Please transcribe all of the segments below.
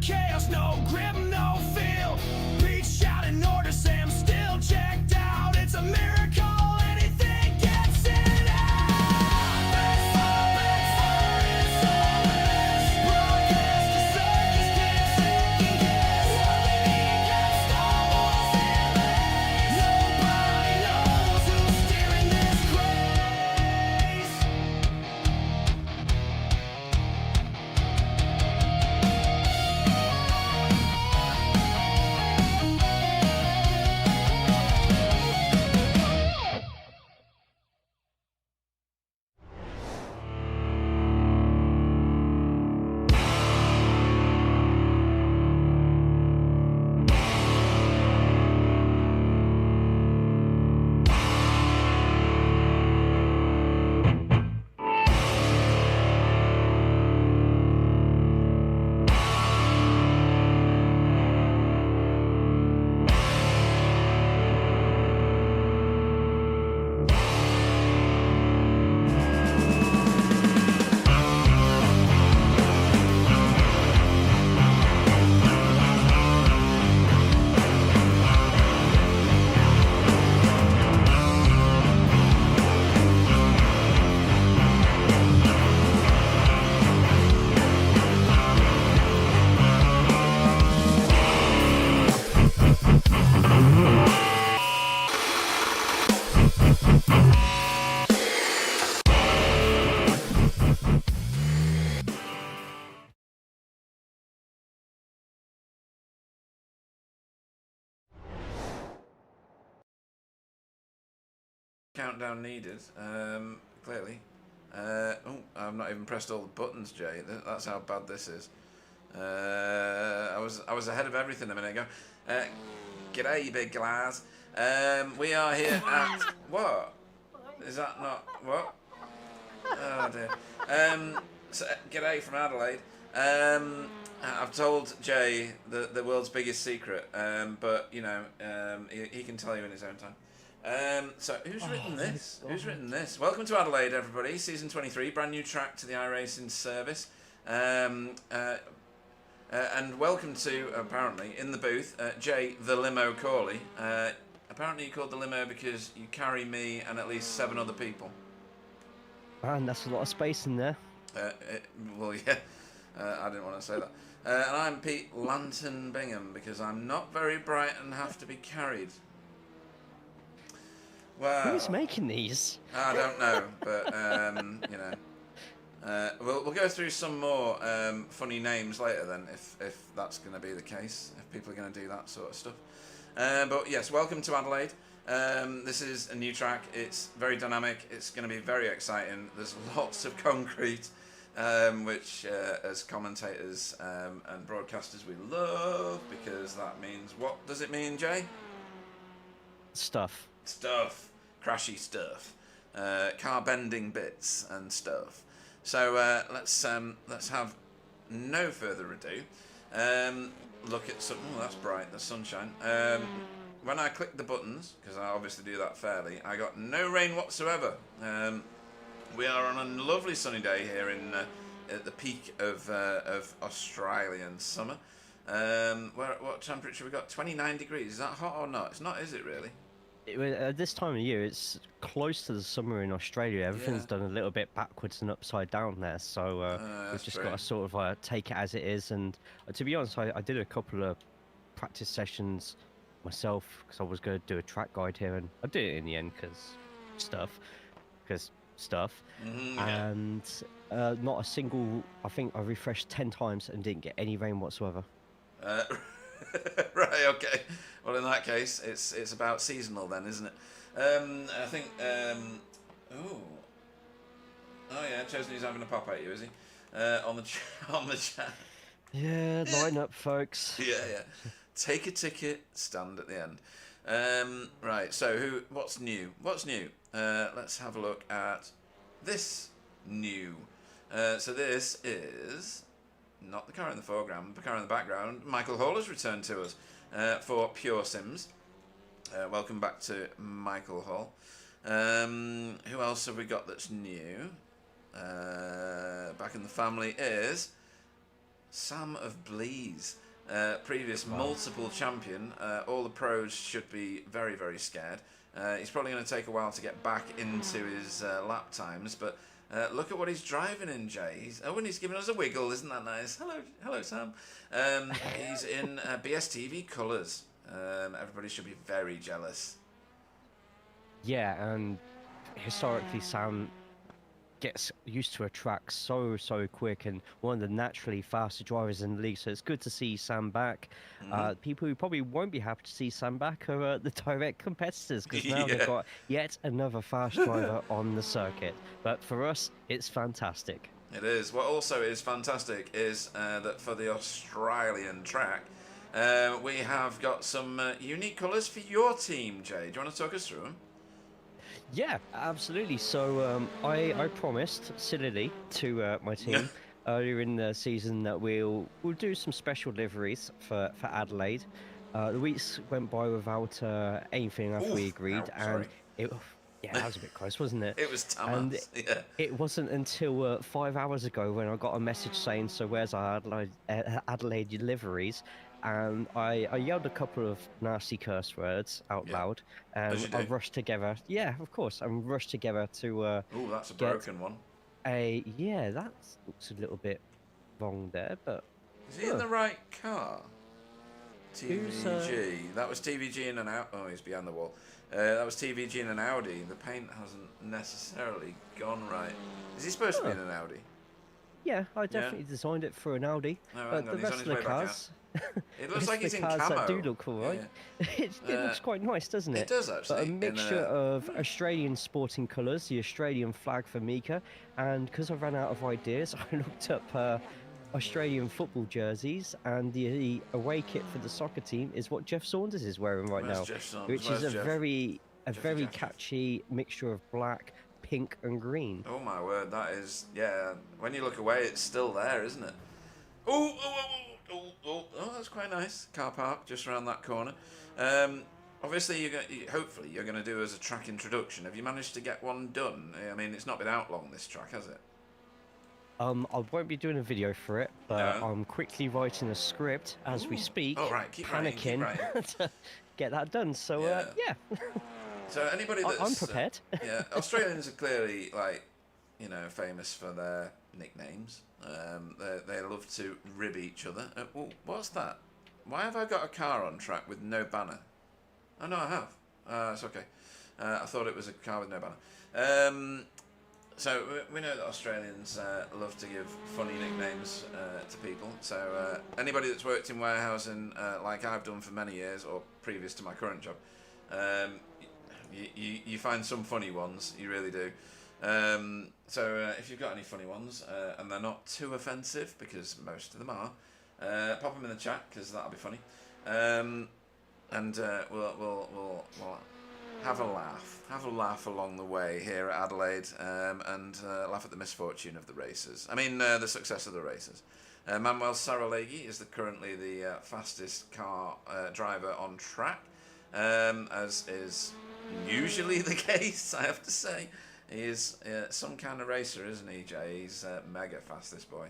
chaos, no grip, no feel. Beat shouting orders, say I'm still checked out. It's a miracle, anything gets it out. Backfire is all it is. Broadcast the circus, can't second guess. All we need got Star Wars delays. Nobody knows who's steering this craze. Countdown needed, clearly. Oh, I've not even pressed all the buttons, Jay. That's how bad this is. I was ahead of everything a minute ago. G'day, you big glass. We are here at... What? Is that not... What? Oh, dear. So, g'day from Adelaide. I've told Jay the world's biggest secret, but, you know, he can tell you in his own time. So who's written this? Who's written this? Welcome to Adelaide, everybody. Season 23, brand new track to the iRacing service. And welcome to, apparently, in the booth, Jay the Limo Corley. Apparently you called the limo because you carry me and at least 7 other people. Man, that's a lot of space in there. Well, yeah, I didn't want to say that. And I'm Pete Lantern Bingham because I'm not very bright and have to be carried. Well, who's making these? I don't know, but you know, we'll go through some more funny names later then, if that's going to be the case, if people are going to do that sort of stuff. But yes, welcome to Adelaide. This is a new track. It's very dynamic. It's going to be very exciting. There's lots of concrete, which as commentators and broadcasters we love, because that means, what does it mean, Jay? Stuff. Stuff, crashy stuff, car bending bits and stuff. So let's have no further ado. Look at some. Oh, that's bright. The sunshine. When I click the buttons, because I obviously do that fairly, I got no rain whatsoever. We are on a lovely sunny day here in at the peak of Australian summer. What temperature we got? 29 degrees. Is that hot or not? It's not, is it really? At this time of year, it's close to the summer in Australia. Everything's done a little bit backwards and upside down there, so we've just got to sort of take it as it is. And to be honest, I did a couple of practice sessions myself because I was going to do a track guide here, and I did it in the end because stuff. And not a single. I think I refreshed 10 times and didn't get any rain whatsoever. Right, okay. Well, in that case, it's about seasonal then, isn't it? I think. Oh yeah, Chesney's having a pop at you, is he? On the chat. Yeah, line up, folks. Yeah. Take a ticket, stand at the end. Right. So what's new? What's new? Let's have a look at this new. So this is. Not the car in the foreground, the car in the background. Michael Hall has returned to us for Pure Sims. Welcome back to Michael Hall. Who else have we got that's new? Back in the family is Sam of Blees, previous multiple champion. All the pros should be very, very scared. He's probably going to take a while to get back into his lap times, but look at what he's driving in, Jay. And he's giving us a wiggle. Isn't that nice? Hello, Sam. He's in BSTV colours. Everybody should be very jealous. Yeah, and historically, Sam gets used to a track so quick, and one of the naturally faster drivers in the league, so it's good to see Sam back. People who probably won't be happy to see Sam back are the direct competitors, because now they've got yet another fast driver on the circuit. But for us, it's fantastic. It is. What also is fantastic is that for the Australian track, we have got some unique colours for your team, Jay. Do you want to talk us through them? Yeah, absolutely. So I promised sillily to my team earlier in the season that we'll do some special liveries for Adelaide. The weeks went by without anything after we agreed, and that was a bit close, wasn't it? It was Thomas. It wasn't until 5 hours ago when I got a message saying, "So where's our Adelaide liveries?" And I yelled a couple of nasty curse words out loud, and I rushed together. Yeah, of course, I rushed together to. Oh, that's a broken one. That looks a little bit wrong there, but. Is he in the right car? TVG. That was TVG in an Audi. Oh, he's behind the wall. That was TVG in an Audi. The paint hasn't necessarily gone right. Is he supposed to be in an Audi? Yeah, I definitely designed it for an Audi. No, but the rest of the cars. It looks like he's in cars camo. That do look alright. Yeah. It looks quite nice, doesn't it? It does actually. But a mixture of Australian sporting colours, the Australian flag for Mika, and because I ran out of ideas, I looked up Australian football jerseys, and the away kit for the soccer team is what Jeff Saunders is wearing right now, which is a very catchy mixture of black, pink, and green. Oh my word, that is When you look away, it's still there, isn't it? Oh, that's quite nice. Car park just around that corner. Obviously, hopefully you're going to do as a track introduction. Have you managed to get one done? I mean, it's not been out long, this track, has it? I won't be doing a video for it, but I'm quickly writing a script as we speak. Oh, right. Keep panicking writing. to get that done. So, yeah. So anybody that's... I'm prepared. Australians are clearly, famous for their nicknames. They love to rib each other. What's that? Why have I got a car on track with no banner? Oh, no, I have. It's okay. I thought it was a car with no banner. So we know that Australians love to give funny nicknames to people. So anybody that's worked in warehousing like I've done for many years, or previous to my current job, you find some funny ones. You really do. So if you've got any funny ones and they're not too offensive, because most of them are, pop them in the chat, because that'll be funny. And we'll have a laugh along the way here at Adelaide, and laugh at the misfortune of the racers. I mean, the success of the racers. Manuel Saralegui is currently the fastest car driver on track, as is usually the case, I have to say. He is some kind of racer, isn't he, Jay? He's mega fast, this boy.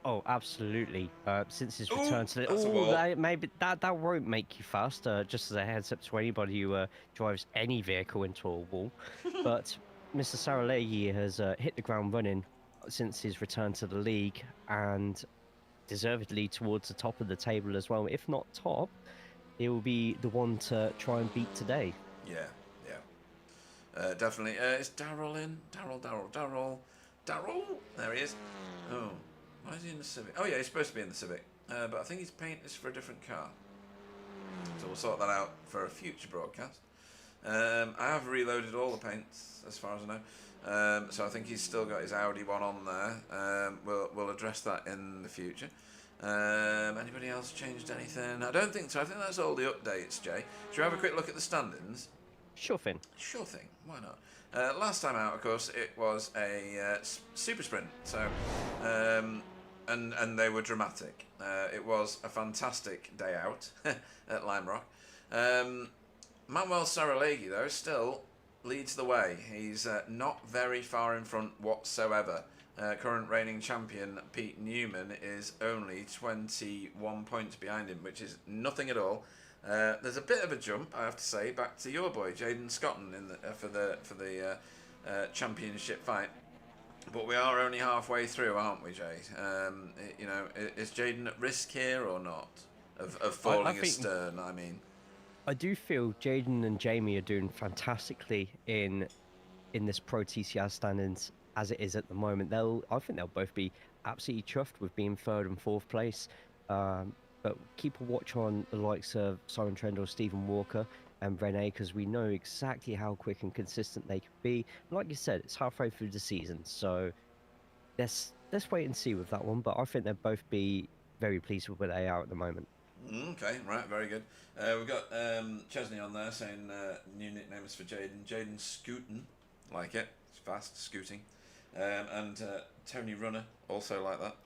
Oh, absolutely. Since his return to the... maybe that won't make you faster, just as a heads up to anybody who drives any vehicle into a wall. But Mr. Saralegui has hit the ground running since his return to the league, and deservedly towards the top of the table as well. If not top, he will be the one to try and beat today. Yeah. Definitely. Is Daryl in? Daryl. There he is. Oh. Why is he in the Civic? Oh yeah, he's supposed to be in the Civic, but I think his paint is for a different car. So we'll sort that out for a future broadcast. I have reloaded all the paints, as far as I know. So I think he's still got his Audi one on there. We'll address that in the future. Anybody else changed anything? I don't think so. I think that's all the updates, Jay. Should we have a quick look at the standings? Sure thing. Why not? Last time out, of course, it was a super sprint. So, and they were dramatic. It was a fantastic day out at Lime Rock. Manuel Saralegui, though, still leads the way. He's not very far in front whatsoever current reigning champion Pete Newman is only 21 points behind him, which is nothing at all. There's a bit of a jump, I have to say, back to your boy Jaden Scotton in the, for the championship fight. But we are only halfway through, aren't we, Jay? You know, is Jaden at risk here or not of falling astern? I mean, I do feel Jaden and Jamie are doing fantastically in this Pro TCR standings as it is at the moment. I think they'll both be absolutely chuffed with being third and fourth place. But keep a watch on the likes of Simon Trendle, Stephen Walker, and Rene, because we know exactly how quick and consistent they can be. Like you said, it's halfway through the season, so let's wait and see with that one. But I think they'll both be very pleased with where they are at the moment. Okay, right, very good. We've got Chesney on there saying new nicknames for Jaden. Jaden Scootin', like it. It's fast, scooting. And Tony Runner, also like that.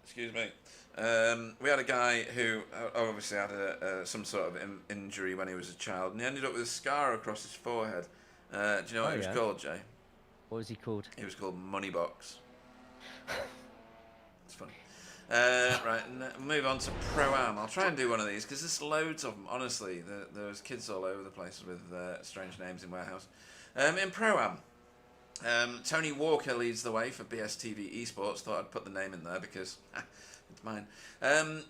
Excuse me. We had a guy who obviously had some sort of injury when he was a child, and he ended up with a scar across his forehead. Do you know what he was called, Jay? What was he called? He was called Moneybox. It's funny. Right, and we'll move on to Pro-Am. I'll try and do one of these because there's loads of them. Honestly, there's kids all over the place with strange names in warehouse. In Pro-Am, Tony Walker leads the way for BSTV Esports. Thought I'd put the name in there because it's mine.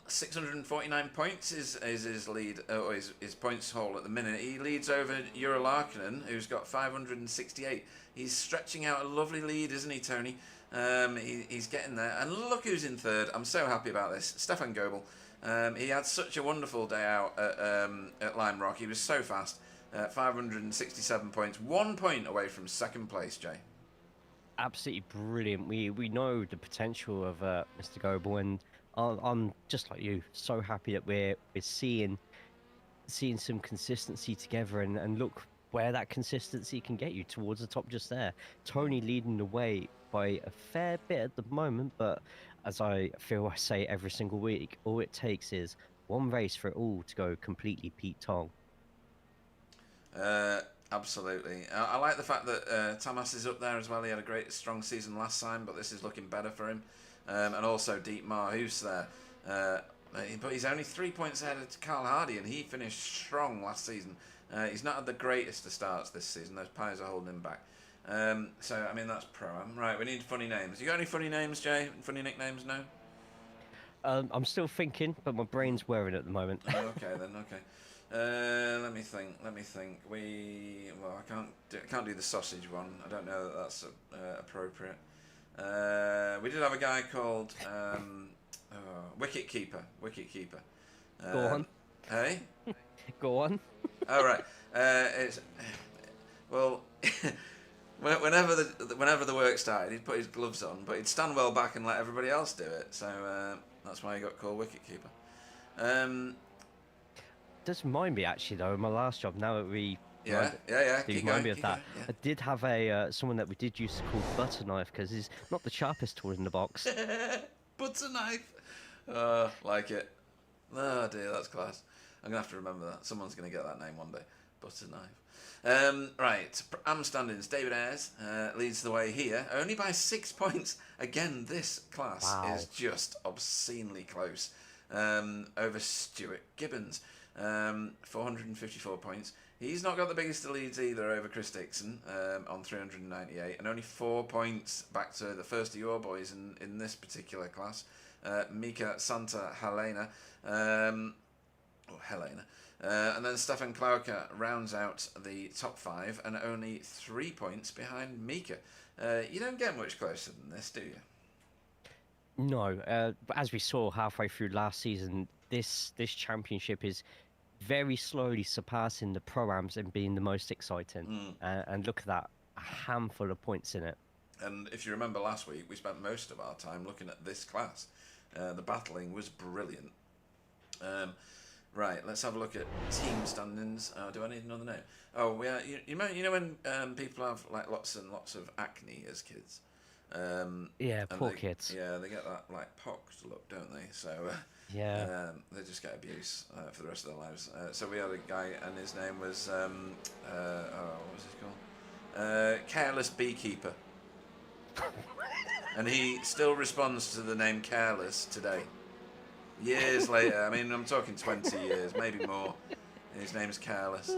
649 points is his lead, or his points haul at the minute. He leads over Jura Larkinen, who's got 568. He's stretching out a lovely lead, isn't he, Tony? He's getting there. And look who's in third. I'm so happy about this. Stefan Goebel. He had such a wonderful day out at Lime Rock. He was so fast. 567 points. 1 point away from second place, Jay. Absolutely brilliant. We know the potential of Mr. Goebel, and I'm just like you, so happy that we're seeing some consistency together, and look where that consistency can get you towards the top just there. Tony leading the way by a fair bit at the moment, but as I feel I say every single week, all it takes is one race for it all to go completely Pete Tong. Absolutely. I like the fact that Thomas is up there as well. He had a great, strong season last time, but this is looking better for him. And also Dietmar Hoos there. But he's only 3 points ahead of Carl Hardy, and he finished strong last season. He's not had the greatest of starts this season. Those pies are holding him back. So, I mean, that's Pro-Am. Right, we need funny names. You got any funny names, Jay? Funny nicknames? No? I'm still thinking, but my brain's whirring at the moment. Okay, then, okay. Let me think. I can't do the sausage one. I don't know that that's appropriate. We did have a guy called Wicket Keeper. Go on. Hey. Go on. All right. It's well. Whenever the work started, he'd put his gloves on, but he'd stand well back and let everybody else do it. So that's why he got called Wicket Keeper. Does remind me actually though, my last job. Now that we yeah. Remind me of that. Yeah. I did have a someone that we did use to call Butter Knife because he's not the sharpest tool in the box. Butter Knife. Like it. Oh dear, that's class. I'm gonna have to remember that. Someone's gonna get that name one day. Butter Knife. Right, Am standings. David Ayres leads the way here, only by 6 points. Again, this class is just obscenely close. Over Stuart Gibbons. 454 points. He's not got the biggest of leads either over Chris Dixon on 398, and only 4 points back to the first of your boys in this particular class, Mika Santa Helena. And then Stefan Klauker rounds out the top 5 and only 3 points behind Mika. You don't get much closer than this, do you? No, but as we saw halfway through last season, this championship is very slowly surpassing the Pro-Ams and being the most exciting. And look at that, a handful of points in it. And if you remember last week, we spent most of our time looking at this class. The battling was brilliant. Right, let's have a look at team standings. Do I need another name? Oh, we are, you know when people have like lots and lots of acne as kids. Poor kids. Yeah, they get that like pox look, don't they? So they just get abuse for the rest of their lives. So we had a guy, and his name was what was he called? Careless Beekeeper. And he still responds to the name Careless today. Years later, I mean, I'm talking 20 years, maybe more. His name's Careless.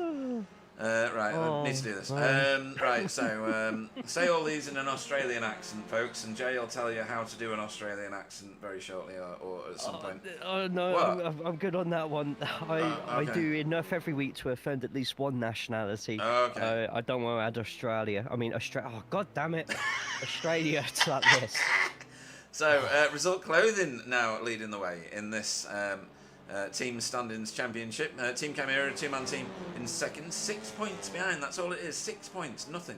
Right, I need to do this. Right, so say all these in an Australian accent, folks, and Jay will tell you how to do an Australian accent very shortly or at some point. Oh no, What? I'm good on that one. I okay. do enough every week to offend at least one nationality. Okay. I don't want to add Australia. I mean, Australia. Oh, god damn it, Australia to that list. So, Result Clothing now leading the way in this team standings championship. Team Chimera, two-man team in second, 6 points behind. That's all it is, 6 points, nothing.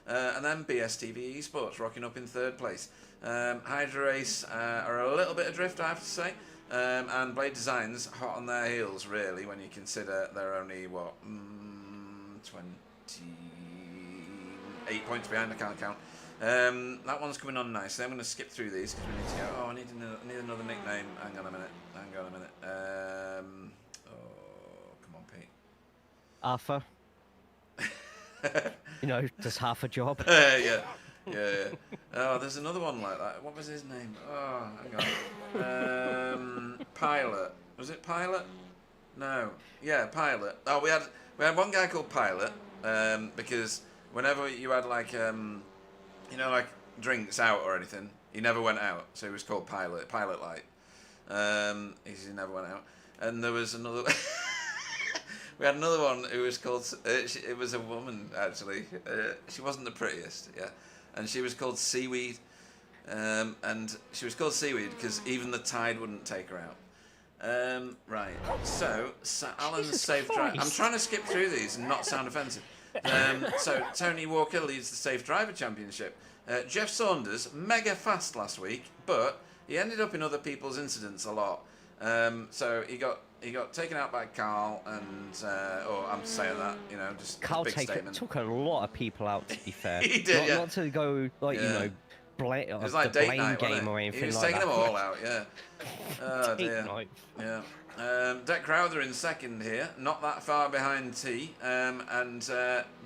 And then BSTV Esports rocking up in third place. Hydra Race are a little bit adrift, I have to say. And Blade Designs hot on their heels, really, when you consider they're only, 28 points behind, I can't count. That one's coming on nicely. I'm going to skip through these because we need to go. Oh, I need another nickname. Hang on a minute. Come on, Pete. Arthur. You know, just half a job. Yeah. Oh, there's another one like that. What was his name? Oh, hang on. Pilot. Was it Pilot? No. Yeah, Pilot. Oh, we had one guy called Pilot because whenever you had like like drinks out or anything, he never went out, so he was called Pilot Light. He never went out. And there was another. We had another one who was called. It was a woman actually. She wasn't the prettiest, yeah, and she was called Seaweed. And she was called Seaweed because even the tide wouldn't take her out. Right. So Alan's safe drive. I'm trying to skip through these and not sound offensive. So Tony Walker leads the Safe Driver Championship. Jeff Saunders, mega fast last week, but he ended up in other people's incidents a lot. So he got taken out by Carl, and I'm saying that, just Carl a big statement. took a lot of people out, to be fair. He did, not to go it was like the date blame night, game wasn't or it? anything He was like taking that. them all out, yeah. Oh Date dear. night. Yeah. Deck Crowther in second here, not that far behind T, and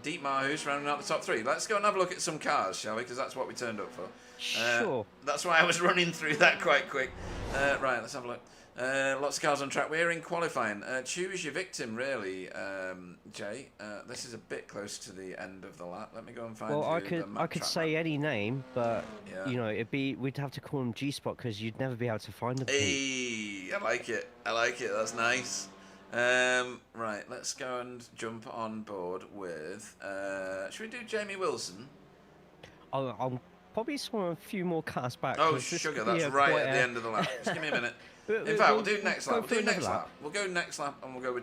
Deep Marhoos rounding out the top three. Let's go and have a look at some cars, shall we? Because that's what we turned up for. Sure. That's why I was running through that quite quick. Right, let's have a look. Lots of cars on track. We're in qualifying. Choose your victim, really, Jay. This is a bit close to the end of the lap. Let me go and find. Well, I could say any name, but yeah. we'd have to call him G-Spot because you'd never be able to find them. Hey, I like it. That's nice. Right, let's go and jump on board with. Should we do Jamie Wilson? I'll probably saw a few more cars back. Oh, sugar, that's right at the end of the lap. Just give me a minute. In fact, we'll do next lap. We'll go next lap, and we'll go with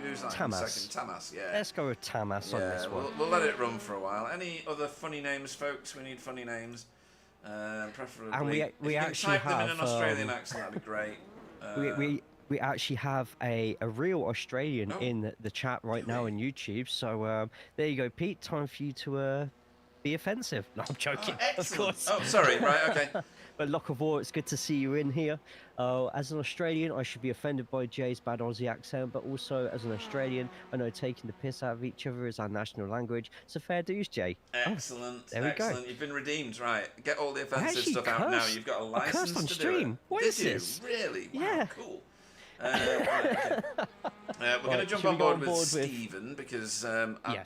who's that in second? Tamas, yeah. Let's go with Tamas on this one. We'll let it run for a while. Any other funny names, folks? We need funny names. Preferably. And we if you actually can type them in have, an Australian accent, that'd be great. We actually have a real Australian in the chat right now on YouTube. So there you go, Pete. Time for you to be offensive. No, I'm joking. Of course. Oh, sorry. Right. Okay. But Lock of War, it's good to see you in here. As an Australian, I should be offended by Jay's bad Aussie accent, but also as an Australian, I know taking the piss out of each other is our national language. So fair dues, Jay. Excellent. There we go. You've been redeemed. Right. Get all the offensive stuff out now. You've got a license on to stream. do it. What is this? Really? Wow, Yeah. Cool. Right, okay. We're going to jump on board with Stephen because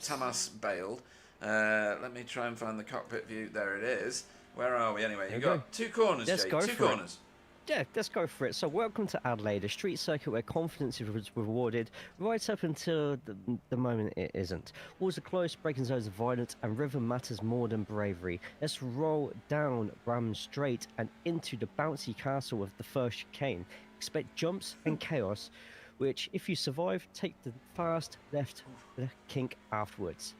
Tamas bailed. Let me try and find the cockpit view. There it is. Where are we anyway? You've got two corners, Let's Jay. go Two for it. corners. Yeah, let's go for it. So welcome to Adelaide, a street circuit where confidence is rewarded right up until the moment it isn't. Walls are close, braking zones are violent, and rhythm matters more than bravery. Let's roll down Bram Straight and into the bouncy castle of the first chicane. Expect jumps and chaos, which, if you survive, take the fast left kink afterwards.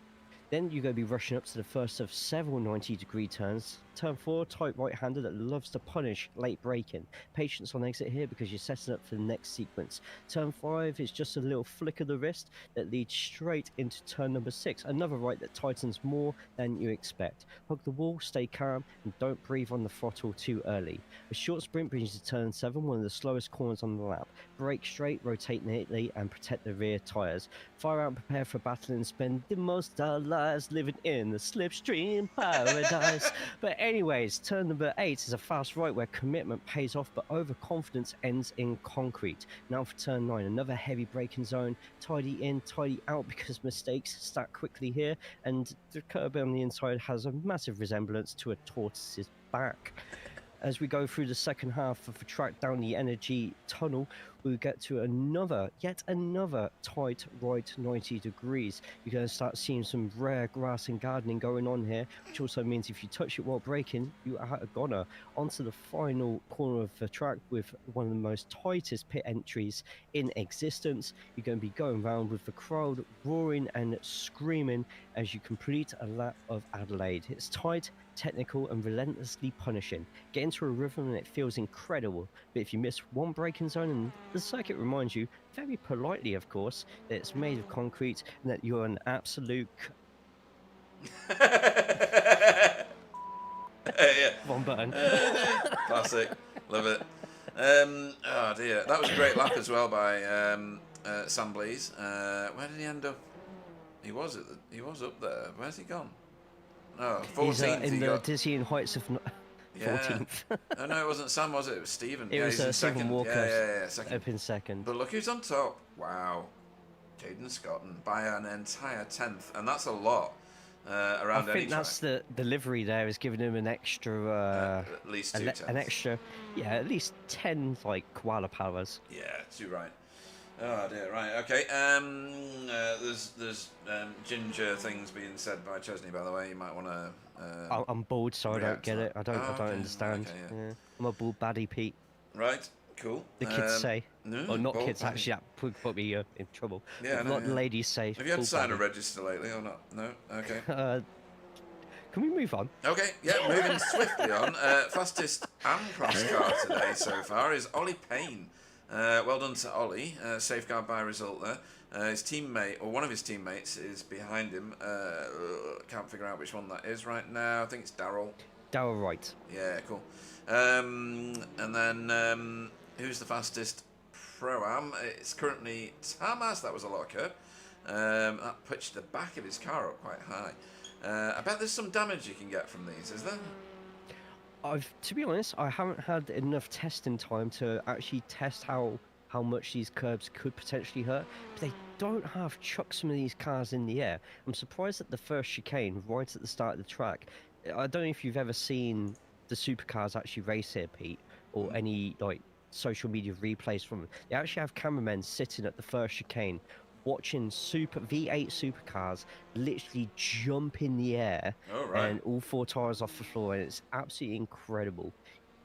Then you're going to be rushing up to the first of several 90-degree turns. Turn 4, tight right-hander that loves to punish late braking. Patience on exit here because you're setting up for the next sequence. Turn 5 is just a little flick of the wrist that leads straight into turn number 6. Another right that tightens more than you expect. Hug the wall, stay calm, and don't breathe on the throttle too early. A short sprint brings you to turn 7, one of the slowest corners on the lap. Brake straight, rotate neatly, and protect the rear tyres. Fire out and prepare for battle and spend the most of our lives living in the slipstream paradise. But Anyways, turn number 8 is a fast right where commitment pays off, but overconfidence ends in concrete. Now for turn 9, another heavy braking zone. Tidy in, tidy out, because mistakes stack quickly here, and the curb on the inside has a massive resemblance to a tortoise's back. As we go through the second half of the track down the energy tunnel, we get to yet another tight right 90 degrees. You're going to start seeing some rare grass and gardening going on here, which also means if you touch it while braking, you are a goner. Onto the final corner of the track with one of the most tightest pit entries in existence. You're going to be going around with the crowd roaring and screaming as you complete a lap of Adelaide. It's tight, technical, and relentlessly punishing. Get into a rhythm and it feels incredible, but if you miss one braking zone, and the circuit reminds you, very politely of course, that it's made of concrete and that you're an absolute Yeah. one button. Classic. Love it. Oh dear, that was a great lap as well by Sam Blease. Where did he end up? He was up there. Where's he gone? Oh, 14th. He's in the dizzying heights of 14th. Oh no, it wasn't Sam, was it? It was Stephen. It was he's in Stephen second. Walker. Yeah, second. Up in second. But look who's on top. Wow. Jaden Scotton by an entire 10th, and that's a lot around I any think that's track. the delivery there is giving him an extra At least 2 tenths. an extra, yeah, at least 10 like koala powers. Yeah, too right. Oh dear, right, okay. There's ginger things being said by Chesney, by the way. You might want to. I'm bald, so I don't get it. I don't okay. understand. Okay, yeah. I'm a bald baddie, Pete. Right, cool. The kids say. No, Or not bald kids, baddie. actually, that would put me in trouble. Yeah, Not no. ladies say. Have you had to bald sign a baddie. register lately or not? No? Okay. Can we move on? Okay, yeah, moving swiftly on. Fastest Amcross car today so far is Ollie Payne. Well done to Ollie. Safeguard by result there. His teammate, or one of his teammates, is behind him. Can't figure out which one that is right now. I think it's Darryl. Darryl Wright. Yeah, cool. And then, who's the fastest Pro-Am? It's currently Tamas. That was a lot of curb. That pitched the back of his car up quite high. I bet there's some damage you can get from these, is there? To be honest, I haven't had enough testing time to actually test how much these curbs could potentially hurt. But they don't have chuck some of these cars in the air. I'm surprised at the first chicane right at the start of the track. I don't know if you've ever seen the supercars actually race here, Pete, or any like social media replays from them. They actually have cameramen sitting at the first chicane watching V8 supercars literally jump in the air and all 4 tires off the floor, and it's absolutely incredible.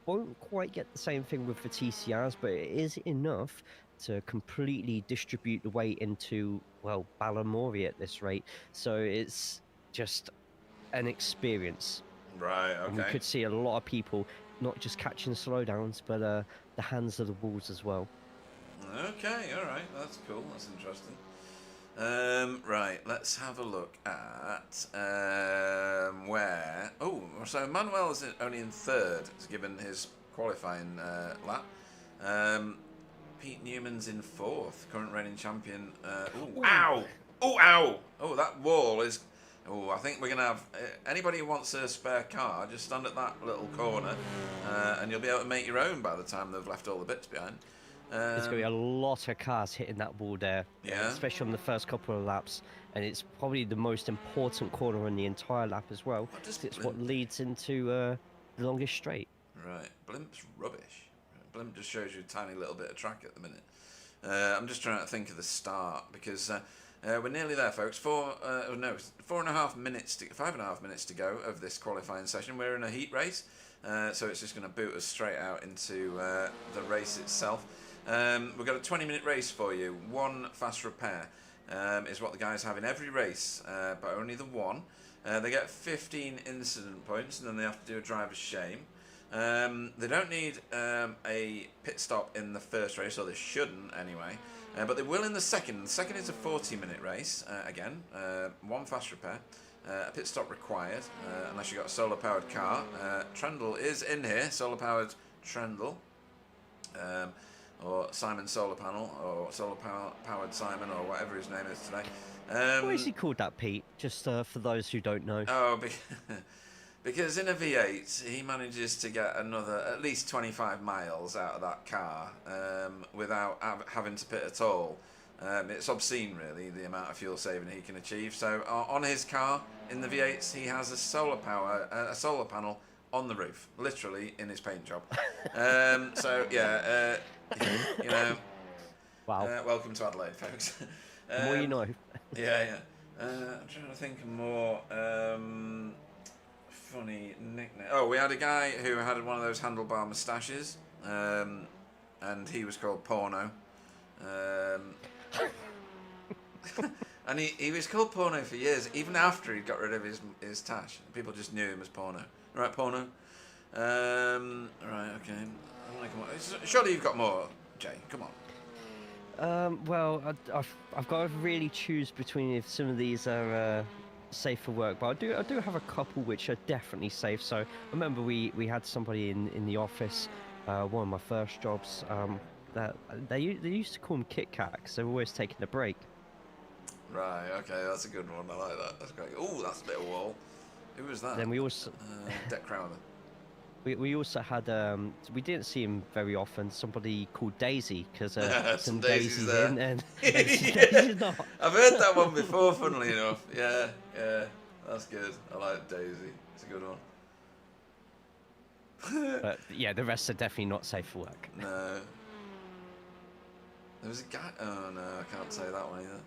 Won't quite get the same thing with the TCRs, but it is enough to completely distribute the weight into, well, Ballamori at this rate. So it's just an experience. Right, okay. And we could see a lot of people not just catching slowdowns, but the hands of the walls as well. Okay, all right, that's cool. That's interesting. Right, let's have a look at where. Oh, so Manuel's only in third, given his qualifying lap. Pete Newman's in fourth, current reigning champion. Ow! Oh, ow! Oh, that wall is. Oh, I think we're gonna have anybody who wants a spare car, just stand at that little corner, and you'll be able to make your own by the time they've left all the bits behind. There's going to be a lot of cars hitting that wall there, yeah, especially on the first couple of laps, and it's probably the most important corner on the entire lap as well. It's what leads into the longest straight. Right, Blimp's rubbish. Blimp just shows you a tiny little bit of track at the minute. I'm just trying to think of the start because we're nearly there, folks. 5.5 minutes to go of this qualifying session. We're in a heat race, so it's just going to boot us straight out into the race itself. We've got a 20-minute race for you. One fast repair is what the guys have in every race, but only the one. They get 15 incident points, and then they have to do a driver's shame. They don't need a pit stop in the first race, or they shouldn't anyway, but they will in the second. The second is a 40-minute race, again, one fast repair, a pit stop required, unless you've got a solar-powered car. Trendle is in here, solar-powered Trendle. Or Simon Solar Panel, or Solar Powered Simon, or whatever his name is today. Why is he called that, Pete? Just for those who don't know. Oh, Because in a V8, he manages to get another at least 25 miles out of that car without having to pit at all. It's obscene, really, the amount of fuel saving he can achieve. So on his car in the V8s, he has a solar panel on the roof, literally in his paint job. So yeah, you know. Wow. Welcome to Adelaide, folks. The more you know. Yeah. I'm trying to think of more funny nickname. Oh, we had a guy who had one of those handlebar moustaches, and he was called Porno. And he was called Porno for years, even after he got rid of his tash. People just knew him as Porno. Right, Porno. Right, okay. Surely you've got more, Jay. Come on. Well, I've got to really choose between if some of these are safe for work, but I do have a couple which are definitely safe. So I remember we had somebody in the office, one of my first jobs, that they used to call them Kit Kat because they were always taking a break. Right, okay, that's a good one. I like that. That's great. Oh, that's a bit of wall. Who was that? Then we also Deck Crowder. we also had we didn't see him very often. Somebody called Daisy because some Daisies Daisies there. in and Yeah. Daisies not. I've heard that one before, funnily enough. Yeah, that's good. I like Daisy. It's a good one. But yeah, the rest are definitely not safe for work. No. There was a guy. Oh no, I can't say that one either.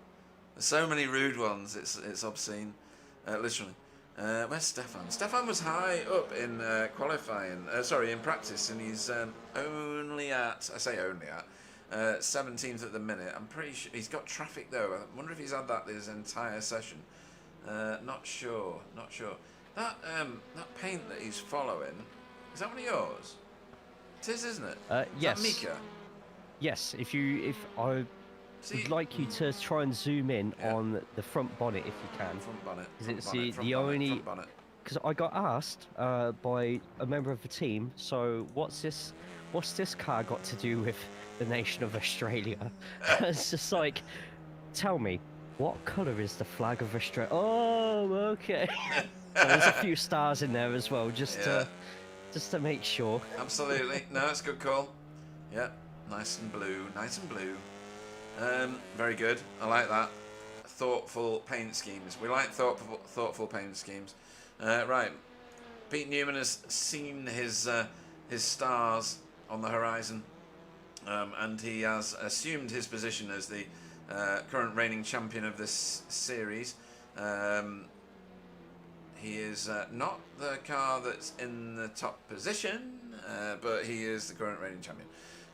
There's so many rude ones. It's obscene. Literally. Where's Stefan? Stefan was high up in qualifying. In practice, and he's only at 17th at the minute. I'm pretty sure he's got traffic though. I wonder if he's had that this entire session. Not sure. That paint that he's following, is that one of yours? It is, isn't it? Yes. Is that Mika? Yes. If I would like you to try and zoom in on the front bonnet if you can. Front bonnet. Because I got asked by a member of the team. So what's this car got to do with the nation of Australia? It's just like, tell me, what colour is the flag of Australia? Oh, okay. So there's a few stars in there as well, just to make sure. Absolutely. No, it's a good call. Yeah, nice and blue. Very good. I like that. Thoughtful paint schemes. We like thoughtful paint schemes. Right. Pete Newman has seen his stars on the horizon, and he has assumed his position as the current reigning champion of this series. He is not the car that's in the top position, but he is the current reigning champion.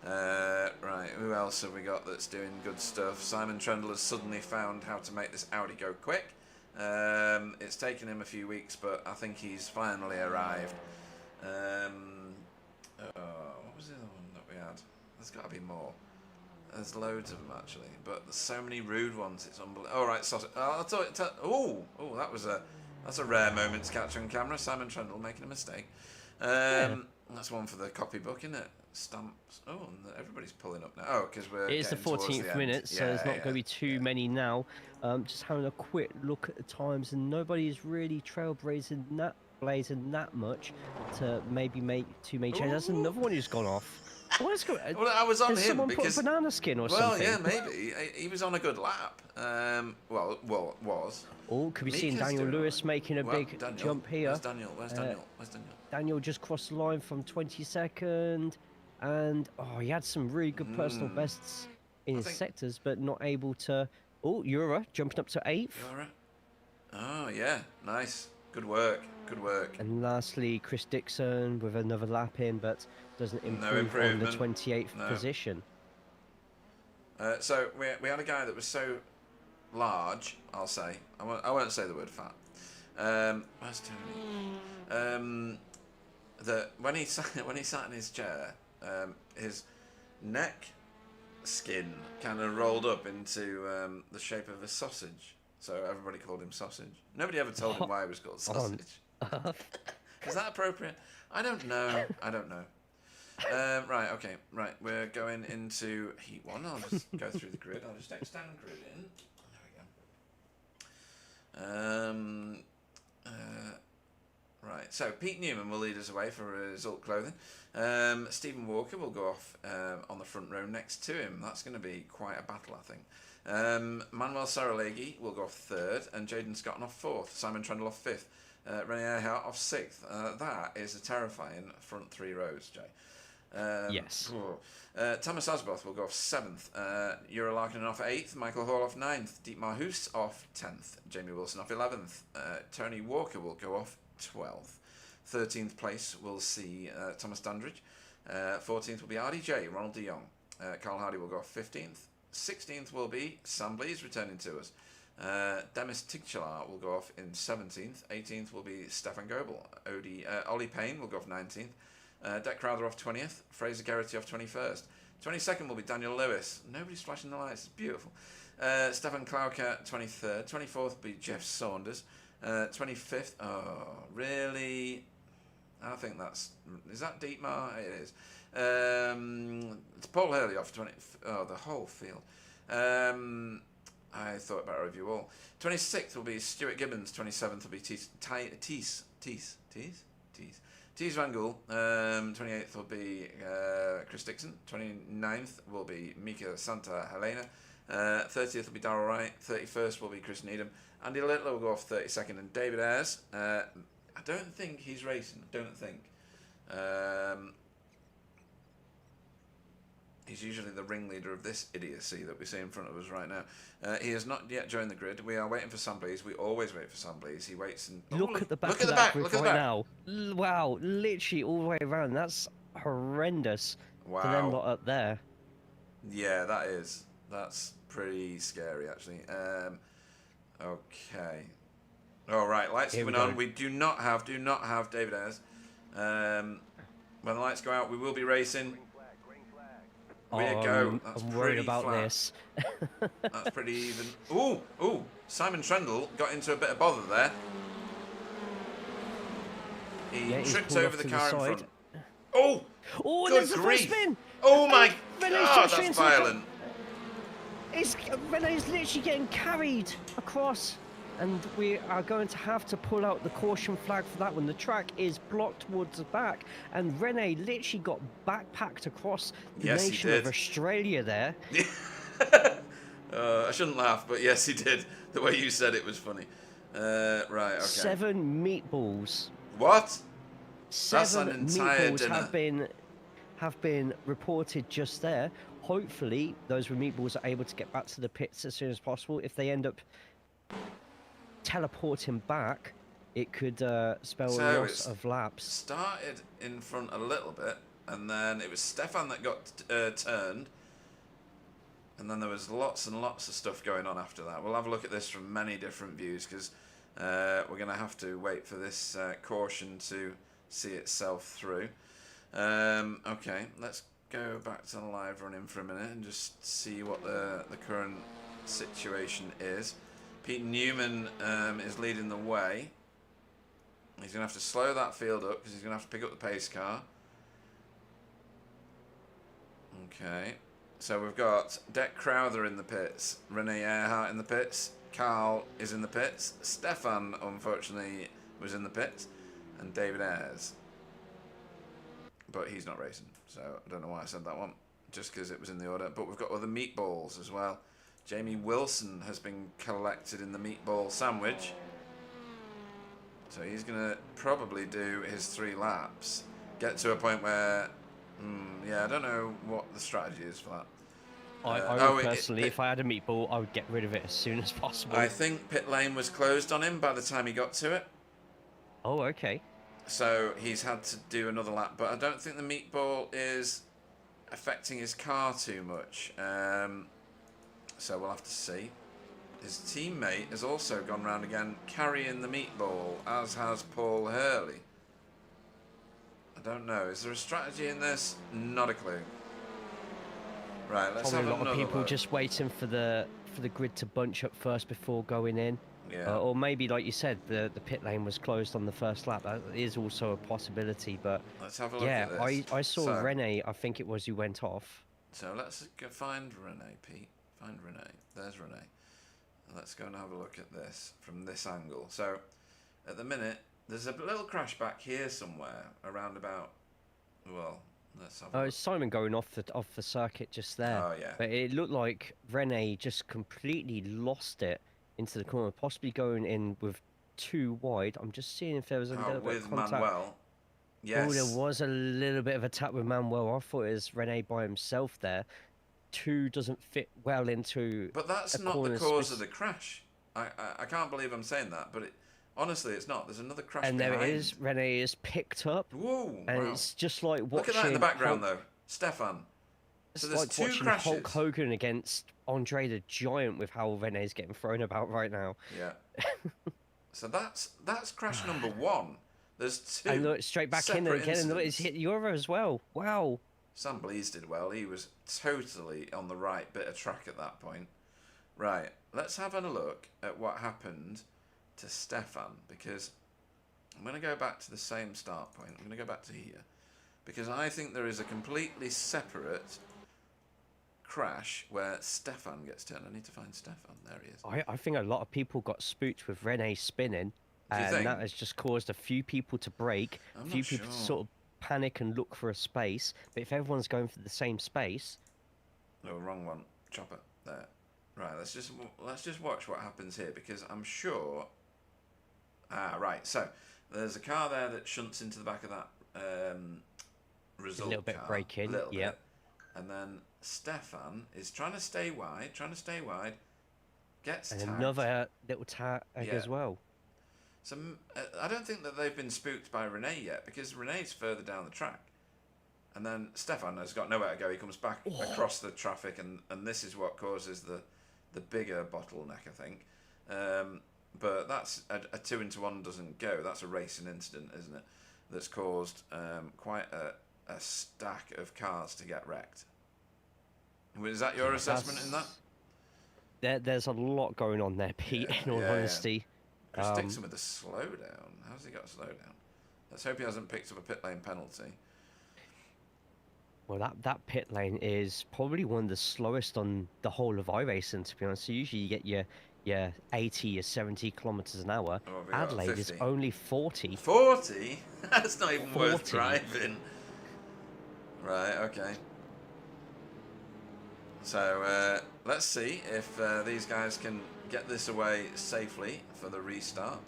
Right, who else have we got that's doing good stuff? Simon Trundle has suddenly found how to make this Audi go quick. It's taken him a few weeks, but I think he's finally arrived. What was the other one that we had? There's got to be more. There's loads of them actually, but there's so many rude ones. It's unbelievable. All right, that's a rare moment to catch on camera. Simon Trundle making a mistake. That's one for the copybook, isn't it? Stamps. Oh, and everybody's pulling up now. Oh, because we're. It is the 14th minute, so there's not going to be too many now. Just having a quick look at the times, and nobody's really trailblazing that much to maybe make too many changes. That's another one who's gone off. What's going? Well, I was on him someone because put a banana skin or something. Well, yeah, maybe he was on a good lap. Was. Oh, could be seeing Daniel Lewis making a big jump here. Where's Daniel? Daniel just crossed the line from 22nd, and he had some really good personal bests in his sectors, but not able to. Oh, Ura jumping up to 8th. Ura. Oh yeah, nice, good work. And lastly, Chris Dixon with another lap in, but doesn't improve on the 28th position. So we had a guy that was so large, I'll say. I won't say the word fat. Where's Tony? That when he sat in his chair, his neck skin kind of rolled up into the shape of a sausage. So everybody called him Sausage. Nobody ever told him why he was called Sausage. Is that appropriate? I don't know. Right, okay. Right, we're going into Heat 1. I'll just go through the grid. I'll just extend grid in. There we go. Right, so Pete Newman will lead us away for result clothing. Stephen Walker will go off on the front row next to him. That's going to be quite a battle, I think. Manuel Saralegui will go off third, and Jaden Scott off fourth. Simon Trundle off fifth. Rene Earhart off sixth. That is a terrifying front three rows, Jay. Yes. Thomas Osboth will go off seventh. Ura Larkin off eighth. Michael Hall off ninth. Dietmar Hoos off 10th. Jamie Wilson off 11th. Tony Walker will go off 12th. 13th place will see Thomas Dandridge. 14th will be RDJ, Ronald de Jong. Carl Hardy will go off 15th. 16th will be Sam Blees returning to us. Demis Tigchalar will go off in 17th. 18th will be Stefan Goebel. Ollie Payne will go off 19th. Deck Crowther off 20th. Fraser Geraghty off 21st. 22nd will be Daniel Lewis. Nobody's flashing the lights. It's beautiful. Stefan Klauker 23rd. 24th will be Jeff Saunders. 25th. Oh, really? I think that's... Is that Dietmar? It is. It's Paul Hurley off 20... Oh, the whole field. I thought about a review all. 26th will be Stuart Gibbons. 27th will be Tees Van Gool. 28th will be Chris Dixon. 29th will be Mika Santa Helena. 30th will be Darryl Wright. 31st will be Chris Needham. Andy Littler will go off 32nd. And David Ayres, I don't think he's racing. I don't think. He's usually the ringleader of this idiocy that we see in front of us right now. He has not yet joined the grid. We are waiting for Sam Blees. We always wait for Sam Blees. He waits and... Look at the back of that grid right now. Wow, literally all the way around. That's horrendous. Wow. For them lot up there. Yeah, that is. That's pretty scary, actually. Okay. All right, lights coming on. We do not have David Ayres. When the lights go out, we will be racing. Way to go. That's I'm worried about flat. this. That's pretty even. Ooh, Simon Trundle got into a bit of bother there. He tripped over the car in front. Oh, good grief. Spin. Oh my God, that's violent. Rene's literally getting carried across, and we are going to have to pull out the caution flag for that one. The track is blocked towards the back, and Rene literally got backpacked across the nation of Australia there. I shouldn't laugh, but yes, he did. The way you said it was funny. Right, okay. 7 meatballs. What? 7 That's an entire meatballs dinner. have been reported just there. Hopefully, those meatballs are able to get back to the pits as soon as possible. If they end up teleporting back, it could spell a loss of laps. Started in front a little bit, and then it was Stefan that got turned, and then there was lots and lots of stuff going on after that. We'll have a look at this from many different views, because we're going to have to wait for this caution to see itself through. Okay, let's go back to the live run-in for a minute and just see what the current situation is. Pete Newman is leading the way. He's going to have to slow that field up because he's going to have to pick up the pace car. Okay, so we've got Deck Crowther in the pits, Rene Earhart in the pits, Carl is in the pits, Stefan unfortunately was in the pits, and David Ayres. But he's not racing, so I don't know why I said that one, just because it was in the order. But we've got other meatballs as well. Jamie Wilson has been collected in the meatball sandwich. So he's going to probably do his 3 laps. Get to a point where, yeah, I don't know what the strategy is for that. I would personally, if I had a meatball, I would get rid of it as soon as possible. I think pit lane was closed on him by the time he got to it. Oh, okay. So he's had to do another lap, but I don't think the meatball is affecting his car too much. So we'll have to see. His teammate has also gone round again carrying the meatball, as has Paul Hurley. I don't know. Is there a strategy in this? Not a clue. Right, let's have a lot another of people look. just waiting for the grid to bunch up first before going in. Yeah. Or maybe, like you said, the pit lane was closed on the first lap. That is also a possibility. But let's have a look yeah, at this. I saw Rene. I think it was who went off. So let's go find Rene, Pete. Find Rene. There's Rene. Let's go and have a look at this from this angle. So at the minute, There's a little crash back here somewhere, around about. Well, let's have a Oh, look. it's Simon going off the circuit just there. Oh yeah. But it looked like Rene just completely lost it into the corner, possibly going in with too wide. I'm just seeing if there was a Oh, little bit of with contact. Manuel. Oh, there Yes. was a little bit of a tap with Manuel. I thought it was Rene by himself there. Two doesn't fit well into But that's a not the corner cause of space. the crash. I can't believe I'm saying that, but honestly, it's not. There's another crash And there it behind. is. Rene is picked up. Whoa! And Wow. it's just like Look at that in the watching background, Hulk. though. Stefan. So It's there's like two watching crashes. Hulk Hogan against Andre the Giant with how Rene's getting thrown about right now. Yeah. So that's crash number one. There's two. And look, straight back in there separate again, and look, it's incidents. hit Euro as well. Wow. Sam Blease did well. He was totally on the right bit of track at that point. Right, let's have a look at what happened to Stefan, because I'm going to go back to the same start point. I'm going to go back to here, because I think there is a completely separate crash where Stefan gets turned. I need to find Stefan. There he is. I think a lot of people got spooked with Rene spinning, Do you and think? that has just caused a few people to break, a I'm few not people to sure. sort of panic and look for a space. But if everyone's going for the same space, No, wrong one. Chopper. There. Right, let's just watch what happens here, because I'm sure. Ah, right. So there's a car there that shunts into the back of that result a little bit car. braking. Little Yep. bit. And then Stefan is trying to stay wide. Gets And tagged. another little tag Yeah. as well. So I don't think that they've been spooked by Rene yet, because Rene's further down the track. And then Stefan has got nowhere to go. He comes back across the traffic, and this is what causes the bigger bottleneck, I think. But that's a 2-into-1 doesn't go. That's a racing incident, isn't it? That's caused quite a stack of cars to get wrecked. Was that your assessment in that? There's a lot going on there, Pete. Yeah, in all yeah, yeah. honesty, Chris Dixon with a slowdown. How's he got a slowdown? Let's hope he hasn't picked up a pit lane penalty. well, that pit lane is probably one of the slowest on the whole of iRacing, to be honest. So usually you get your 80, your 70 kilometers an hour. Oh, have we got Adelaide is 50? only 40. 40? That's not even worth 40. driving. Right, okay. So let's see if these guys can get this away safely for the restart.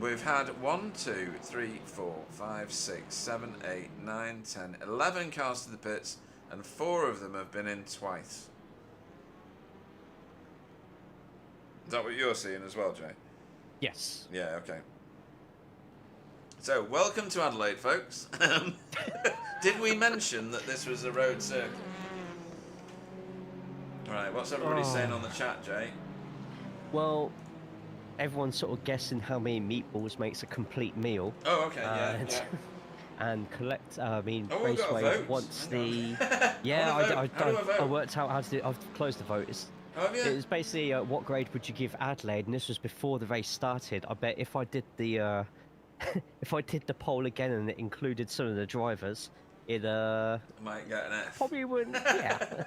We've had 1, 2, 3, 4, 5, 6, 7, 8, 9, 10, 11 cars to the pits, and 4 of them have been in twice. Is that what you're seeing as well, Jay? Yes. Yeah, okay. So, welcome to Adelaide, folks. Did we mention that this was a road circuit? Right, what's everybody saying on the chat, Jay? Well, everyone's sort of guessing how many meatballs makes a complete meal. Oh, okay, yeah. And, Yeah. and collect. I mean, Oh, we've got a Raceway vote. wants Hang on. the. Yeah, How do I vote? I worked out how to do. I've closed the vote. Oh, have you? It was basically what grade would you give Adelaide, and this was before the race started. I bet if I did the if I did the poll again and it included some of the drivers, it Might get an F. probably wouldn't. Yeah.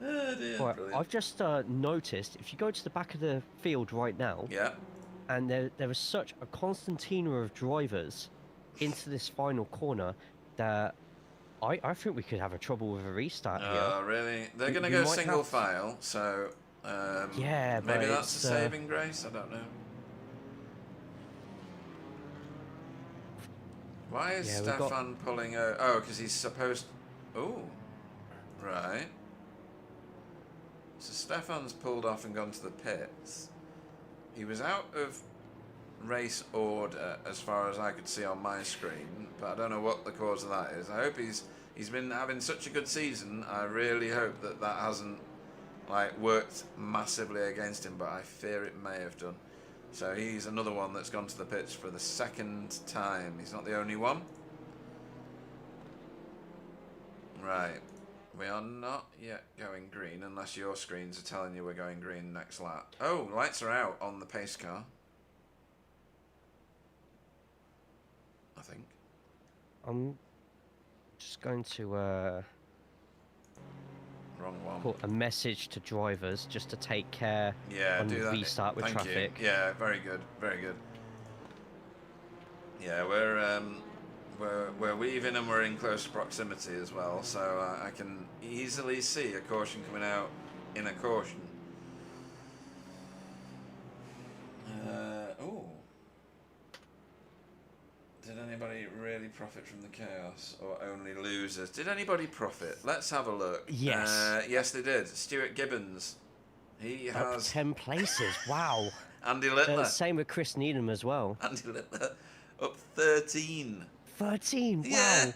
Oh, dear. Right, Brilliant. I've just noticed if you go to the back of the field right now, Yeah. and there is such a concertina of drivers into this final corner that I think we could have a trouble with a restart here. Oh, really? They're We- going to we go might single have- file, so Yeah, but maybe that's it's, a saving grace. I don't know. Why is Yeah, we've got- Stefan pulling? Oh, because he's supposed. Oh, right. So Stefan's pulled off and gone to the pits. He was out of race order as far as I could see on my screen, but I don't know what the cause of that is. I hope he's been having such a good season. I really hope that hasn't like worked massively against him, but I fear it may have done. So he's another one that's gone to the pits for the second time. He's not the only one. Right. We are not yet going green unless your screens are telling you we're going green next lap. Oh, lights are out on the pace car. I think. I'm just going to wrong one. Put a message to drivers just to take care Yeah, on do the that. restart with Thank traffic. you. Yeah, very good, very good. Yeah, we're weaving and we're in close proximity as well, so I can easily see a caution coming out in a caution. Oh. Did anybody really profit from the chaos, or only losers? Did anybody profit? Let's have a look. Yes. Yes, they did. Stuart Gibbons. He Up has 10 places. Wow. Andy Littler. Same with Chris Needham as well. Andy Littler up 13. 13. Yeah.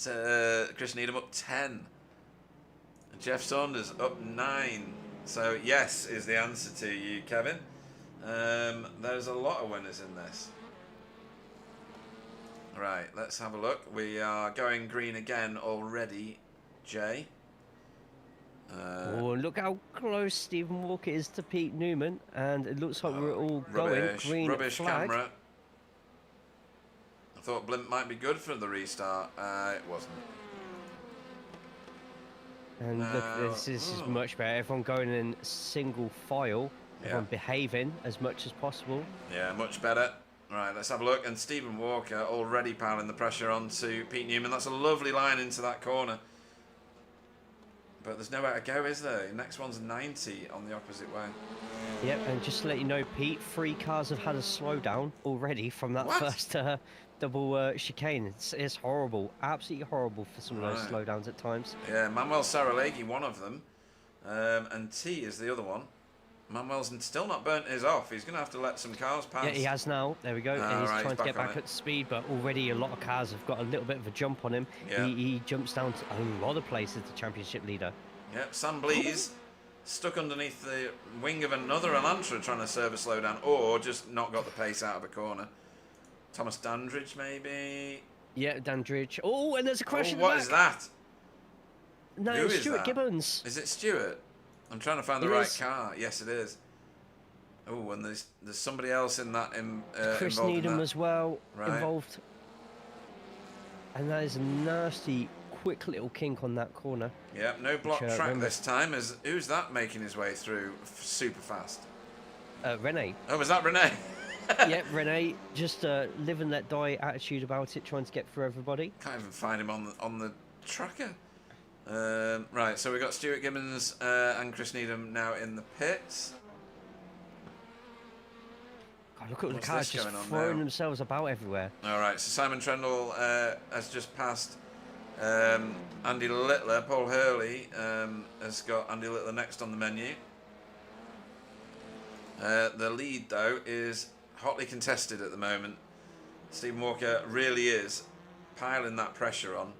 Wow. Chris Needham up 10. And Jeff Saunders up 9. So yes is the answer to you, Kevin. There's a lot of winners in this. Right, let's have a look. We are going green again already, Jay. Oh, look how close Stephen Walker is to Pete Newman, and it looks like we're all going green rubbish flag. camera. I thought blimp might be good for the restart. It wasn't. And look, this is much better. Everyone going in single file. Everyone behaving as much as possible. Yeah, much better. Right, let's have a look. And Stephen Walker already piling the pressure onto Pete Newman. That's a lovely line into that corner. But there's nowhere to go, is there? The next one's 90 on the opposite way. Yep, and just to let you know, Pete, 3 cars have had a slowdown already from that first double chicane. It's horrible, absolutely horrible for some of those slowdowns at times. Yeah, Manuel Saralegui, one of them, and T is the other one. Manuel's still not burnt his off. He's going to have to let some cars pass. Yeah, he has now. There we go. And he's trying to get back at speed, but already a lot of cars have got a little bit of a jump on him. Yeah. He jumps down to a lot of places, the championship leader. Yep, Sam Blees stuck underneath the wing of another Elantra trying to serve a slowdown, or just not got the pace out of a corner. Thomas Dandridge, maybe? Yeah, Dandridge. Oh, and there's a crash in the back. What is that? No, Who it's is Stuart that? Gibbons. Is it Stuart? I'm trying to find the right car. Yes, it is. Oh, and there's somebody else in that. Chris involved Needham in that. as well involved. And that is a nasty, quick little kink on that corner. Yeah, no block track this time. Who's that making his way through super fast? Rene. Oh, was that Rene? Yeah, Rene, just live and let die attitude about it, trying to get through everybody. Can't even find him on the tracker. Right, so we've got Stuart Gibbons and Chris Needham now in the pits. God, look at the cars just throwing themselves about everywhere. All right, so Simon Trendle has just passed Andy Littler. Paul Hurley has got Andy Littler next on the menu. The lead, though, is hotly contested at the moment. Stephen Walker really is piling that pressure on.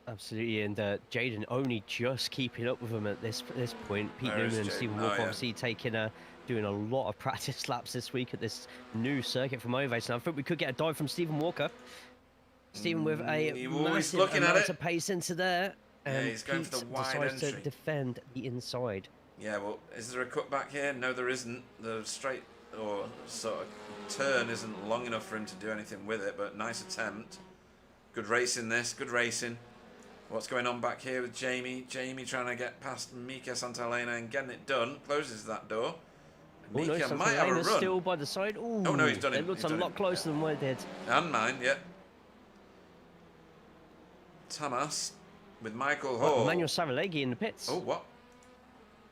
Absolutely, and Jaden only just keeping up with him at this point. Pete Newman and Stephen Walker obviously doing a lot of practice laps this week at this new circuit for motivation. I think we could get a dive from Stephen Walker. Stephen with a massive amount of pace into there. Yeah, he's going for the wide decides entry. to defend the inside. Yeah, well, is there a cut back here? No, there isn't. The straight or sort of turn isn't long enough for him to do anything with it, but nice attempt. Good racing this, good racing. What's going on back here with Jamie? Jamie trying to get past Mika Santalena and getting it done. Closes that door. Mika might have a run. Still by the side. Ooh, oh no, he's done it. It looks a lot closer than what it did. And mine, yeah. Thomas with Michael Hall. Emmanuel Saralegui in the pits. Oh, what?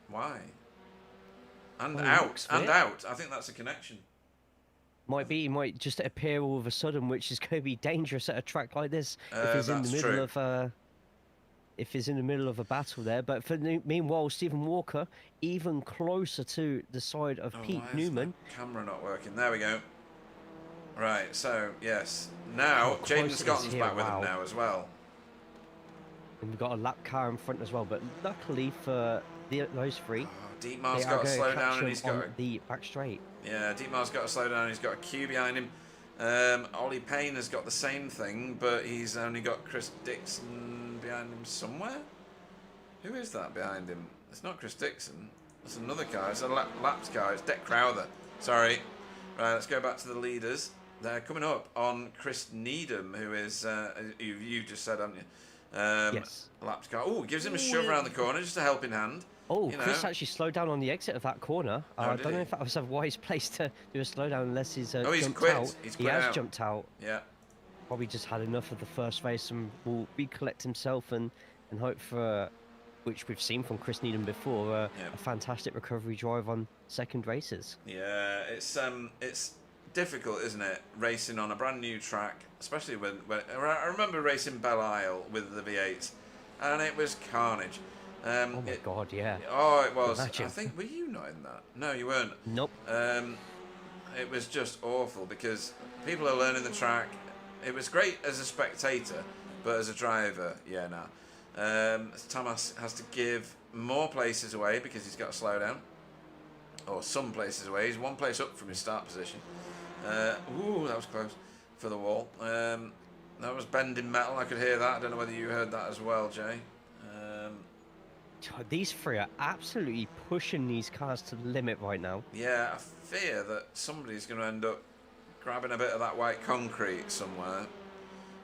Why? And out. And out. I think that's a connection. He might just appear all of a sudden, which is going to be dangerous at a track like this if he's in the middle of if he's in the middle of a battle there. But meanwhile, Stephen Walker even closer to the side of Pete Newman. Camera not working. There we go. Right. So yes, now Jaden Scotland's back with him now as well. And we've got a lap car in front as well. But luckily for those three, Dietmar's got to slow down and he's got the back straight. Yeah, Dietmar's got to slow down. He's got a queue behind him. Ollie Payne has got the same thing, but he's only got Chris Dixon behind him somewhere. Who is that behind him? It's not Chris Dixon. It's another car. It's a laps car. It's Dick Crowther. Sorry. Right, let's go back to the leaders. They're coming up on Chris Needham, who is, you just said, haven't you? Yes. Lapped car. Oh, gives him a shove around the corner, just a helping hand. Oh, you Chris know. actually slowed down on the exit of that corner. I did don't know he? if that was a wise place to do a slowdown unless he's Oh, he's jumped quit. out. He's He quit has out. jumped out. Yeah. Probably just had enough of the first race and will recollect himself and hope for, which we've seen from Chris Needham before, a fantastic recovery drive on second races. Yeah, it's difficult, isn't it? Racing on a brand new track, especially when I remember racing Belle Isle with the V8s, and it was carnage. Oh my God, yeah. Oh, it was. Imagine. I think, were you not in that? No, you weren't. Nope. It was just awful because people are learning the track. It was great as a spectator, but as a driver, yeah, nah. Thomas has to give more places away because he's got to slow down. Or some places away. He's one place up from his start position. Ooh, that was close for the wall. That was bending metal. I could hear that. I don't know whether you heard that as well, Jay. These three are absolutely pushing these cars to the limit right now. Yeah, I fear that somebody's going to end up grabbing a bit of that white concrete somewhere.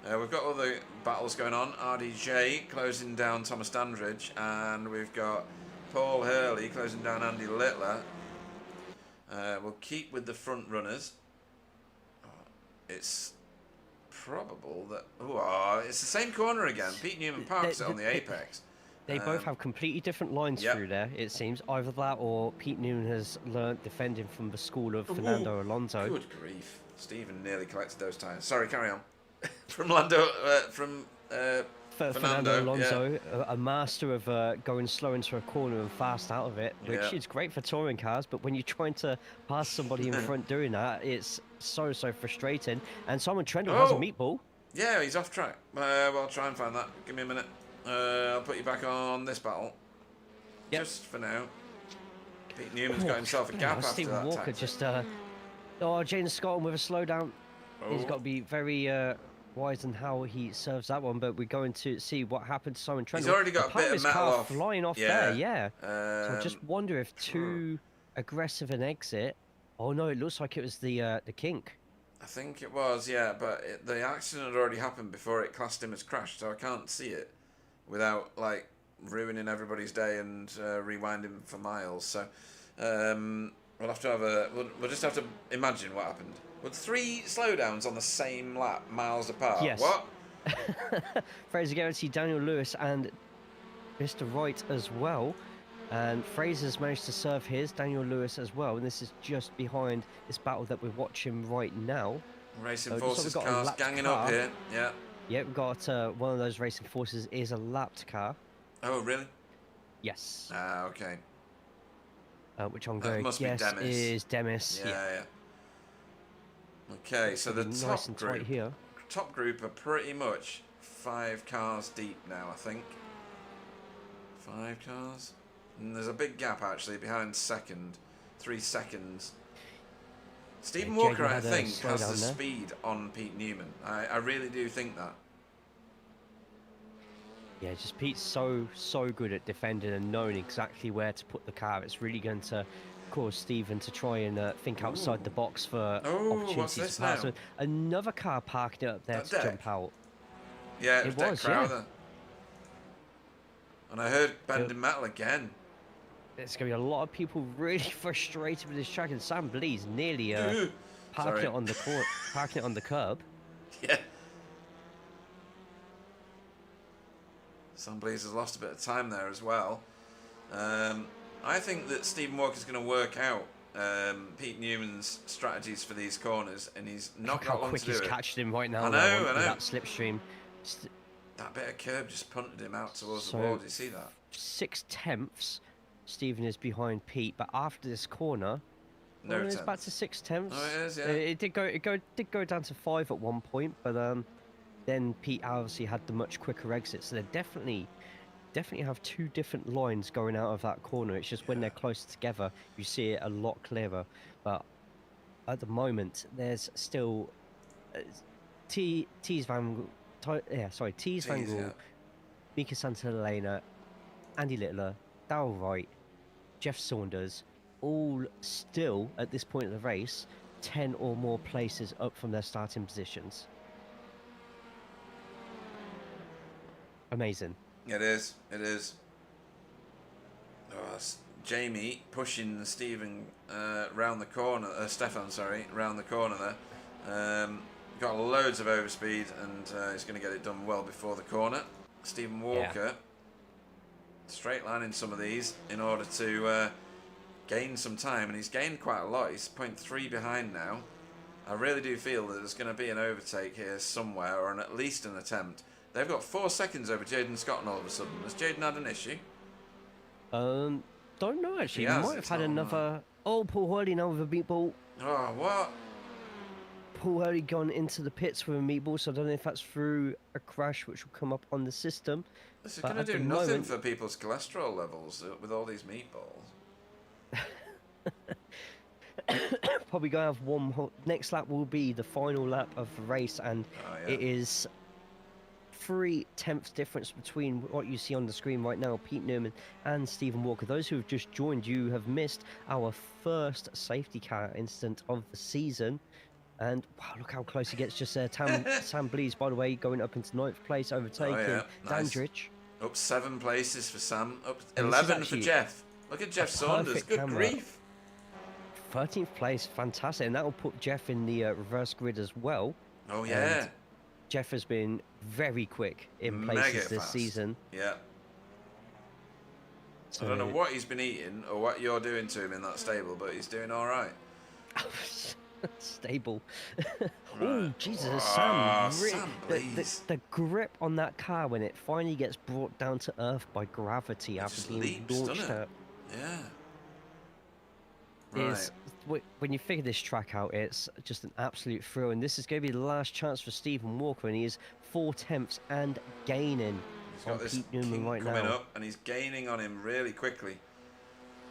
We've got other battles going on. RDJ closing down Thomas Dandridge, and we've got Paul Hurley closing down Andy Littler. We'll keep with the front runners. It's probable that... Oh, it's the same corner again. Pete Newman parks it on the apex. They both have completely different lines through there, it seems. Either that or Pete Newman has learnt defending from the school of Fernando Alonso. Good grief. Stephen nearly collected those tyres. Sorry, carry on. From Fernando Alonso, a master of going slow into a corner and fast out of it, which is great for touring cars, but when you're trying to pass somebody in front doing that, it's so frustrating. And Simon Trendle has a meatball. Yeah, he's off track. Well, I'll try and find that. Give me a minute. I'll put you back on this battle. Just for now. Pete Newman's got himself a gap after Stephen that Walker tactic. just... James Scotland with a slowdown. He's got to be very wise in how he serves that one, but we're going to see what happened to Simon Trendle. He's already got a bit of metal off. Flying off there, so I just wonder if too aggressive an exit... Oh no, it looks like it was the kink. I think it was, yeah, but the accident had already happened before it classed him as crashed, so I can't see it without, like, ruining everybody's day and rewinding for miles. So we'll have to have we'll just have to imagine what happened. With 3 slowdowns on the same lap, miles apart. Yes. What? Fraser Garrity, Daniel Lewis, and Mr. Wright as well. And Fraser's managed to serve his, Daniel Lewis as well. And this is just behind this battle that we're watching right now. Racing Forces cars ganging up here. Yeah. Yeah, we've got one of those Racing Forces is a lapped car. Oh, really? Yes. Ah, okay. Which I'm going to guess is Demis. Yeah. Okay, so the nice and tight here. Top group are pretty much 5 cars deep now, I think. 5 cars? And there's a big gap, actually, behind second. 3 seconds. Stephen Walker, I think, has the speed on Pete Newman. I really do think that. Yeah, just Pete's so good at defending and knowing exactly where to put the car. It's really going to cause Stephen to try and think outside the box for opportunities to pass. Now? Another car parked it up there to jump out. Yeah, it was Crowther. And I heard bending metal again. There's going to be a lot of people really frustrated with this track, and Sam Blees nearly parking it on the curb. Yeah. Sam Blees has lost a bit of time there as well. I think that Stephen Walker's going to work out Pete Newman's strategies for these corners, and he's not got long to do it. How quick he's catched him right now. I know. That slipstream. That bit of curb just punted him out towards the wall. Did you see that? 6/10. Stephen is behind Pete, but after this corner, it's back to 6/10. Oh, it is, yeah. It did go down to 5 at one point, but then Pete obviously had the much quicker exit, so they definitely have 2 different lines going out of that corner. It's just when they're close together, you see it a lot clearer. But at the moment, there's still Tees Van Gogh, Mika Santalena, Andy Littler, Darrell Wright, Jeff Saunders, all still at this point of the race 10 or more places up from their starting positions. amazing. It is. It is. Oh, that's Jamie pushing Stephen round the corner. Stefan, sorry, round the corner there. Got loads of overspeed, and he's going to get it done well before the corner. Stephen Walker, straight lining some of these in order to gain some time, and he's gained quite a lot. He's 0.3 behind now. I really do feel that there's going to be an overtake here somewhere, or at least an attempt. They've got 4 seconds over Jaden Scott, and all of a sudden, has Jaden had an issue? Don't know actually. He has, Might have it's had not on another. Oh, Paul Hurley now with a meatball. Oh, what? Paul Hurley gone into the pits with a meatball, so I don't know if that's through a crash, which will come up on the system. This is going to do nothing for people's cholesterol levels with all these meatballs. Probably going to have one. Next lap will be the final lap of the race, and it is 3/10 difference between what you see on the screen right now, Pete Newman and Stephen Walker. Those who have just joined, you have missed our first safety car incident of the season. And wow, look how close he gets just there. Sam Blees, by the way, going up into 9th place, overtaking Dandridge. Up 7 places for Sam. Up 11 for Jeff. Look at Jeff Saunders. Good grief. 13th place, fantastic. And that will put Jeff in the reverse grid as well. Oh, yeah. And Jeff has been very quick in places this season. Yeah. So, I don't know what he's been eating or what you're doing to him in that stable, but he's doing all right. Stable. Right. Oh, Jesus, Sam. The grip on that car when it finally gets brought down to earth by gravity after being launched out. Yeah. Right. When you figure this track out, it's just an absolute thrill, and this is going to be the last chance for Stephen Walker, and he is 4/10 and gaining. He's got this King right coming now. up, and he's gaining on him really quickly.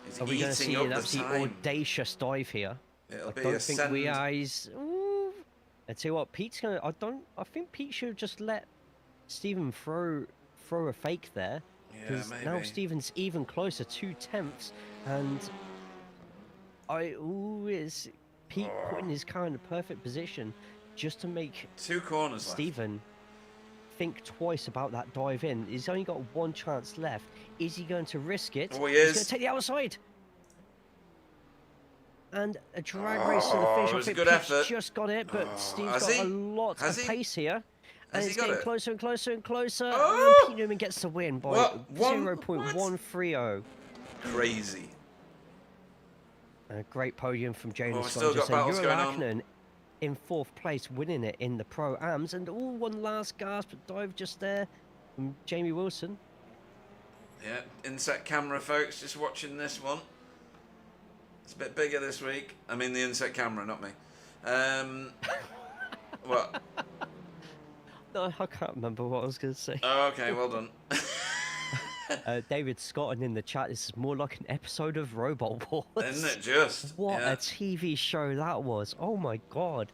He's Are we going to see an absolutely time. audacious dive here? It'll be I don't think we are. Ooh. I tell you what, Pete's gonna. I think Pete should have just let Stephen throw a fake there, because now Stephen's even closer, 2/10, and is Pete putting his car in the perfect position just to make 2 corners Stephen think twice about that dive in. He's only got 1 chance left. Is he going to risk it? Oh, he is. He's going to take the outside. And a drag race to the finish. I think Pete's just got it, but Steve's got a lot of pace here. And it's getting closer and closer and closer. And Pete Newman gets the win by 0.130. Crazy. A great podium from Jaden Scott. Still got battles going on. In 4th place, winning it in the Pro-Ams. And one last gasp dive just there from Jamie Wilson. Yeah, inset camera, folks, just watching this one. It's a bit bigger this week. I mean the inset camera, not me. What? No, I can't remember what I was going to say. Oh, okay, well done. David Scott, and in the chat, this is more like an episode of Robot Wars. Isn't it just? What a TV show that was. Oh my God.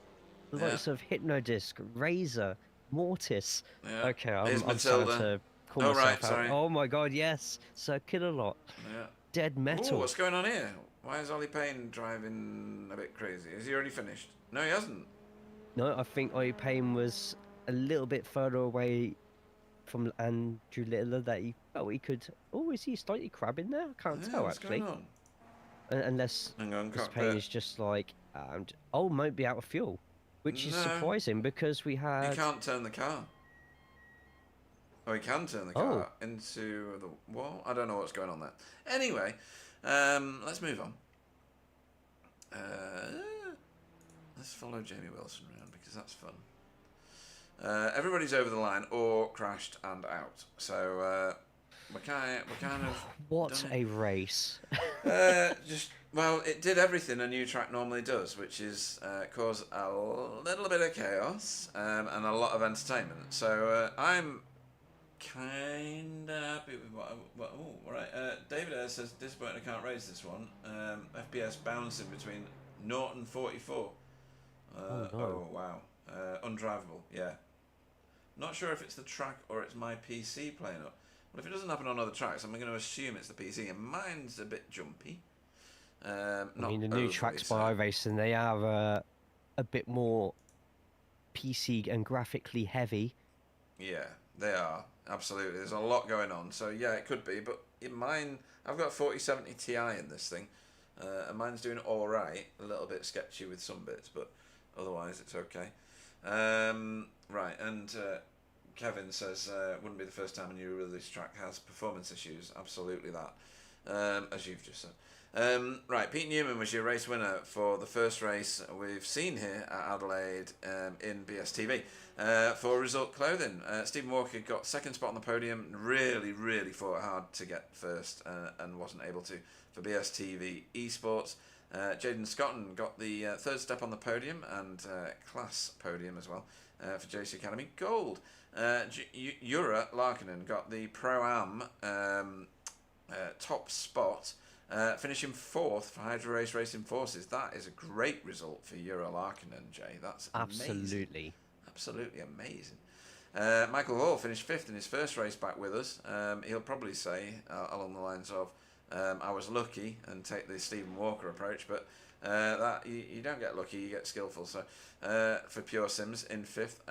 The likes of Hypnodisc, Razor, Mortis. Yeah. Okay, I'm starting to call myself out. Sorry. Oh my God, yes. Circular Lot. Yeah. Dead Metal. Ooh, what's going on here? Why is Ollie Payne driving a bit crazy? Has he already finished? No, he hasn't. No, I think Ollie Payne was a little bit further away from Andrew Littler that he felt he could. Oh, is he slightly crabbing there? I can't tell, actually. What's going on? Unless Payne is just like, might be out of fuel, which is surprising because we had. He can't turn the car. Oh, he can turn the car into the wall. I don't know what's going on there. Anyway, let's move on. Let's follow Jamie Wilson around because that's fun. Everybody's over the line or crashed and out. So we're kind of. What a race! Well, it did everything a new track normally does, which is cause a little bit of chaos and a lot of entertainment. So I'm kind of happy with what all right. David Ayres says disappointed I can't raise this one. FPS bouncing between 0 and 44. Oh wow. Undrivable. Yeah. Not sure if it's the track or it's my PC playing up. But if it doesn't happen on other tracks, I'm going to assume it's the PC. And mine's a bit jumpy. I mean, the new tracks by iRacing, they are a bit more PC and graphically heavy. Yeah, they are. Absolutely. There's a lot going on. So, yeah, it could be. But in mine, I've got 4070 Ti in this thing. And mine's doing all right. A little bit sketchy with some bits, but otherwise it's okay. Right, and Kevin says, wouldn't be the first time a new release track has performance issues. Absolutely that, as you've just said. Right, Pete Newman was your race winner for the first race we've seen here at Adelaide in BSTV. For Result Clothing, Stephen Walker got second spot on the podium, really fought hard to get first and wasn't able to for BSTV Esports. Jaden Scotton got the third step on the podium and class podium as well for JC Academy Gold. Jura Larkinen got the Pro-Am top spot, finishing fourth for Hydro Race Racing Forces. That is a great result for Jura Larkinen, Jay. That's amazing. Absolutely amazing. Michael Hall finished fifth in his first race back with us. He'll probably say along the lines of, I was lucky, and take the Stephen Walker approach, but that you don't get lucky, you get skillful. So for Pure Sims in fifth.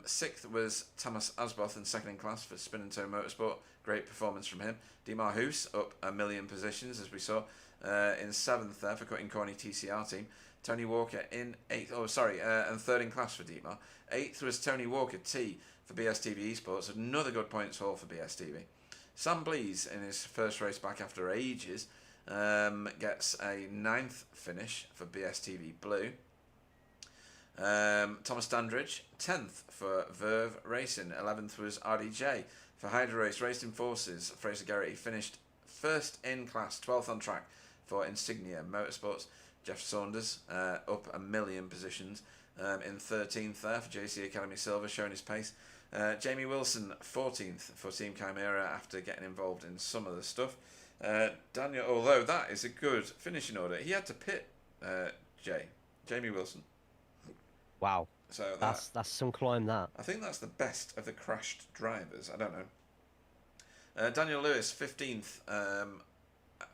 Sixth was Thomas Asboth in second in class for Spin and Toe Motorsport. Great performance from him. Dimar Hoos up a million positions, as we saw, in seventh there for Cutting Corny TCR team. Tony Walker in eighth, and third in class for Dimar. Eighth was Tony Walker T for BSTV Esports. Another good points haul for BSTV. Sam Blees, in his first race back after ages, gets a ninth finish for BSTV Blue. Thomas Dandridge, 10th for Verve Racing. 11th was RDJ for Hydro Race Racing Forces. Fraser Garrity finished first in class, 12th on track for Insignia Motorsports. Jeff Saunders up a million positions in 13th there for JC Academy Silver, showing his pace. Jamie Wilson, 14th for Team Chimera after getting involved in some of the stuff. Daniel, although that is a good finishing order, he had to pit Jamie Wilson. Wow. So that's some climb, that. I think that's the best of the crashed drivers. I don't know. Daniel Lewis, 15th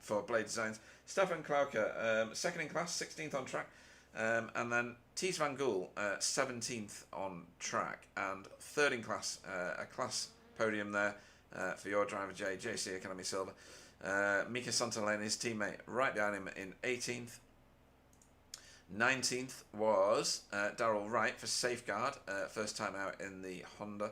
for Blade Designs. Stefan Klauker, second in class, 16th on track. And then Tees Van Gool, 17th on track, and third in class, a class podium there for your driver JC Academy Silver. Mika Santalena, his teammate, right behind him in 18th. 19th was Darryl Wright for Safeguard, first time out in the Honda.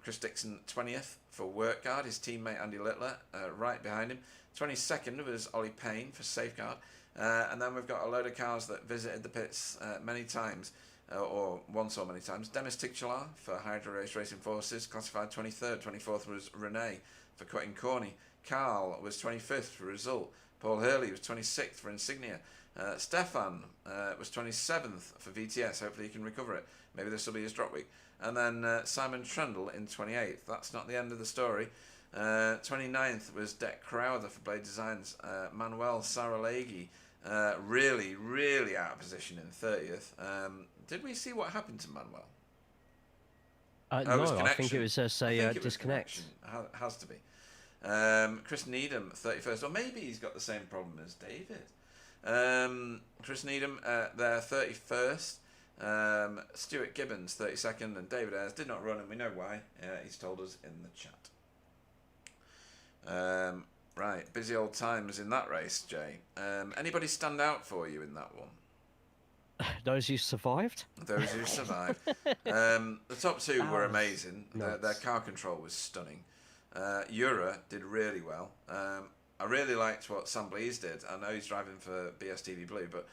Chris Dixon, 20th for Work Guard, his teammate Andy Littler, right behind him. 22nd was Ollie Payne for Safeguard. And then we've got a load of cars that visited the pits many times, or once or many times. Demis Tichala for Hydro Race Racing Forces, classified 23rd. 24th was Renee for Cutting Corny. Carl was 25th for Result. Paul Hurley was 26th for Insignia. Stefan was 27th for VTS. Hopefully he can recover it. Maybe this will be his drop week. And then Simon Trundle in 28th. That's not the end of the story. 29th was Deck Crowder for Blade Designs. Manuel Saralegi, really out of position in 30th. Did we see what happened to Manuel? No, I think it was just a disconnect. Has to be. Chris Needham, 31st. Or maybe he's got the same problem as David. Chris Needham, there, 31st. Stuart Gibbons, 32nd. And David Ayres did not run, and we know why. He's told us in the chat. Right, busy old times in that race, Jay. Anybody stand out for you in that one? Those who survived? Those who survived. The top two were amazing. Their car control was stunning. Jura did really well. I really liked what Sam Blees did. I know he's driving for BSTV Blue, but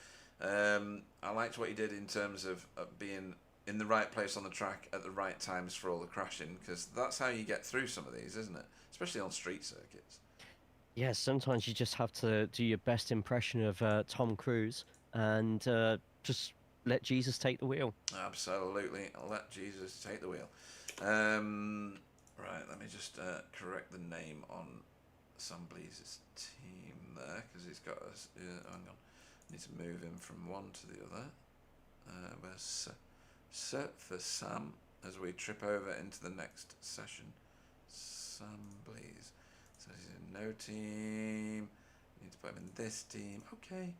I liked what he did in terms of being in the right place on the track at the right times for all the crashing, because that's how you get through some of these, isn't it? Especially on street circuits. Yeah, sometimes you just have to do your best impression of Tom Cruise and just let Jesus take the wheel. Absolutely, let Jesus take the wheel. Right, let me just correct the name on Sam Blees' team there, because he's got us. Hang on, I need to move him from one to the other. Where's for Sam as we trip over into the next session? Sam Blees. So he's in no team. Need to put him in this team. Okay.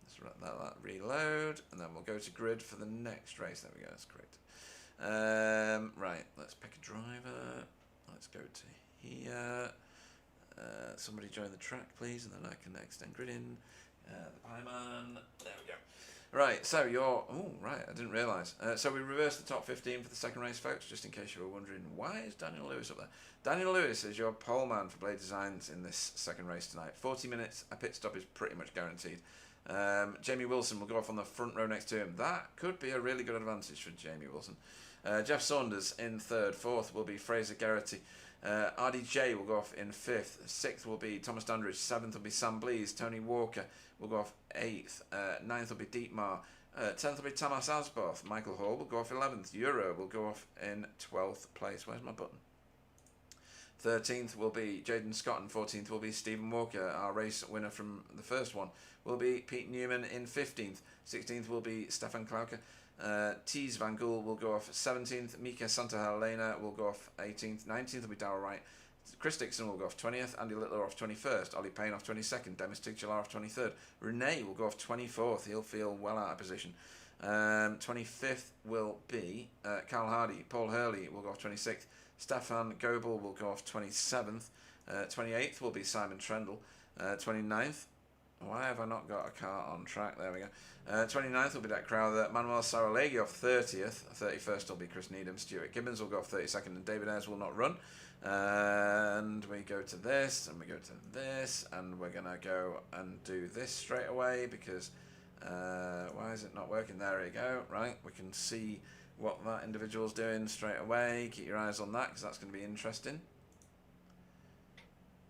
Let's let that reload, and then we'll go to grid for the next race. There we go. That's great. Right, let's pick a driver. Let's go to here. Somebody join the track, please, and then I can extend grid in. The pieman. There we go. Right, so you're... Oh, right, I didn't realise. So we reversed the top 15 for the second race, folks, just in case you were wondering, why is Daniel Lewis up there? Daniel Lewis is your pole man for Blade Designs in this second race tonight. 40 minutes, a pit stop is pretty much guaranteed. Jamie Wilson will go off on the front row next to him. That could be a really good advantage for Jamie Wilson. Jeff Saunders in third. Fourth will be Fraser Garrity. RDJ will go off in fifth. Sixth will be Thomas Dandridge. Seventh will be Sam Blees. Tony Walker will go off eighth. Ninth will be Dietmar. 10th will be Tamas Asboth. Michael Hall will go off 11th. Euro will go off in 12th place. Where's my button? 13th will be Jaden Scott and 14th will be Stephen Walker. Our race winner from the first one will be Pete Newman in 15th. 16th will be Stefan Klauke. Tees Van Gool will go off 17th. Mika Santa Helena will go off 18th. 19th will be Darryl Wright. Chris Dixon will go off 20th. Andy Littler off 21st. Ollie Payne off 22nd. Demis Tigchalar off 23rd. Renee will go off 24th. He'll feel well out of position. 25th will be Carl Hardy. Paul Hurley will go off 26th. Stefan Goebel will go off 27th. 28th will be Simon Trendle. 29th. Why have I not got a car on track? There we go. 29th will be Dak Crowther. Manuel Saralegi off 30th. 31st will be Chris Needham. Stuart Gibbons will go off 32nd. And David Ayres will not run. And we go to this. And we go to this. And we're going to go and do this straight away. Because why is it not working? There we go. Right. We can see what that individual's doing straight away. Keep your eyes on that because that's going to be interesting.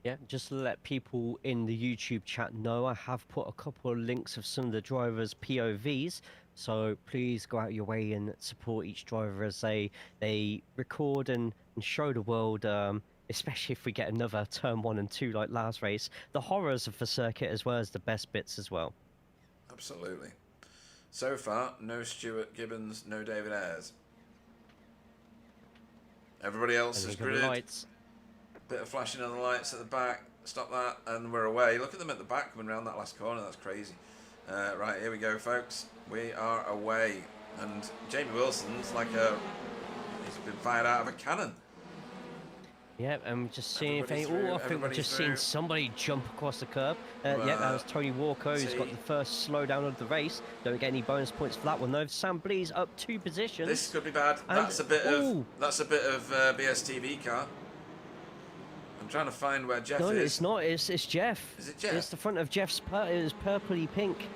Yeah, just to let people in the YouTube chat know, I have put a couple of links of some of the drivers' POVs. So please go out your way and support each driver as they record and show the world, especially if we get another turn 1 and 2 like last race, the horrors of the circuit as well as the best bits as well. Absolutely. So far, no Stuart Gibbons, no David Ayres. Everybody else is gridded. Lights. Bit of flashing on the lights at the back. Stop that, and we're away. Look at them at the back coming around that last corner. That's crazy. Right, here we go, folks. We are away. And Jamie Wilson's like he's been fired out of a cannon. Yeah, I'm just seeing if any... Oh, I think we've just seen somebody jump across the curb. Yeah, that was Tony Walker, who's got the first slowdown of the race. Don't get any bonus points for that one, though. Sam Blees up 2 positions. This could be bad. And that's a bit of BSTV car. I'm trying to find where Jeff is. No, it's not. It's Jeff. Is it Jeff? It's the front of Jeff's... It was purpley pink.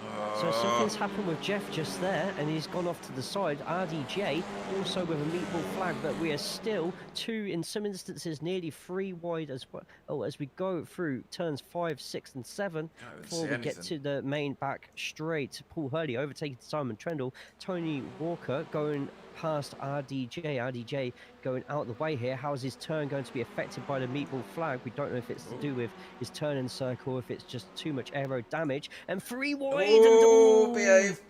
Oh. So something's happened with Jeff just there, and he's gone off to the side. RDJ also with a meatball flag, but we are still 2, in some instances, nearly 3 wide as well. Oh, as we go through turns 5, 6, and 7 before we get to the main back straight. Paul Hurley overtaking Simon Trendle. Tony Walker going past RDJ. RDJ going out the way here. How is his turn going to be affected by the meatball flag? We don't know if it's to do with his turn in circle, if it's just too much aero damage. And 3 wide. Oh, behave.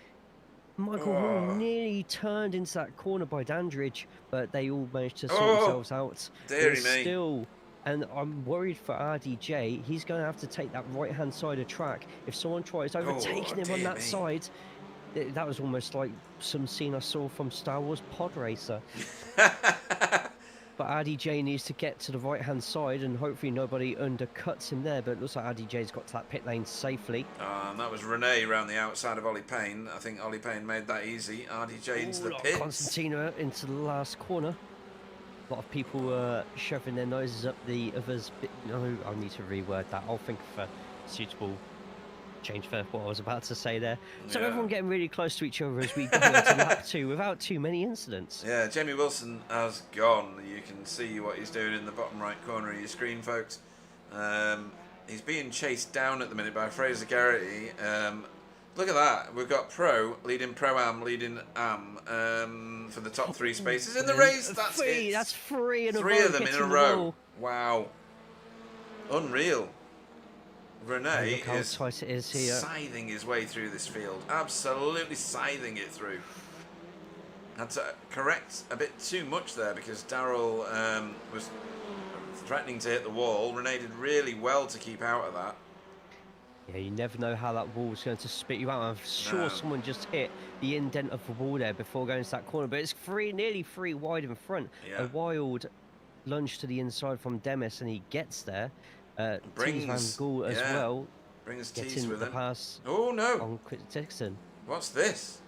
Michael Hall nearly turned into that corner by Dandridge, but they all managed to sort themselves out. Deary me. Still, and I'm worried for RDJ. He's going to have to take that right-hand side of track. If someone tries overtaking him on that side, that was almost like some scene I saw from Star Wars Pod Racer. But RDJ needs to get to the right-hand side, and hopefully nobody undercuts him there. But it looks like RDJ's got to that pit lane safely. And that was Renee around the outside of Ollie Payne. I think Ollie Payne made that easy. RDJ into the pit. Constantina into the last corner. A lot of people shoving their noses up the others. No, I need to reword that. I'll think of a suitable change for what I was about to say there. So everyone getting really close to each other as we go into lap 2 without too many incidents. Yeah, Jamie Wilson has gone. You can see what he's doing in the bottom right corner of your screen, folks. He's being chased down at the minute by Fraser Garrity. Look at that. We've got Pro leading Pro-Am, leading Am for the top 3 spaces in the race. That's it. That's 3 in a row. 3 of them in a row. Wow. Unreal. Renee is tight it is here. scything his way through this field. Absolutely scything it through. Had to correct a bit too much there because Darryl was threatening to hit the wall. Renee did really well to keep out of that. Yeah, you never know how that wall's going to spit you out. I'm sure No. someone just hit the indent of the wall there before going to that corner, but it's nearly three wide in front. Yeah. A wild lunge to the inside from Demis, and he gets there. Tees Van Brings, Gaal as yeah, well, brings Tees getting with the him. pass Oh no! on Chris Dixon. What's this?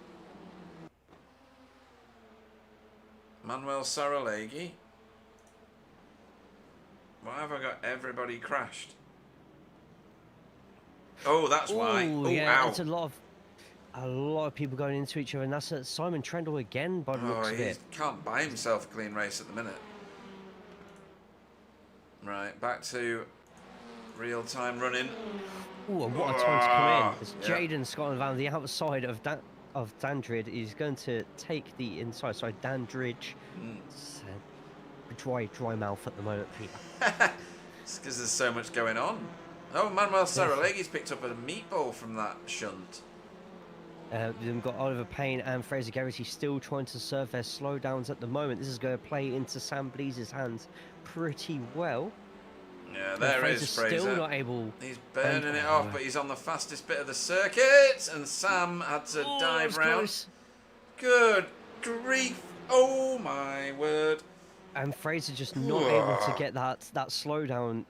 Manuel Saralegi. Why have I got everybody crashed? Oh, that's why. Oh, Oh, yeah, ow. it's a lot of people going into each other, and that's Simon Trendle again by the looks of he it. can't buy himself a clean race at the minute. Right, back to real-time running. Oh, and what a time to come in. As Yeah. Jaden's gone around the outside of Dandridge. He's going to take the inside. Sorry, Dandridge. It's, dry mouth at the moment, Peter. It's because there's so much going on. Oh, Manuel Saralegi's picked up a meatball from that shunt. We've got Oliver Payne and Fraser Garrity still trying to serve their slowdowns at the moment. This is going to play into Sam Blease's hands pretty well. Yeah, there is Fraser. Still not able. He's burning it off, but he's on the fastest bit of the circuit, and Sam had to dive round. Close. Good grief! Oh my word! And Fraser just not able to get that slowdown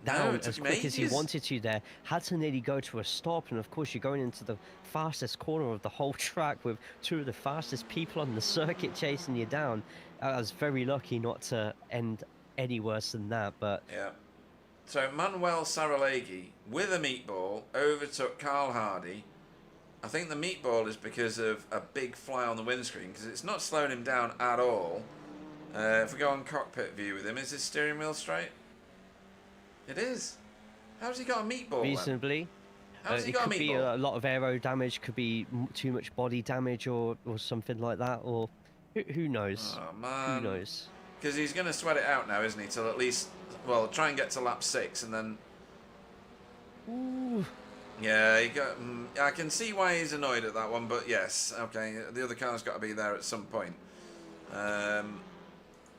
down it as took him quick as he ages. wanted to there. Had to nearly go to a stop, and of course you're going into the fastest corner of the whole track with two of the fastest people on the circuit chasing you down. I was very lucky not to end any worse than that, but Yeah. So Manuel Saralegi with a meatball overtook Carl Hardy. I think the meatball is because of a big fly on the windscreen, because it's not slowing him down at all. If we go on cockpit view with him, is his steering wheel straight? It is. How's he got a meatball then? reasonably. How's he It got a could be meatball? a lot of aero damage, could be too much body damage or something like that, or who knows? Oh man. Who knows? Because he's going to sweat it out now, isn't he? Till at least, well, try and get to lap 6 and then... Ooh. Yeah, he got, I can see why he's annoyed at that one, but yes, okay, the other car's got to be there at some point.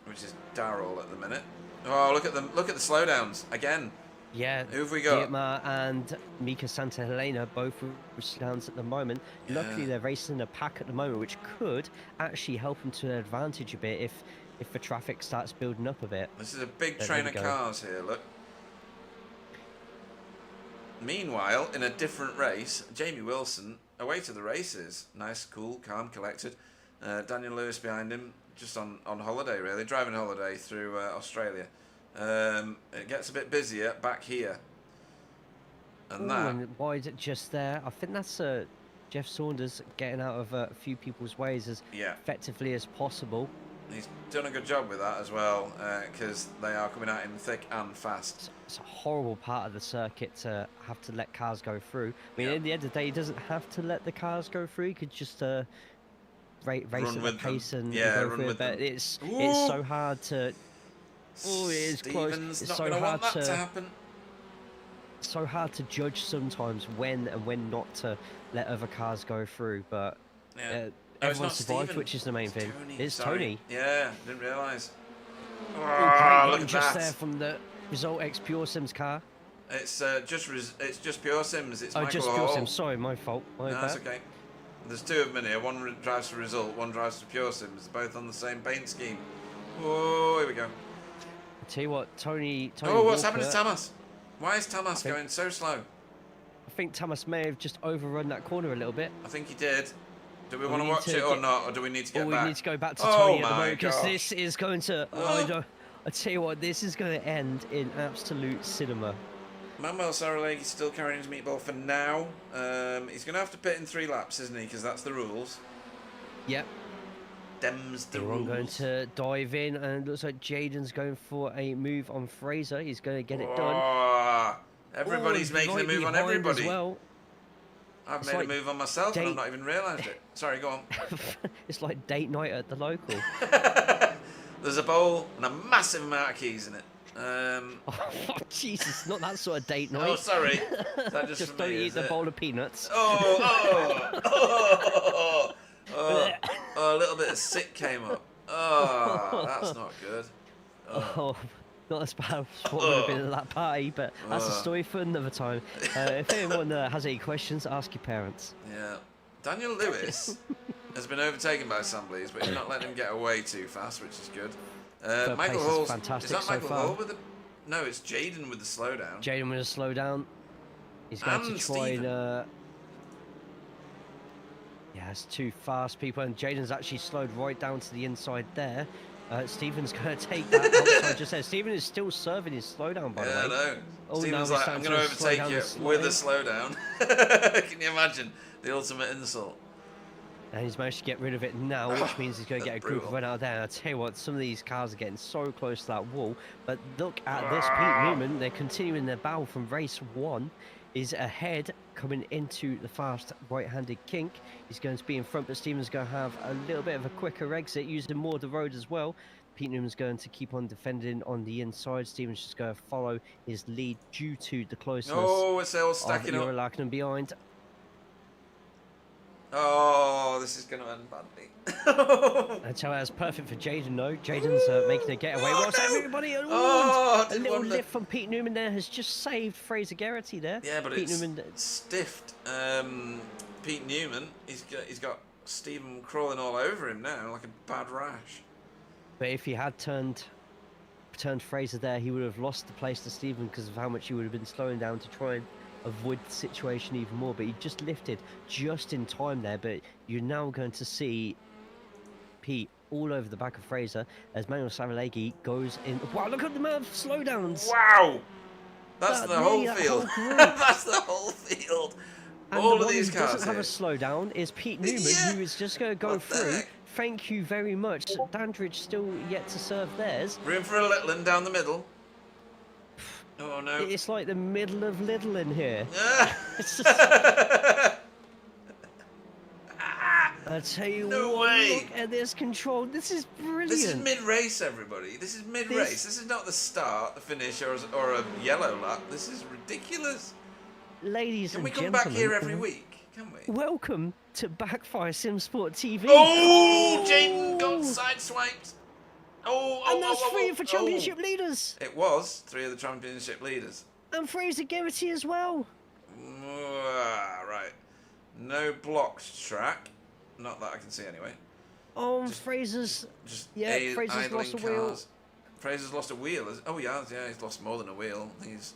Which is Darrell at the minute. Oh, look at the slowdowns again. Yeah, Who have we got? Dietmar and Mika Santa Helena both with slowdowns at the moment. Yeah. Luckily, they're racing a pack at the moment, which could actually help them to an advantage a bit if the traffic starts building up a bit. This is a big There train we of go. cars here, look. Meanwhile, in a different race, Jamie Wilson away to the races. Nice, cool, calm, collected. Daniel Lewis behind him, just on holiday really, driving holiday through Australia. It gets a bit busier back here. And Ooh, that... and why is it just there? I think that's Jeff Saunders getting out of a few people's ways as Yeah. effectively as possible. He's done a good job with that as well, because they are coming at him thick and fast. It's a horrible part of the circuit to have to let cars go through. I mean, Yeah. at the end of the day, he doesn't have to let the cars go through. He could just race at the with them. pace and Yeah, go run through it. with But them. it's Ooh. so hard to. Oh, it is close. Stephen's It's not so going to want hard that to to. happen. So hard to judge sometimes when and when not to let other cars go through. But Yeah. everyone not survived, Stephen. which is the main It's thing. Tony, It's sorry. Tony. Yeah, didn't realise. Oh, Ah, great look run at just that. there from the Result X Pure Sims car. It's just Pure Sims. It's Oh, Michael just Pure Hall. Sims. Sorry, my fault. My No, that's bad. okay. There's two of them in here. One drives for Result, one drives for Pure Sims. Both on the same paint scheme. Oh, here we go. I tell you what, Tony Oh, what's Walker, happened to Tamas? Why is Tamas think- going so slow? I think Thomas may have just overrun that corner a little bit. I think he did. Do we We want to need watch to it or get- not, or do we need to Or get we back? need to go back to Oh Tony at the my moment because gosh. this is going to. I tell you what, this is going to end in absolute cinema. Manuel Saralegi still carrying his meatball for now. He's going to have to pit in 3 laps, isn't he? Because that's the rules. Yep. Dem's the They're all rules. going to dive in, and it looks like Jaden's going for a move on Fraser. He's going to get it done. Oh, everybody's Ooh, making a right move on behind everybody. As well. I've It's made like a move on myself and I've date- not even realised it. Sorry, go on. It's like date night at the local. There's a bowl and a massive amount of keys in it. Oh, Jesus, not that sort of date night. Oh, sorry. Is that just, Just for don't me, eat is the it? bowl of peanuts. Oh, a little bit of sick came up. Oh, that's not good. Oh, not as bad as what would have been at that party, but that's a story for another time. If anyone has any questions, ask your parents. Yeah. Daniel Lewis has been overtaken by Samblees, but he's not letting him get away too fast, which is good. Michael Hall's fantastic. Is that so Michael far. Hall with the? No, it's Jaden with the slowdown. Jaden with a slowdown. He's going to try and. Yeah, it's too fast, people, and Jaden's actually slowed right down to the inside there. Stephen's going to take that outside just there. Stephen is still serving his slowdown, by the way. Yeah, I know. Oh, Stephen's like, I'm going to overtake you with a slowdown. Can you imagine? The ultimate insult. And he's managed to get rid of it now, which means he's going to get a group run out there. And I tell you what, some of these cars are getting so close to that wall. But look at this, Pete Newman. They're continuing their battle from race 1. Is ahead, coming into the fast right-handed kink. He's going to be in front, but Stephen's going to have a little bit of a quicker exit, using more of the road as well. Pete Newman's going to keep on defending on the inside. Stephen's just going to follow his lead due to the closeness. Oh, it's all stacking up. Larkin behind. Oh, this is going to end badly. That's how that's perfect for Jaden, though. Jaden's making a getaway. Whilst everybody a little lift from Pete Newman there has just saved Fraser Geraghty there. Yeah, but Pete it's Newman stiffed Pete Newman. He's got Stephen crawling all over him now like a bad rash. But if he had turned Fraser there, he would have lost the place to Stephen because of how much he would have been slowing down to try and avoid the situation even more. But he just lifted just in time there. But you're now going to see Pete all over the back of Fraser as Manuel Savalegi goes in. Wow, look at the amount of slowdowns. Wow, that's the whole field. That's the whole field. And all the of these one who cars doesn't have a slowdown is Pete Newman, who is just going to go through. Thank you very much. Dandridge still yet to serve theirs. Room for a Littlin down the middle. Oh no. It's like the middle of Lidl in here. It's just... I tell you what, look at this control. This is brilliant. This is mid-race, everybody. This is mid-race. This is not the start, the finish, or a yellow lap. This is ridiculous. Ladies and gentlemen. Can we come back here every week? Can we? Welcome to Backfire Simsport TV. Oh, Jaden got sideswiped. And that's 3 for championship leaders. It was 3 of the championship leaders. And Fraser Geraghty as well. Right. No blocked track. Not that I can see anyway. Oh, Fraser's... Yeah, Fraser's lost a wheel. Fraser's lost a wheel. Oh, yeah, he's lost more than a wheel. He's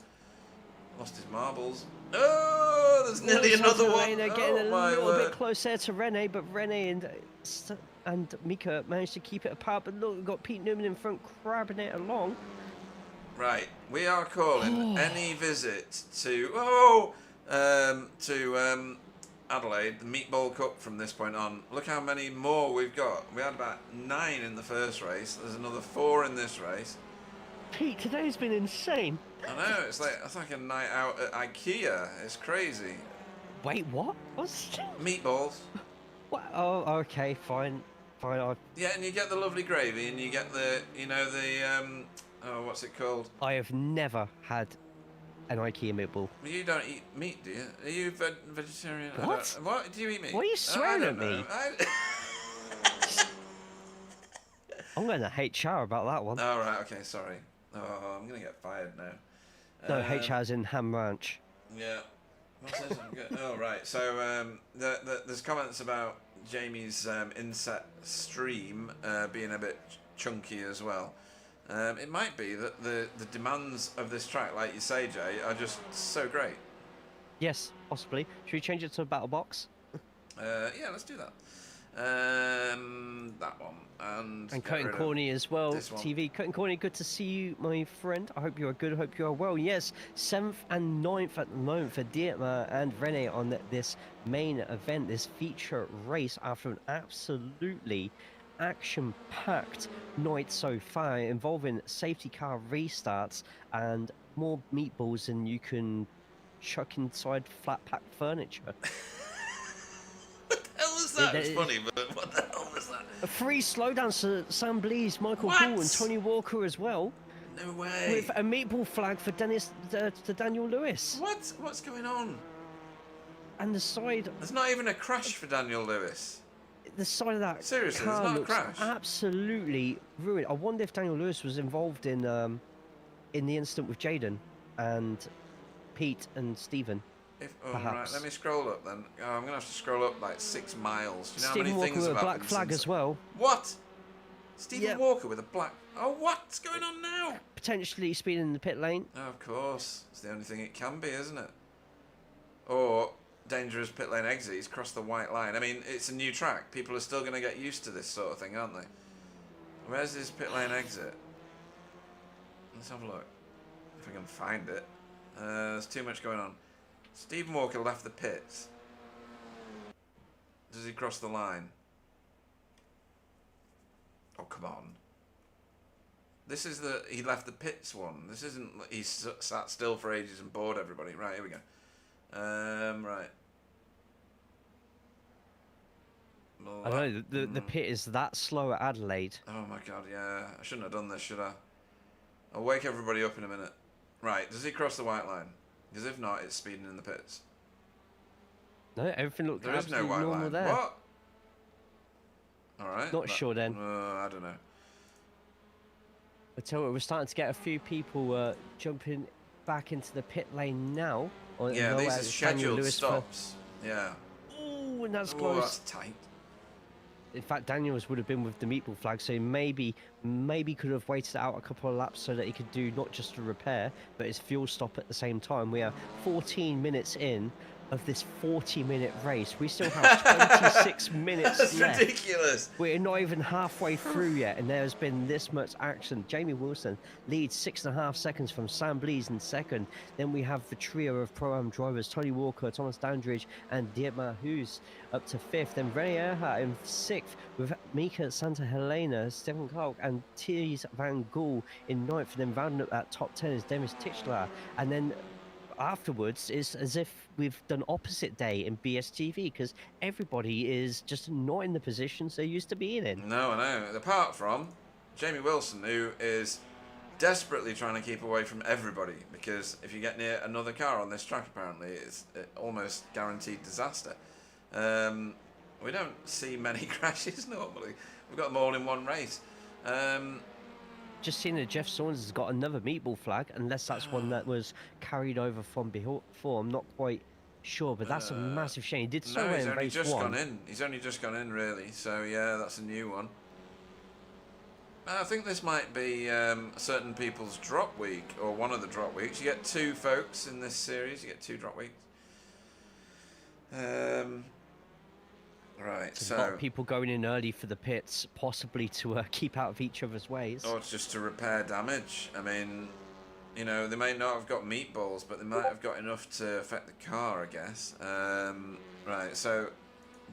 lost his marbles. Oh, there's nearly another one. Getting a little bit closer to Rene, but Rene and Mika managed to keep it apart. But look, we've got Pete Newman in front, crabbing it along. Right, we are calling any visit to Adelaide, the Meatball Cup from this point on. Look how many more we've got. We had about 9 in the first race. There's another 4 in this race. Pete, today's been insane. I know, it's like a night out at IKEA. It's crazy. Wait, what? What's... Meatballs. What? Oh, okay, fine. Yeah, and you get the lovely gravy, and you get the, what's it called? I have never had an IKEA meatball. Well, you don't eat meat, do you? Are you vegetarian? What? What? Do you eat meat? Why are you swearing at me? I'm going to HR about that one. Oh, right, okay, sorry. Oh, I'm going to get fired now. No, HR's in Ham Ranch. Yeah. What's this? Oh, right. So there's comments about Jamie's inset stream being a bit chunky as well. It might be that the demands of this track, like you say, Jay, are just so great. Yes, possibly. Should we change it to a battle box? Yeah, let's do that. That one. And Curtin Corney as well. TV. Curtin Corney, good to see you, my friend. I hope you are good. I hope you are well. Yes, 7th and 9th at the moment for Dietmar and Rene on this main event, this feature race after an absolutely action-packed night so far, involving safety car restarts and more meatballs than you can chuck inside flat-pack furniture. That was funny, but what the hell was that? A free slowdown to Sam Blees, Michael Poole and Tony Walker as well. No way. With a meatball flag for Daniel Lewis. What's going on? And the side... There's not even a crash for Daniel Lewis. The side of that Seriously, car there's not looks a crash. absolutely ruined. I wonder if Daniel Lewis was involved in in the instant with Jaden and Pete and Stephen. All right, let me scroll up then. Oh, I'm gonna have to scroll up like 6 miles. Do you know Stephen how many Walker things with a have black happened flag since... as well. What? Stephen Yep. Walker with a black... Oh, what's going on now? Potentially speeding in the pit lane. Oh, of course. It's the only thing it can be, isn't it? Or dangerous pit lane exit. He's crossed the white line. I mean, it's a new track. People are still going to get used to this sort of thing, aren't they? Where's his pit lane exit? Let's have a look. If I can find it. There's too much going on. Stephen Walker left the pits. Does he cross the line? Oh, come on. This is the... He left the pits one. This isn't... He sat still for ages and bored everybody. Right, here we go. Right. I know, the pit is that slow at Adelaide. Oh my god, yeah. I shouldn't have done this, should I? I'll wake everybody up in a minute. Right, does he cross the white line? Because if not, it's speeding in the pits. No, everything looked There is no absolutely white normal line. there. What? Alright. Not sure then. I don't know. I tell you, we're starting to get a few people jumping back into the pit lane now. Yeah, these are scheduled stops. Yeah. Oh, and that's Oh, close. that's tight. In fact, Daniels would have been with the meatball flag, so maybe could have waited out a couple of laps so that he could do not just a repair, but his fuel stop at the same time. We are 14 minutes in of this 40-minute race. We still have 26 minutes That's left. ridiculous. We're not even halfway through yet, and there has been this much action. Jamie Wilson leads 6.5 seconds from Sam Blees in second. Then we have the trio of Pro-Am drivers, Tony Walker, Thomas Dandridge, and Dietmar Hughes up to fifth. Then René Earhart in sixth, with Mika Santa Helena, Stefan Kalk, and Thies van Gool in ninth. And then rounding up that top 10 is Demis Tichler. And then afterwards it's as if we've done opposite day in BSTV, because everybody is just not in the positions they're used to being in. No, I know. Apart from Jamie Wilson, who is desperately trying to keep away from everybody, because if you get near another car on this track, apparently it's almost guaranteed disaster. We don't see many crashes normally. We've got them all in one race. Just seeing that Jeff Saunders has got another meatball flag, unless that's one that was carried over from before. I'm not quite sure, but that's a massive shame. He did so well in race one. He's only just gone in, really. So yeah, that's a new one. I think this might be certain people's drop week, or one of the drop weeks. You get 2 folks in this series. You get 2 drop weeks. Right, so a lot of people going in early for the pits, possibly to keep out of each other's ways. Or it's just to repair damage. I mean, you know, they may not have got meatballs, but they might have got enough to affect the car, I guess. Right, so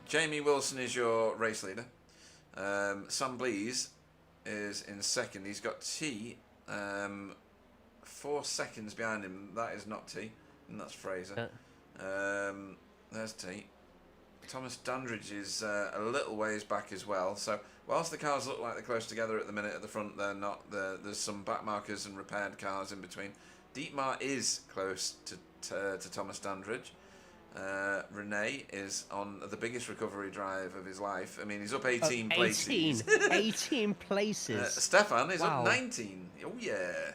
Jamie Wilson is your race leader. Sam Blees is in second. He's got T 4 seconds behind him. That is not T, and that's Fraser. There's T. Thomas Dandridge is a little ways back as well. So whilst the cars look like they're close together at the minute at the front, they're not. There's some back markers and repaired cars in between. Dietmar is close to Thomas Dandridge. René is on the biggest recovery drive of his life. I mean, he's up 18 places. 18 places. Stefan is up 19. Oh yeah.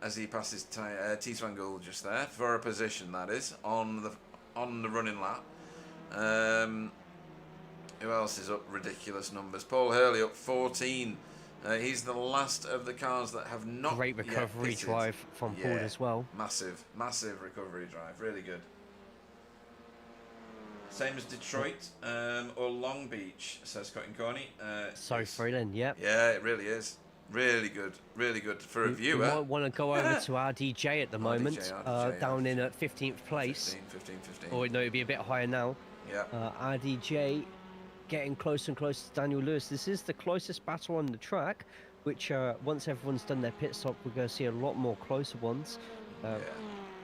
As he passes Thies van Gool just there for a position, that is, on the running lap. Who else is up ridiculous numbers? Paul Hurley up 14. He's the last of the cars that have not Great recovery yet drive from Paul as well. Massive recovery drive. Really good. Same as Detroit or Long Beach, says Scott and Corney. Sorry, Freeland, yep. Yeah, it really is. Really good for a viewer. You might want to go over to RDJ at the moment, down in at 15th place. 15. Or no, it'd be a bit higher now. Yeah. RDJ getting closer and closer to Daniel Lewis. This is the closest battle on the track, which once everyone's done their pit stop, we're going to see a lot more closer ones.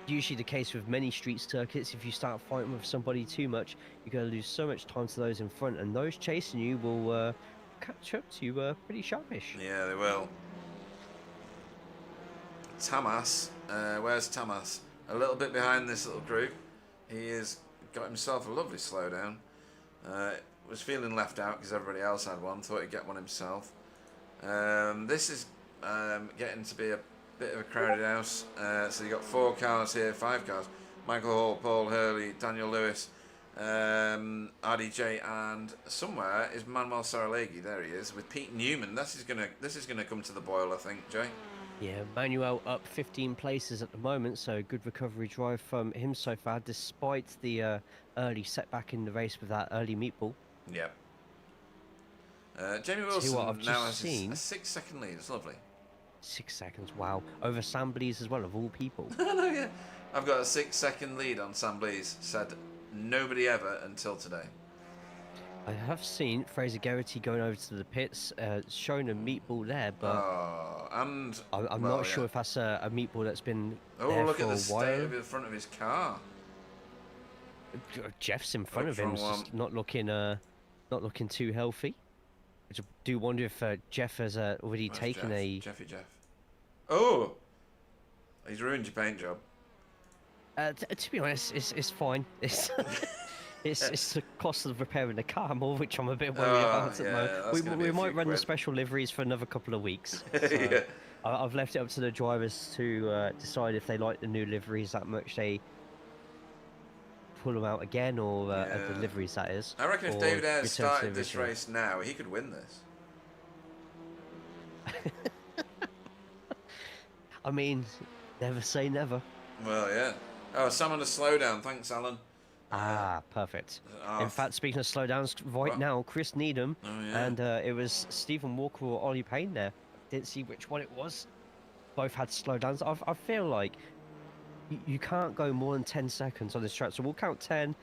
Usually the case with many street circuits, if you start fighting with somebody too much, you're going to lose so much time to those in front, and those chasing you will catch up to you pretty sharpish. Yeah, they will. Tamas, where's Tamas? A little bit behind this little group. He has got himself a lovely slowdown. Was feeling left out because everybody else had one. Thought he'd get one himself. This is getting to be Bit of a crowded house. So you got 4 cars here, 5 cars. Michael Hall, Paul Hurley, Daniel Lewis, RDJ, and somewhere is Manuel Saralegui. There he is with Pete Newman. This is gonna come to the boil, I think, Jay. Yeah, Manuel up 15 places at the moment, so good recovery drive from him so far, despite the early setback in the race with that early meatball. Yeah. Jamie Wilson now has a 6-second lead. It's lovely. 6 seconds, wow. Over Sam Blees as well, of all people. No, yeah. I've got a 6-second lead on Sam Blees. Said nobody ever until today. I have seen Fraser Geraghty going over to the pits, showing a meatball there, but I'm not sure if that's a meatball that's been there look for at the a while. state of the front of his car. Jeff's in front of him, just not looking too healthy. I do wonder if Jeff has already taken Jeffy Jeff. Oh, he's ruined your paint job. To be honest, it's fine. It's the cost of repairing the car more, which I'm a bit worried about at the moment. We might run the special liveries for another couple of weeks. So Yeah. I've left it up to the drivers to decide if they like the new liveries that much. They pull them out again, or the liveries, that is. I reckon if David Ayres started this race now, he could win this. I mean, never say never. Well, yeah. Oh, Sam on a slowdown. Thanks, Alan. Ah, perfect. In fact, speaking of slowdowns, now, Chris Needham, and it was Stephen Walker or Ollie Payne there. Didn't see which one it was. Both had slowdowns. I feel like you can't go more than 10 seconds on this track, so we'll count 10,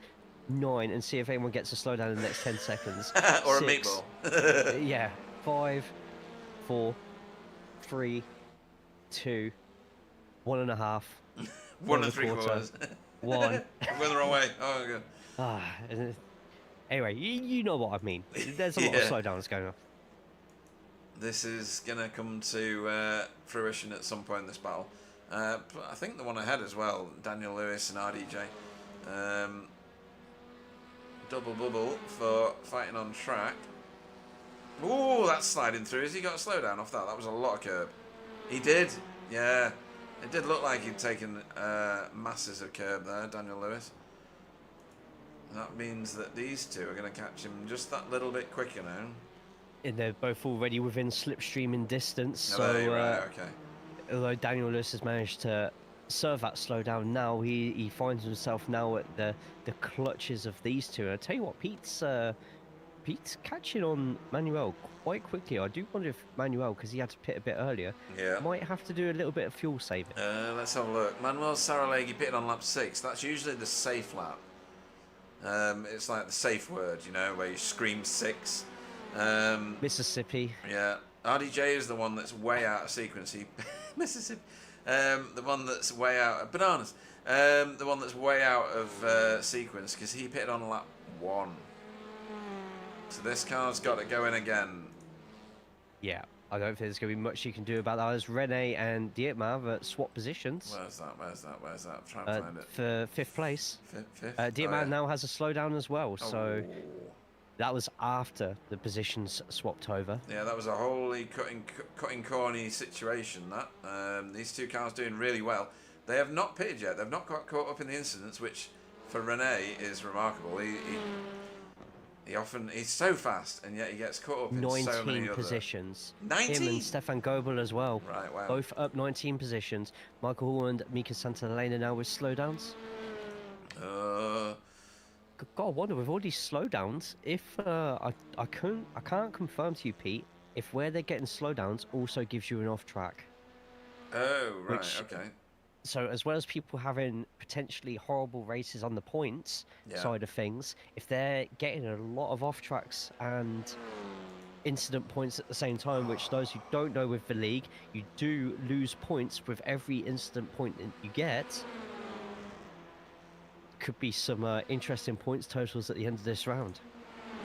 9, and see if anyone gets a slowdown in the next 10 seconds. Or 6, a meatball. Yeah. 5, 4, 3, 2, 1.5. 1 3/4. 1. Went the wrong way. Oh, God. Anyway, you know what I mean. There's a lot of slowdowns going on. This is going to come to fruition at some point in this battle. But I think the one ahead as well, Daniel Lewis and RDJ. Double bubble for fighting on track. Ooh, that's sliding through. Has he got a slowdown off that? That was a lot of curb. He did, yeah. It did look like he'd taken masses of curb there, Daniel Lewis. That means that these two are going to catch him just that little bit quicker now. And they're both already within slipstreaming distance. Oh, so, right, okay. Although Daniel Lewis has managed to serve that slowdown now, he finds himself now at the clutches of these two. And I tell you what, Pete's catching on Manuel quite quickly. I do wonder if Manuel, because he had to pit a bit earlier, might have to do a little bit of fuel saving. Let's have a look. Manuel Saralegui pitted on lap 6. That's usually the safe lap. It's like the safe word, you know, where you scream 6. Mississippi. Yeah. RDJ is the one that's way out of sequence. Mississippi. The one that's way out. Bananas. The one that's way out of sequence because he pitted on lap 1. So this car's got to go in again. Yeah, I don't think there's going to be much you can do about that. As Rene and Dietmar at swap positions. Where's that? Try and find it. For 5th place. Fifth? Dietmar now has a slowdown as well, so that was after the positions swapped over. Yeah, that was a wholly cutting corny situation, that. These two cars doing really well. They have not pitted yet. They've not got caught up in the incidents, which for Rene is remarkable. He's so fast, and yet he gets caught up in so many 19 other positions. 19? Him and Stefan Goebel as well. Right, wow. Both up 19 positions. Michael Hall and Mika Santalena now with slowdowns. God, I wonder with all these slowdowns, if I can't confirm to you, Pete, if where they're getting slowdowns also gives you an off track. Oh, right, okay. So as well as people having potentially horrible races on the points side of things, if they're getting a lot of off tracks and incident points at the same time, which those who don't know with the league, you do lose points with every incident point that you get. Could be some interesting points totals at the end of this round.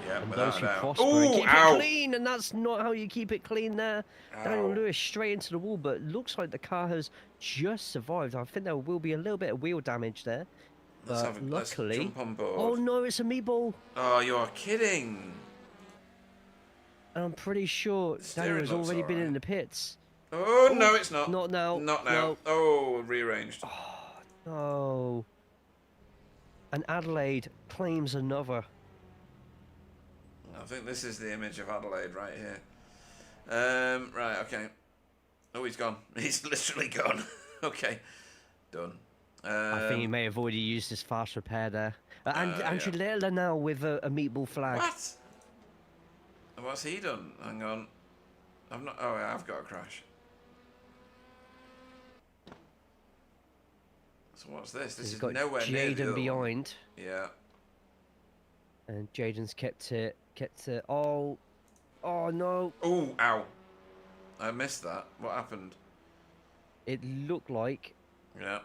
Yeah, and without those who a doubt. prosper and keep it clean, and that's not how you keep it clean there. Daniel Lewis straight into the wall, but looks like the car has just survived. I think there will be a little bit of wheel damage there. But luckily, let's jump on board. Oh no, it's a meatball. Oh, you're kidding. And I'm pretty sure Daniel has already been in the pits. Oh, no, it's not. Not now. Not now. No. Oh, rearranged. No. And Adelaide claims another. I think this is the image of Adelaide right here. Right, okay. Oh, he's gone. He's literally gone. Okay, done. I think he may have already used his fast repair there. And Andrew Littler now with a meatball flag. What? What's he done? Hang on. I've not. Oh, yeah, I've got a crash. So what's this? This He's is got nowhere near the Jaden other behind. one. Yeah. And Jaden's kept it. Oh no. Oh, ow. I missed that. What happened? It looked like Yeah.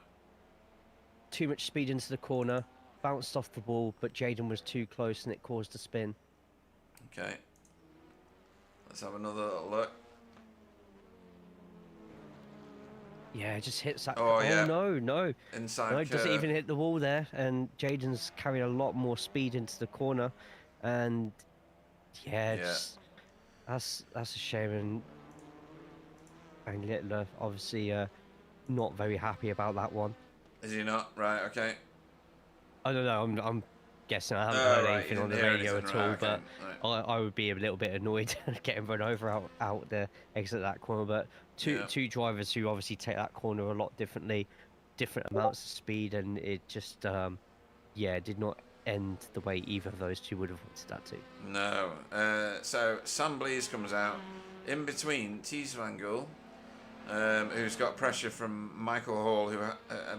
too much speed into the corner, bounced off the wall, but Jaden was too close and it caused a spin. Okay. Let's have another little look. Yeah, it just hits that. Oh, yeah. No. Inside No, it doesn't curve. even hit the wall there. And Jaden's carrying a lot more speed into the corner. And yeah, that's a shame. And Littler obviously not very happy about that one. Is he not? Right, okay. I don't know. I'm guessing. I haven't Oh, heard right, anything you on the didn't hear radio anything, at all. right, okay, But I would be a little bit annoyed getting run over out the exit of that corner. But two drivers who obviously take that corner a lot differently, different amounts of speed, and it just did not end the way either of those two would have wanted that to. No. So Sam Blease comes out in between Tees Van Gool, who's got pressure from Michael Hall,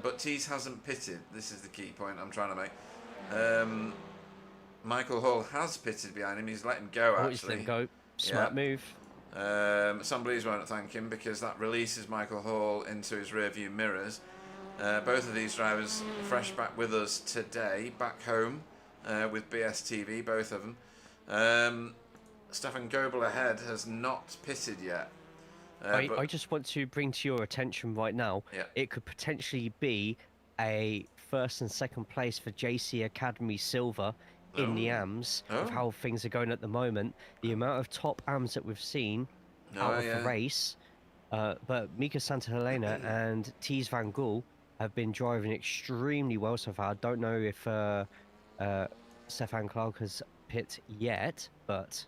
but Tees hasn't pitted. This is the key point I'm trying to make. Michael Hall has pitted behind him. He's let him go, actually. Let him go. Smart move. Sam Blease won't thank him because that releases Michael Hall into his rearview mirrors. Both of these drivers fresh back with us today, back home with BSTV, both of them. Stefan Goebel ahead has not pitted yet. I just want to bring to your attention right now, it could potentially be a first and second place for JC Academy Silver in the AMs, of how things are going at the moment. The amount of top AMs that we've seen out of the race, but Mika Santa Helena and Tees Van Gool have been driving extremely well so far. I don't know if Stefan Clark has pit yet, but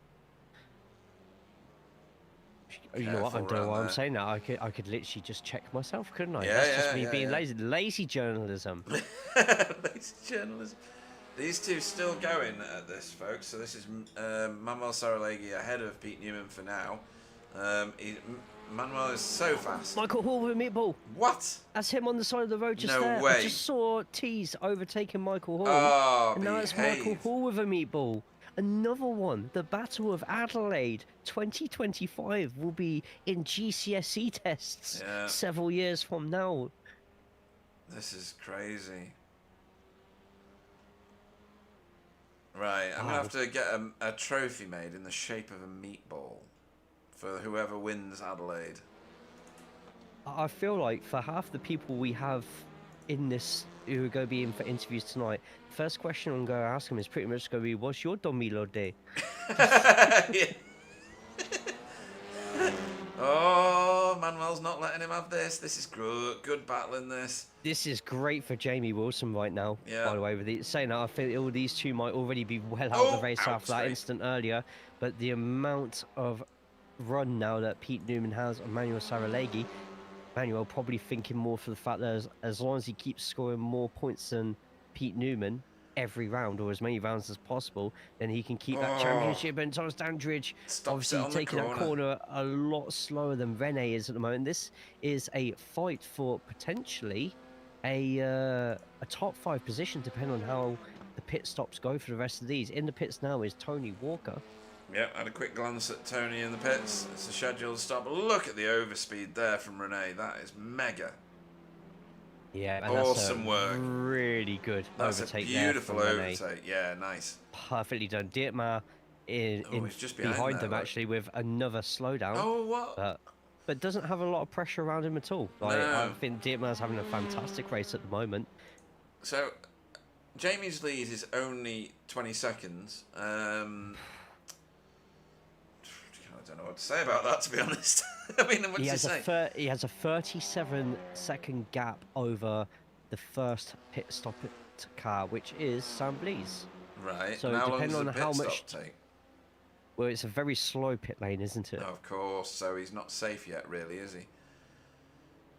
you know what? I don't know why I'm saying that. I could literally just check myself, couldn't I? That's just me being lazy. Lazy journalism. Lazy journalism. These two still going at this, folks. So this is Manuel Saralegui ahead of Pete Newman for now. Manuel is so fast. Michael Hall with a meatball. What? That's him on the side of the road just there. No way. I just saw Tees overtaking Michael Hall. Oh, and now it's Michael Hall with a meatball. Another one. The Battle of Adelaide 2025 will be in GCSE tests several years from now. This is crazy. Right, I'm going to have to get a trophy made in the shape of a meatball for whoever wins Adelaide. I feel like for half the people we have in this who are going to be in for interviews tonight, first question I'm going to ask them is pretty much going to be, what's your Domino Day? Oh, Manuel's not letting him have this. This is good battling this. This is great for Jamie Wilson right now, by the way. With saying that, I think all these two might already be well out of the race after that incident earlier. But the amount of run now that Pete Newman has on Manuel Saralegui, Manuel probably thinking more for the fact that as long as he keeps scoring more points than Pete Newman every round, or as many rounds as possible, then he can keep that championship. And Thomas Dandridge obviously taking that corner a lot slower than Rene is at the moment. This is a fight for potentially a top 5 position, depending on how the pit stops go for the rest of these. In the pits now is Tony Walker. Yep, had a quick glance at Tony in the pits. It's a scheduled stop. Look at the overspeed there from Rene. That is mega. Yeah, and awesome work. Really good overtake. That's a beautiful overtake. Yeah, nice. Perfectly done. Dietmar he's just behind them actually with another slowdown. Oh, what? But doesn't have a lot of pressure around him at all. Like, no. I think Dietmar's having a fantastic race at the moment. So, Jamie's lead is only 20 seconds. I don't know what to say about that, to be honest. I mean, what does he say? He has a 37-second gap over the first pit stop car, which is Sam Blease. Right. So and how long depending does on the how pit much, stop take? well, it's a very slow pit lane, isn't it? Of course. So he's not safe yet, really, is he?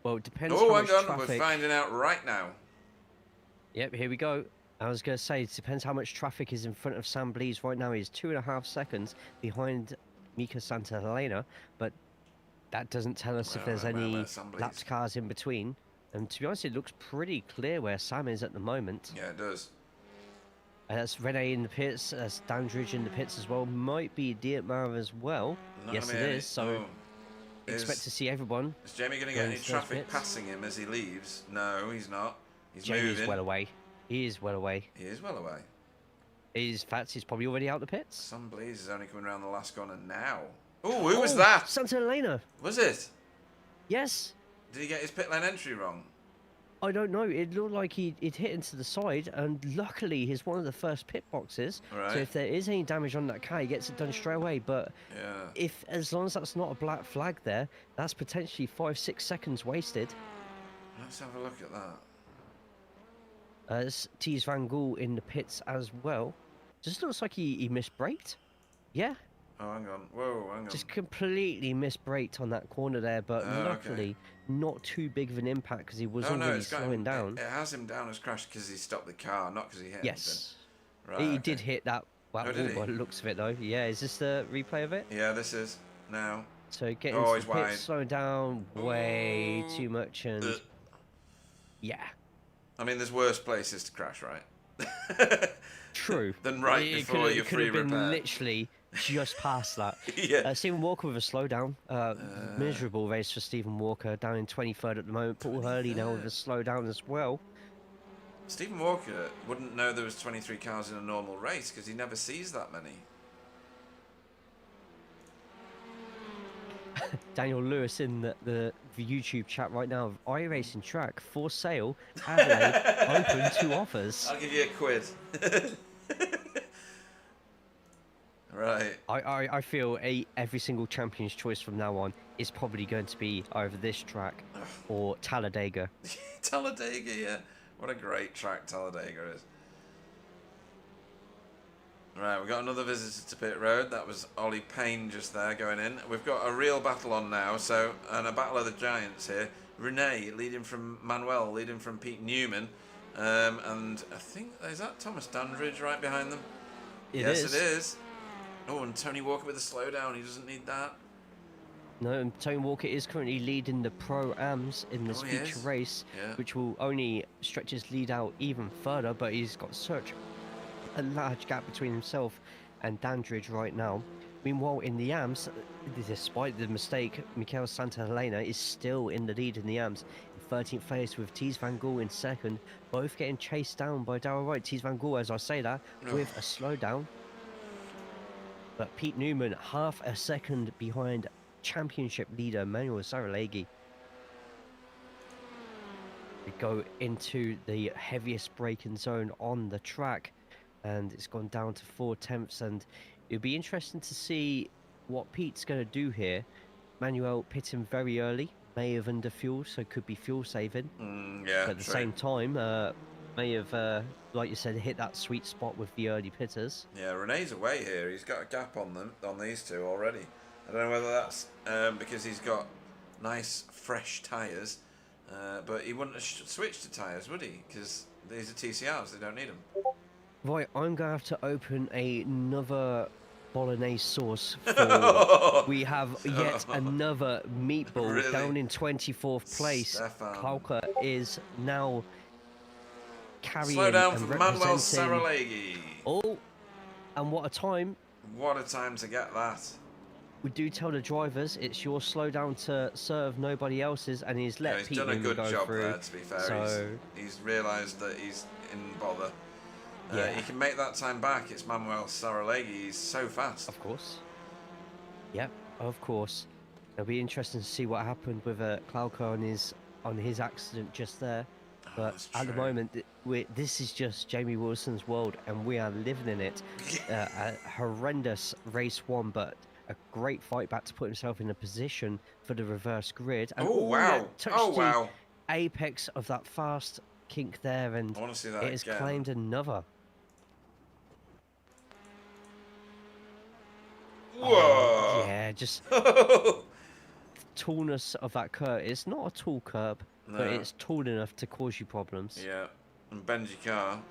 Well, it depends Oh, how hang much on. traffic. We're finding out right now. Yep, here we go. I was going to say, it depends how much traffic is in front of Sam Blease right now. He's 2.5 seconds behind Mika Santa Helena, but that doesn't tell us if there's any Sam Blease? lapped cars in between. And to be honest, it looks pretty clear where Sam is at the moment. Yeah, it does. And that's Rene in the pits, that's Dandridge in the pits as well. Might be Dietmar as well. Not Yes, it gonna be is. So expect to see everyone. Is Jamie going to get any traffic passing him as he leaves? No, he's not. He's Jamie's moving. well away. He is well away. He is well away. In fact, he's probably already out the pits. Sam Blease is only coming around the last corner now. Oh, who was that? Santa Elena. Was it? Yes. Did he get his pit lane entry wrong? I don't know. It looked like he'd hit into the side, and luckily he's one of the first pit boxes. Right. So if there is any damage on that car, he gets it done straight away. But Yeah. as long as that's not a black flag there, that's potentially 5-6 seconds wasted. Let's have a look at that. There's Tees Van Gool in the pits as well. Just looks like he misbraked. Yeah. Oh, hang on. Whoa, hang on. Just completely misbraked on that corner there, but luckily not too big of an impact because he was already slowing down. It has him down as crashed because he stopped the car, not because he hit Yes. anything. Right, He did hit that by did he? the looks of it though. Yeah, is this the replay of it? Yeah, this is now. So getting Oh, to he's the pit, wide. slowing down way too much, and Ugh. yeah, I mean, there's worse places to crash, right? true. Than right It before could've- your it free could've been repair. literally just past that. Yeah. Stephen Walker with a slowdown. Miserable race for Stephen Walker, down in 23rd at the moment. Paul Hurley now with a slowdown as well. Stephen Walker wouldn't know there was 23 cars in a normal race because he never sees that many. Daniel Lewis in the YouTube chat right now of iRacing track for sale. Adelaide open to offers. I'll give you a quid. Right. I feel every single champion's choice from now on is probably going to be either this track or Talladega. Talladega, yeah. What a great track Talladega is. Right, we've got another visitor to pit road. That was Ollie Payne just there going in. We've got a real battle on now, and a battle of the giants here. Renee leading from Manuel, leading from Pete Newman. And I think, is that Thomas Dandridge right behind them? Yes, it is. Oh, and Tony Walker with a slowdown. He doesn't need that. No, and Tony Walker is currently leading the Pro-Ams in this feature race, which will only stretch his lead out even further, but he's got such a large gap between himself and Dandridge right now. Meanwhile, in the AMS, despite the mistake, Mikel Santa Helena is still in the lead in the AMS. In 13th place with Tees Van Gool in second, both getting chased down by Darrell Wright. Tees Van Gool, as I say that, with a slowdown. But Pete Newman, half a second behind championship leader Manuel Saralegui. We go into the heaviest braking zone on the track, and it's gone down to 4/10, and it'll be interesting to see what Pete's going to do here. Manuel pitting very early, may have under fuel, so could be fuel saving. Yeah, but at the same time, may have, like you said, hit that sweet spot with the early pitters. Yeah, Renee's away here. He's got a gap on them, on these two already. I don't know whether that's because he's got nice, fresh tyres, but he wouldn't have switched to tyres, would he? Because these are TCRs, they don't need them. Right, I'm going to have to open another bolognese sauce for... We have yet another meatball down in 24th place. Klauka is now carrying Slow down and for Manuel representing... Saralegui. Oh, and what a time. What a time to get that. We do tell the drivers it's your slowdown to serve nobody else's, and he's let Pete Newman go through. He's done a good job there, to be fair. So... He's realised that he's in bother. Yeah. He can make that time back. It's Manuel Saralegui. He's so fast. Of course. Yep, of course. It'll be interesting to see what happened with Klauka on his accident just there. But at the moment, this is just Jamie Wilson's world, and we are living in it. A horrendous race one, but a great fight back to put himself in a position for the reverse grid. And Oh, wow. touched Oh, the wow. apex of that fast kink there, and I want to see that it has again. claimed another. Whoa. Yeah, just tallness of that curb. It's not a tall curb, but No. it's tall enough to cause you problems. Yeah. And Benji Carr.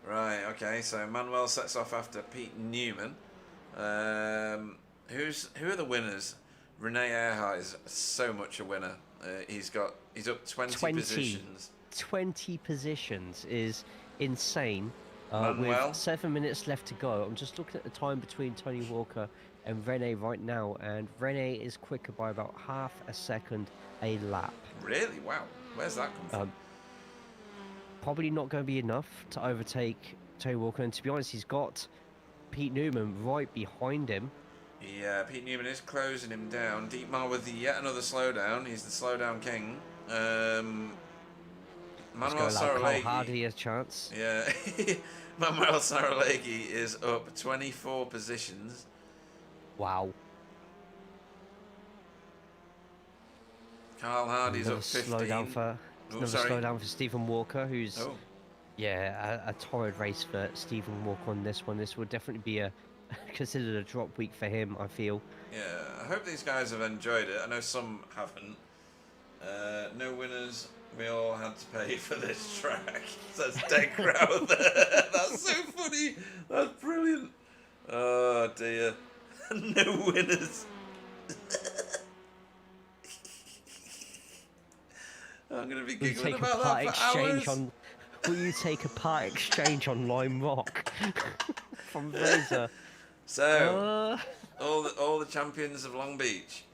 Right, okay, so Manuel sets off after Pete Newman. Who are the winners? Renee Earhart is so much a winner. He's up 20 positions. 20 positions is insane. Manuel? With 7 minutes left to go, I'm just looking at the time between Tony Walker and Renee right now, and Renee is quicker by about half a second a lap. Really? Wow. Where's that come from? Probably not going to be enough to overtake Tony Walker, and to be honest, he's got Pete Newman right behind him. Yeah, Pete Newman is closing him down. Dietmar with yet another slowdown. He's the slowdown king. Manuel Saralegi. Hardy a chance. Yeah, Manuel Saralegi is up 24 positions. Wow. Carl Hardy's up 15. Slowdown for Stephen Walker, who's a torrid race for Stephen Walker on this one. This will definitely be considered a drop week for him, I feel. Yeah, I hope these guys have enjoyed it. I know some haven't. No winners. We all had to pay for this track. Says dead crowd there. That's so funny. That's brilliant. Oh dear. No winners. I'm going to be giggling about that for hours. Will you take a part exchange on Lime Rock from Razor? So, all the champions of Long Beach.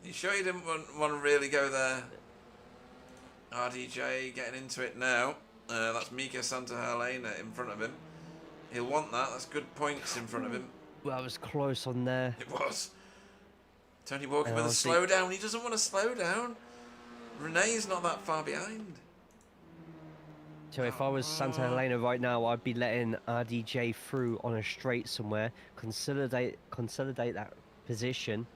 You sure you didn't want to really go there? RDJ getting into it now. That's Mika Santa Helena in front of him. He'll want that. That's good points in front of him. Well, that was close on there. It was. Tony Walker with a slowdown. He doesn't want to slow down. Renee's not that far behind. So if I was Santa Helena right now, I'd be letting RDJ through on a straight somewhere, consolidate that position,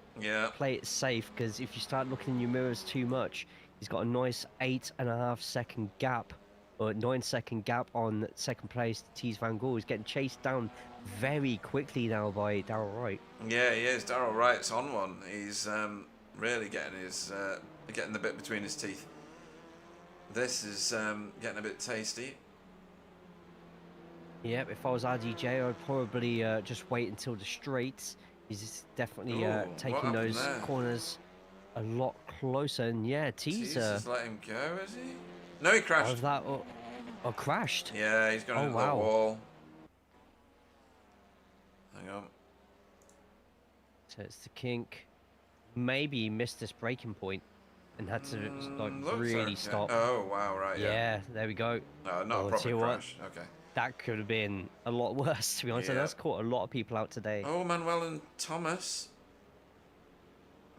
play it safe, because if you start looking in your mirrors too much, he's got a nice 8.5 second gap, or 9 second gap on second place, Tees Van Gool. He's getting chased down very quickly now by Darrell Wright. Yeah, he is. Darrell Wright's on one. He's really getting the bit between his teeth. This is getting a bit tasty. Yep, if I was RDJ, I'd probably just wait until the straights. He's definitely taking those corners a lot closer. And yeah, Tees just let him go, is he? No, he crashed. Or crashed. Yeah, he's gone into the wall. Hang on. So it's the kink. Maybe he missed this braking point and had to really stop. Oh wow, right. Yeah, there we go. No, not a proper crash. Okay. That could have been a lot worse, to be honest. Yeah. That's caught a lot of people out today. Oh, Manuel and Thomas.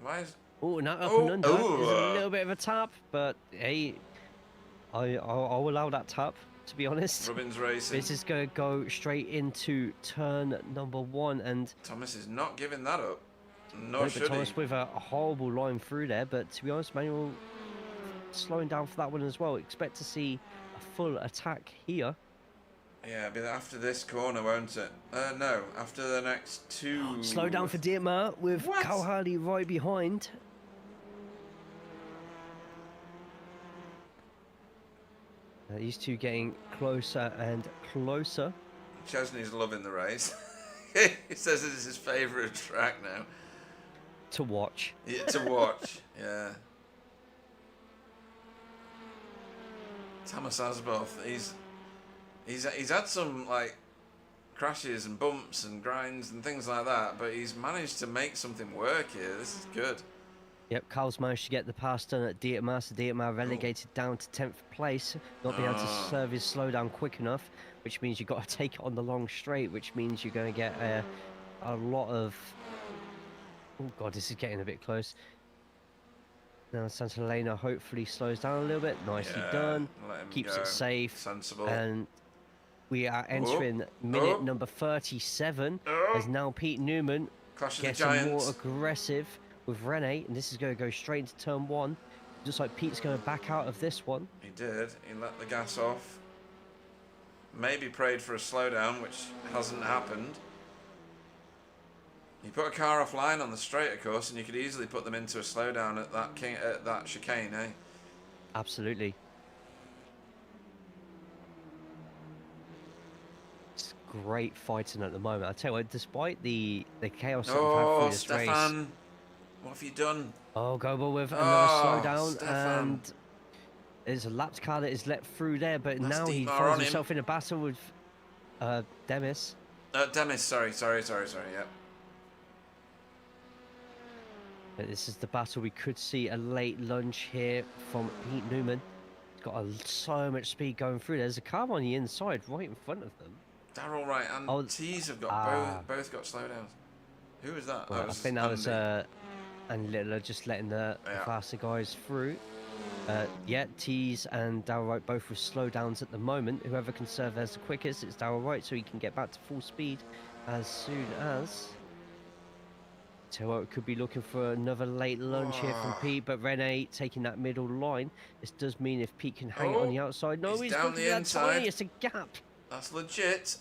Why is... Oh, now up and under. There's a little bit of a tap, but hey, I'll allow that tap, to be honest. Robbins racing. This is going to go straight into turn number 1, and Thomas is not giving that up. No, should Thomas with a horrible line through there, but to be honest, Manuel slowing down for that one as well. Expect to see a full attack here. Yeah, but after this corner, won't it? No, after the next two. Slow down for Dietmar with Cal Hardy right behind. These two getting closer and closer. Chesney's loving the race. He says this is his favourite track now. To watch. Yeah, to watch, yeah. Thomas Asboth, he's had some like crashes and bumps and grinds and things like that, but he's managed to make something work here. This is good. Yep, Carl's managed to get the pass done at Dietmar, so Dietmar relegated down to 10th place. Not being able to serve his slowdown quick enough, which means you've got to take it on the long straight, which means you're going to get a lot of... Oh god, this is getting a bit close. Now Santa Helena hopefully slows down a little bit. Nicely done. Keeps it safe. Sensible. And We are entering minute number 37 as now Pete Newman Clash of the gets more Giants. aggressive with Rene, and this is going to go straight into turn 1. Looks like Pete's going to back out of this one. He did. He let the gas off. Maybe prayed for a slowdown, which hasn't happened. He put a car offline on the straight, of course, and you could easily put them into a slowdown at that chicane, eh? Absolutely. It's great fighting at the moment. I tell you what, despite the chaos that we've had through this Stefan, race. what have you done? Oh, Goebel with another slowdown, Stefan. and there's a lapped car that is let through there, but That's now he Dietmar finds on himself in a battle with Demis. Demis, sorry, yeah. But this is the battle. We could see a late lunge here from Pete Newman. He's got so much speed going through. There's a car on the inside right in front of them. Darryl Wright and Tees have got both got slowdowns. Who was that? Well, I think that was and Littler just letting the faster guys through. Yeah, Tees and Darryl Wright both with slowdowns at the moment. Whoever can serve as the quickest, it's Darryl Wright, so he can get back to full speed as soon as. So it could be looking for another late lunge here from Pete, but Rene taking that middle line. This does mean if Pete can hang it on the outside. No, he's down the inside. It's a gap. That's legit.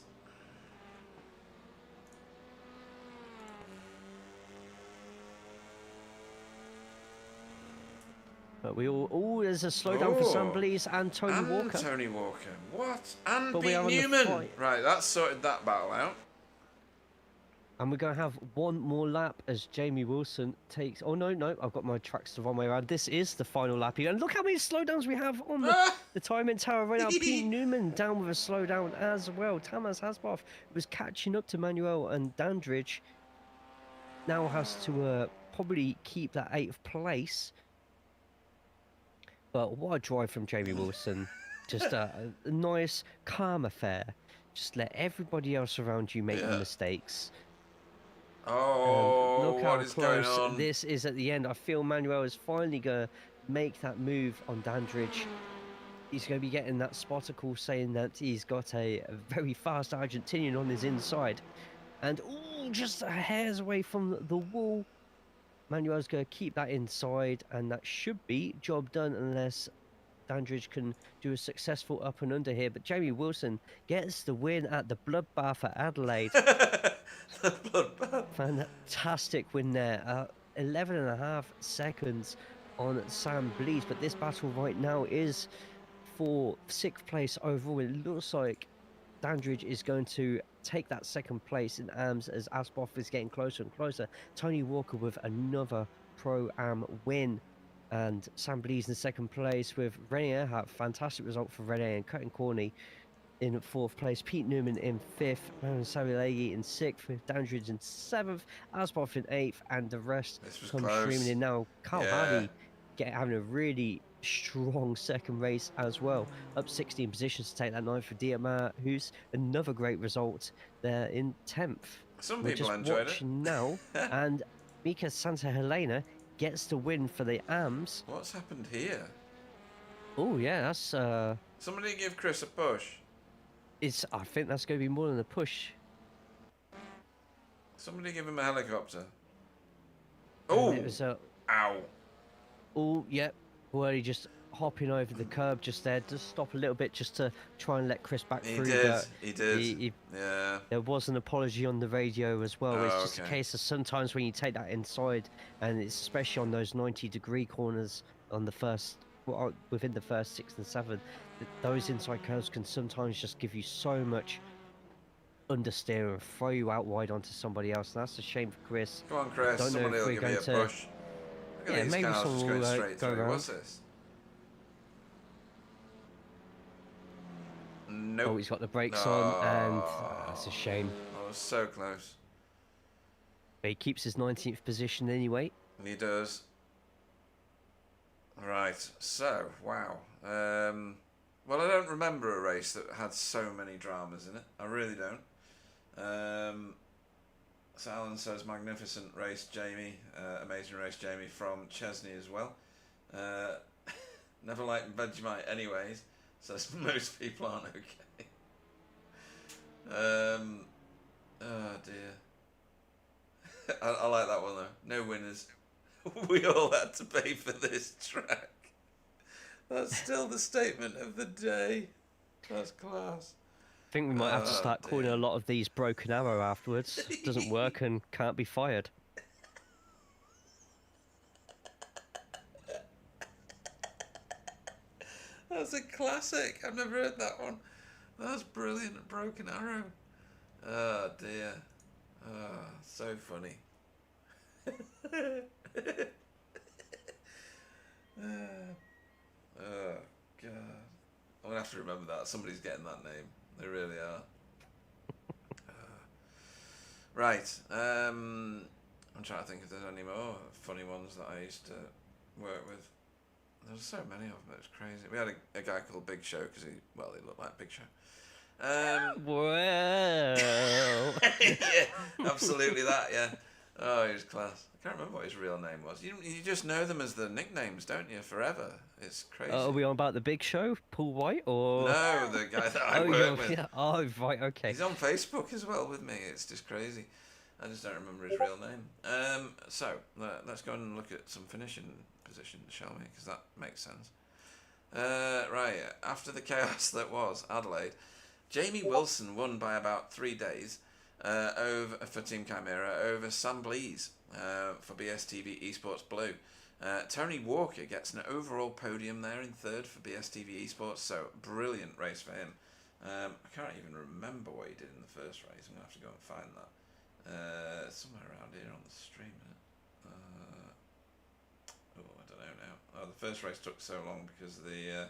But we all there's a slowdown for Sam Blease and Tony Walker. Tony Walker. What? And but Pete Newman. Right, that's sorted that battle out. And we're going to have one more lap as Jamie Wilson takes... Oh, no, I've got my tracks the wrong way around. This is the final lap here. And look how many slowdowns we have on the timing tower right now. Pete Newman down with a slowdown as well. Tamas Hasbov was catching up to Manuel, and Dandridge now has to probably keep that 8th place. But what a drive from Jamie Wilson. Just a nice, calm affair. Just let everybody else around you make the mistakes. Oh, look how what is going on? This is at the end. I feel Manuel is finally going to make that move on Dandridge. He's going to be getting that spotter call saying that he's got a very fast Argentinian on his inside. And, just a hair's away from the wall. Manuel's going to keep that inside, and that should be job done unless Dandridge can do a successful up and under here. But Jamie Wilson gets the win at the Bloodbath at Adelaide. Fantastic win there. 11.5 seconds on Sam Blease. But this battle right now is for 6th place overall. It looks like Dandridge is going to take that 2nd place in AMS as Asboff is getting closer and closer. Tony Walker with another Pro-Am win. And Sam Blease in 2nd place with Renier. Fantastic result for Renier and Cutting Corney in 4th place. Pete Newman in 5th. Aaron Savilegi in 6th. With Dandridge in 7th. Asboff in 8th. And the rest come streaming in now. Carl Hardy having a really strong 2nd race as well. Up 16 positions to take that 9th for Dietmar, who's another great result there in 10th. Some people enjoyed it. Now, and Mika Santa Helena gets the win for the AMS. What's happened here? Oh, yeah, that's... Somebody give Chris a push. I think that's going to be more than a push. Somebody give him a helicopter. Oh! Ow. Oh, yep. Well, he just hopping over the curb just there. Just stop a little bit just to try and let Chris back through. He did. Yeah. There was an apology on the radio as well. It's just a case of sometimes when you take that inside, and it's especially on those 90-degree corners on the within the first 6 and 7, those inside curves can sometimes just give you so much understeer and throw you out wide onto somebody else. And that's a shame for Chris. Come on, Chris. Somebody will give you a push. Look at these maybe cars someone just going will straight go through. around. What's this? Nope. Oh, he's got the brakes on, and that's a shame. I was so close. But he keeps his 19th position anyway. And he does. Right, so, wow. Well, I don't remember a race that had so many dramas in it. I really don't. So Alan says, magnificent race, Jamie. Amazing race, Jamie, from Chesney as well. Never liked Vegemite anyways, says most people aren't okay. Oh dear. I like that one though. No winners. We all had to pay for this track. That's still the statement of the day. That's class. I think we might have to Oh start calling a dear. lot of these Broken Arrow afterwards. Doesn't work and can't be fired. That's a classic. I've never heard that one. That's brilliant. Broken Arrow. Oh dear. Oh, so funny. Oh god. I'm gonna have to remember that. Somebody's getting that name. They really are. Right. I'm trying to think if there's any more funny ones that I used to work with. There's so many of them. It was crazy. We had a guy called Big Show because he looked like Big Show. Well, Yeah, absolutely that. Yeah. Oh, he was class. I can't remember what his real name was. You just know them as the nicknames, don't you? Forever. It's crazy. are we on about the Big Show, Paul White, or No, the guy that I oh, work with. yeah. Oh, right, okay. He's on Facebook as well with me. It's just crazy. I just don't remember his real name. So let's go and look at some finishing positions, shall we? Because that makes sense. Right, after the chaos that was Adelaide, Jamie Wilson won by about 3 days for Team Chimera over Sam Blees for BSTV Esports Blue. Tony Walker gets an overall podium there in third for BSTV Esports, so brilliant race for him. I can't even remember what he did in the first race. I'm going to have to go and find that. Somewhere around here on the stream. I don't know now. Oh, the first race took so long because of the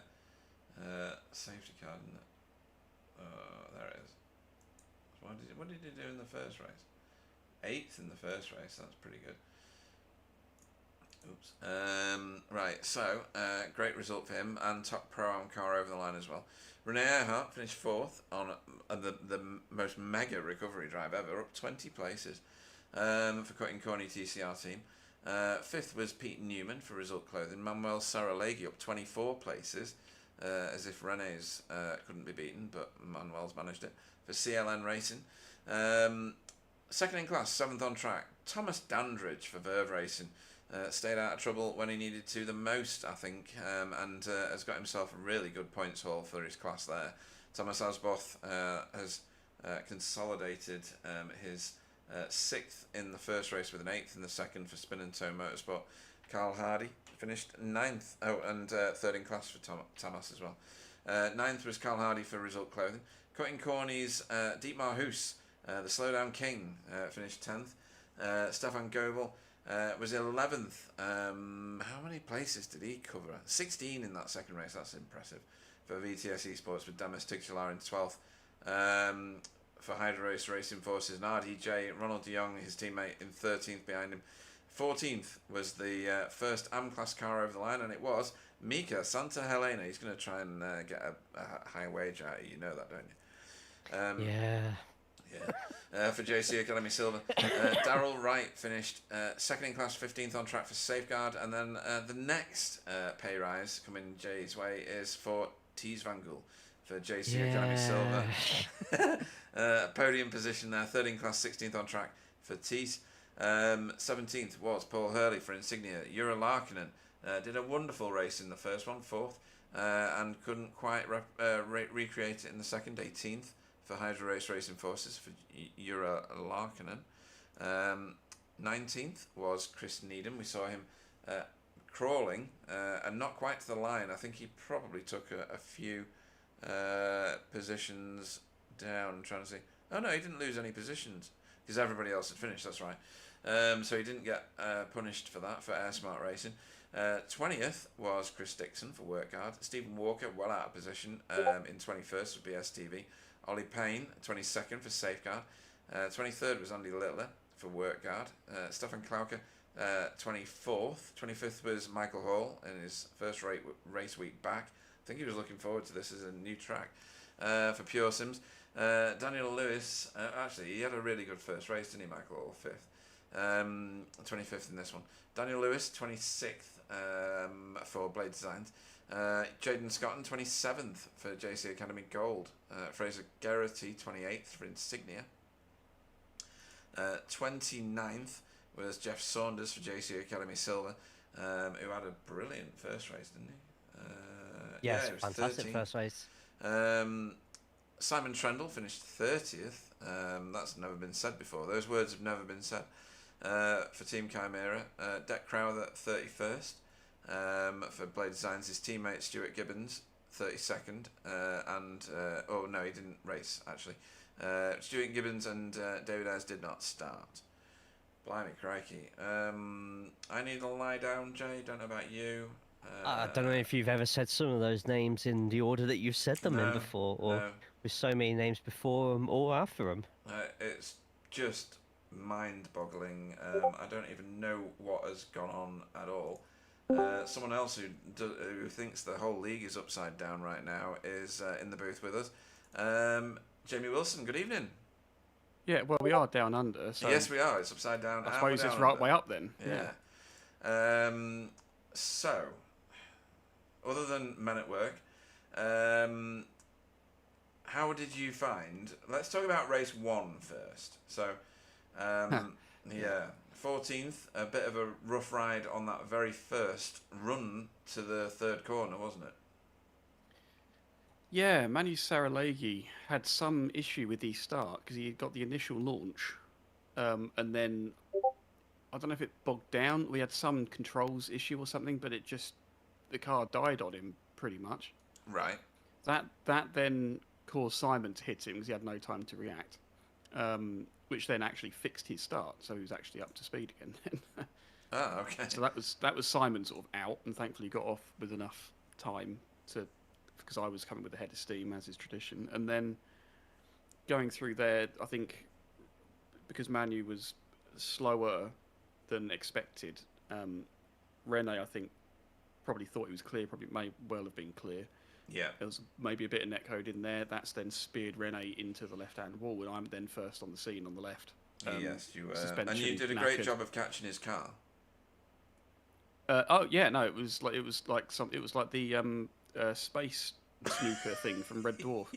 safety car, didn't it? There it is. What did he do in the first race? 8th in the first race. That's pretty good. Oops. Right, so great result for him, and top pro-am car over the line as well. Renee Earhart finished 4th on the most mega recovery drive ever, up 20 places for Cutting Corny TCR team. 5th was Pete Newman for Result Clothing. Manuel Saralegui up 24 places, as if Renee's couldn't be beaten, but Manuel's managed it, for CLN Racing. Second in class, 7th on track, Thomas Dandridge for Verve Racing. Stayed out of trouble when he needed to the most, I think, and has got himself a really good points haul for his class there. Thomas Asboth has consolidated his 6th in the first race with an 8th in the second for Spin and Toe Motorsport. Carl Hardy finished 9th, and 3rd in class for Thomas as well. 9th was Carl Hardy for Result Clothing. Cutting Corny's Dietmar Hoos, the Slowdown King, finished 10th. Stefan Goebel was 11th. How many places did he cover? 16 in that second race. That's impressive. For VTS Esports with Demis Tixelar in 12th. For Hydro Race Racing Forces and RDJ, Ronald de Jong, his teammate, in 13th behind him. 14th was the first AM-class car over the line, and it was Mika Santa Helena. He's going to try and get a high wage out of you. You know that, don't you? Yeah. Yeah. For JC Academy Silver, Daryl Wright finished 2nd in class, 15th on track for Safeguard, and then the next pay rise coming Jay's way is for Tees Van Gool for JC Academy Silver. Podium position there, 3rd in class, 16th on track for Tees. 17th was Paul Hurley for Insignia. Jura Larkinen did a wonderful race in the first one, 4th, and couldn't quite recreate it in the second, 18th. For Hydro Race Racing Forces for Jura Larkinen. 19th was Chris Needham. We saw him crawling and not quite to the line. I think he probably took a few positions down. I'm trying to see. Oh no, he didn't lose any positions because everybody else had finished. That's right. So he didn't get punished for that for Air Smart Racing. 20th was Chris Dixon for Work Hard. Stephen Walker well out of position in 21st for BSTV. Ollie Payne, 22nd for Safeguard. 23rd was Andy Littler for Work Guard. Stefan Klauke, 24th. 25th was Michael Hall in his first race week back. I think he was looking forward to this as a new track for Pure Sims. Daniel Lewis, actually, he had a really good first race, didn't he, Michael Hall? 5th. 25th in this one. Daniel Lewis, 26th for Blade Designs. Jaden Scotton, 27th for JC Academy Gold. Fraser Geraghty, 28th for Insignia. 29th was Jeff Saunders for JC Academy Silver, who had a brilliant first race, didn't he? Yes, it was fantastic 13th. first race. Simon Trendle finished 30th. That's never been said before. Those words have never been said. For Team Chimera. Deck Crowther, 31st. For Blade Designs, his teammate Stuart Gibbons, 32nd. Oh no, he didn't race actually. Stuart Gibbons and David Ayres did not start. Blimey crikey. I need a lie down, Jay. Don't know about you. I don't know if you've ever said some of those names in the order that you've said them in before, or with so many names before them or after them. It's just mind-boggling. I don't even know what has gone on at all. Someone else who thinks the whole league is upside down right now is in the booth with us. Jamie Wilson, good evening. Yeah, well, we are down under. So yes, we are. It's upside down. I suppose it's right way up then. Yeah. So, other than Men at Work, how did you find... Let's talk about race 1 first. So, yeah, 14th, a bit of a rough ride on that very first run to the third corner, wasn't it? Yeah, Manu Saralegi had some issue with his start because he got the initial launch, and then I don't know if it bogged down. We had some controls issue or something, but the car died on him pretty much. Right. That then caused Simon to hit him because he had no time to react, which then actually fixed his start, so he was actually up to speed again. Oh, okay. So that was Simon sort of out, and thankfully got off with enough time because I was coming with a head of steam, as is tradition. And then going through there, I think because Manu was slower than expected, Rene, I think, probably thought he was clear, probably may well have been clear. Yeah. There was maybe a bit of netcode in there. That's then speared Rene into the left-hand wall, and I'm then first on the scene on the left. Yes, you were. And you did a great job of catching his car. Oh yeah, no, it was like the space snooker thing from Red Dwarf.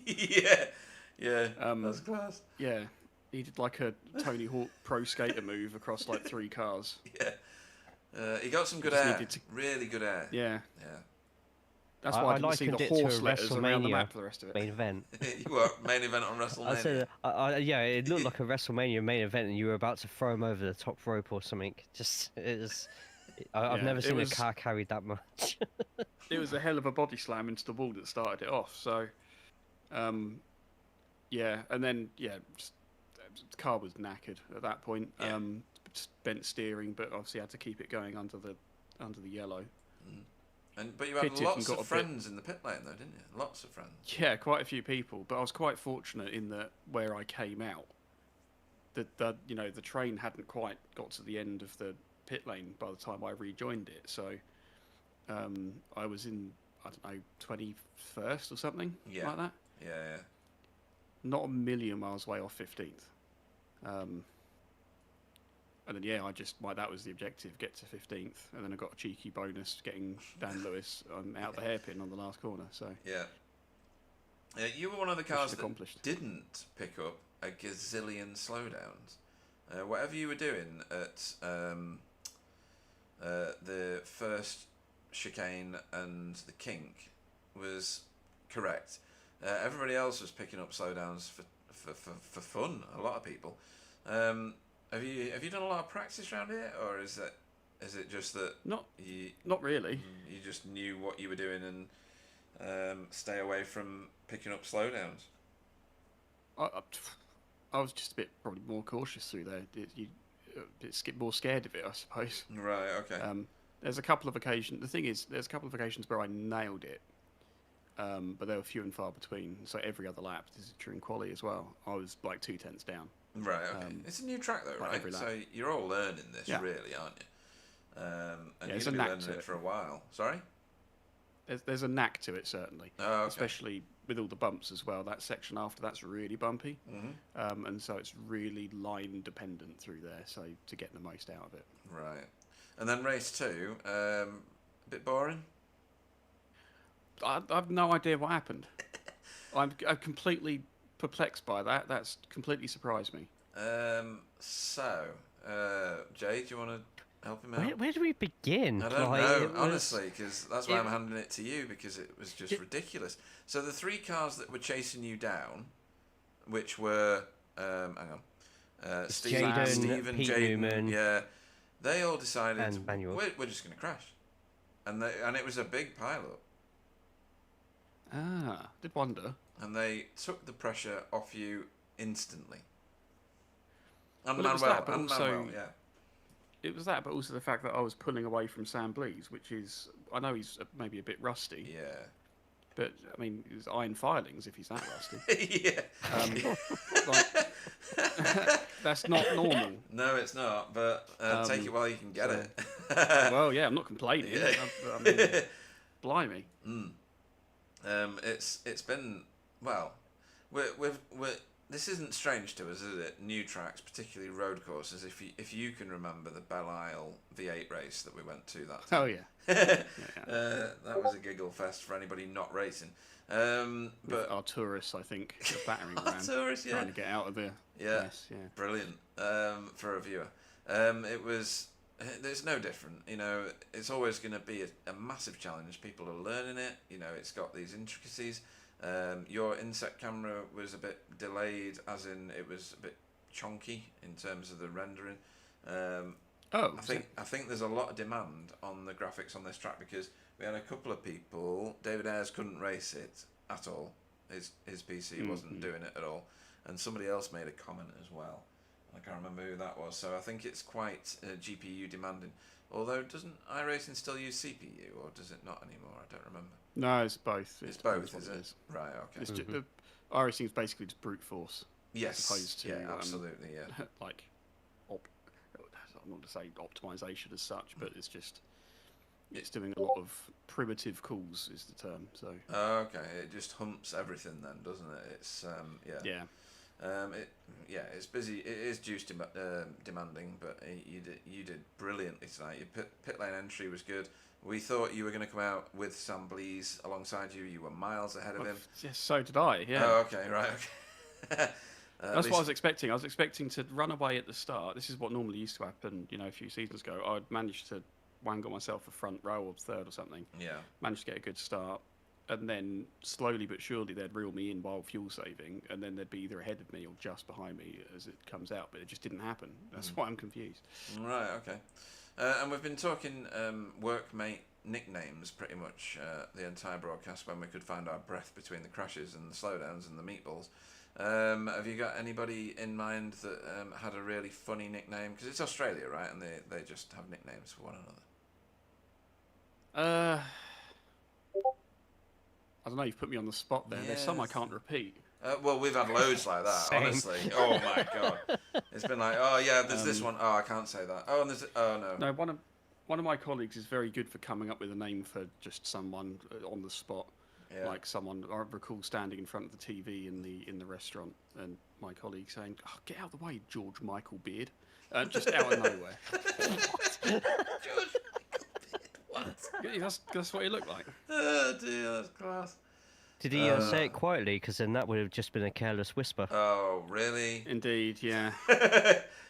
Yeah, that's class. Yeah, he did like a Tony Hawk Pro Skater move across like 3 cars. Yeah, he got some good air, really good air. Yeah. That's I why I didn't see the horse letters around the WrestleMania map for the rest of it. main event. You were main event on WrestleMania. I said, yeah, it looked like a WrestleMania main event, and you were about to throw him over the top rope or something. I've never seen a car carried that much. It was a hell of a body slam into the wall that started it off. So, yeah, and then the car was knackered at that point. Yeah. Bent steering, but obviously had to keep it going under the yellow. But you had lots of friends in the pit lane, though, didn't you? Lots of friends. Yeah, quite a few people. But I was quite fortunate in that where I came out, the train hadn't quite got to the end of the pit lane by the time I rejoined it. So I was in, I don't know, 21st or something like that. Yeah. Not a million miles away off 15th. And then that was the objective, get to 15th, and then I got a cheeky bonus getting Dan Lewis out the hairpin on the last corner. So yeah, you were one of the cars that accomplished. Didn't pick up a gazillion slowdowns. Whatever you were doing at the first chicane and the kink was correct. Everybody else was picking up slowdowns for fun. A lot of people. Have you done a lot of practice around here, or is it just that not really? You just knew what you were doing and stay away from picking up slowdowns? I was just a bit probably more cautious through there. More scared of it, I suppose. Right. Okay. There's a couple of occasions. The thing is, there's a couple of occasions where I nailed it, but they were few and far between. So every other lap, this is true in quali as well, I was like 2/10 down. Right, okay. It's a new track though, right? So you're all learning this, really, aren't you? And you're going to be learning it for a while. Sorry? There's a knack to it, certainly. Oh, okay. Especially with all the bumps as well. That section after that's really bumpy. Mm-hmm. And so it's really line dependent through there, so to get the most out of it. Right. And then race 2, a bit boring? I've no idea what happened. I'm completely perplexed by that. That's completely surprised me. Jay, do you want to help him out? Where do we begin? I don't Like, know, it was- honestly, because that's why it- I'm handing it to you, because it was just ridiculous. So the 3 cars that were chasing you down, which were, hang on, Steve, Jaden, Pete Jaden, Newman, yeah, they all decided and Manuel. we're just going to crash, and it was a big pile-up, Did wonder. and they took the pressure off you instantly. And Well, it was Manuel, that, but and also- Manuel, yeah. It was that, but also the fact that I was pulling away from Sam Blees, which is, I know he's maybe a bit rusty, Yeah. but I mean, it's iron filings if he's that rusty. Yeah. That's not normal. No, it's not, but take it while you can get so- it. Well, yeah, I'm not complaining. Yeah. I mean, blimey. It's been, well, we're this isn't strange to us, is it? New tracks, particularly road courses. If you can remember the Belle Isle V8 race that we went to that time. Oh yeah. That was a giggle fest for anybody not racing. But Our tourists, I think, are battering Our around, tourists, yeah. trying to get out of there. Yeah. Yes, yeah. Brilliant for a viewer. It was. It's no different. You know, it's always going to be a massive challenge. People are learning it. You know, it's got these intricacies. Your inset camera was a bit delayed, as in it was a bit chonky in terms of the rendering. I think there's a lot of demand on the graphics on this track, because we had a couple of people. David Ayres couldn't race it at all. His PC wasn't doing it at all, and somebody else made a comment as well. I can't remember who that was. So I think it's quite GPU demanding. Although, doesn't iRacing still use CPU, or does it not anymore? I don't remember. No, it's both. It's depends both, is what it? Right. Okay. It's the iRacing is basically just brute force. Yes. As opposed to, yeah. Absolutely. Yeah. like, I'm not to say optimization as such, but it's doing a lot of primitive calls is the term. So. Okay. It just humps everything then, doesn't it? It's yeah. Yeah. It's busy. It is juice demanding, but you did brilliantly tonight. Your pit lane entry was good. We thought you were going to come out with Sam Blees alongside you. You were miles ahead of him. Yes, so did I. Yeah. Oh, okay, right. Okay. That's what I was expecting. I was expecting to run away at the start. This is what normally used to happen, a few seasons ago. I'd managed to wangle myself a front row or third or something. Yeah. Managed to get a good start. And then slowly but surely they'd reel me in while fuel saving, and then they'd be either ahead of me or just behind me as it comes out. But it just didn't happen. That's why I'm confused. Right, okay. And we've been talking workmate nicknames pretty much the entire broadcast, when we could find our breath between the crashes and the slowdowns and the meatballs. Have you got anybody in mind that had a really funny nickname? Because it's Australia, right? And they just have nicknames for one another. I don't know, you've put me on the spot there. Yes. There's some I can't repeat. Well, we've had loads like that, Same. honestly. Oh my god, it's been like, oh yeah, there's this one. Oh, I can't say that. Oh, and there's no. No, one of my colleagues is very good for coming up with a name for just someone on the spot. Yeah. Like someone, I recall standing in front of the TV in the restaurant, and my colleague saying, "Oh, get out of the way, George Michael Beard," just out of nowhere. George What? Yeah, that's what he looked like. Oh dear, that's class. Did he say it quietly? Because then that would have just been a careless whisper. Oh really? Indeed, yeah.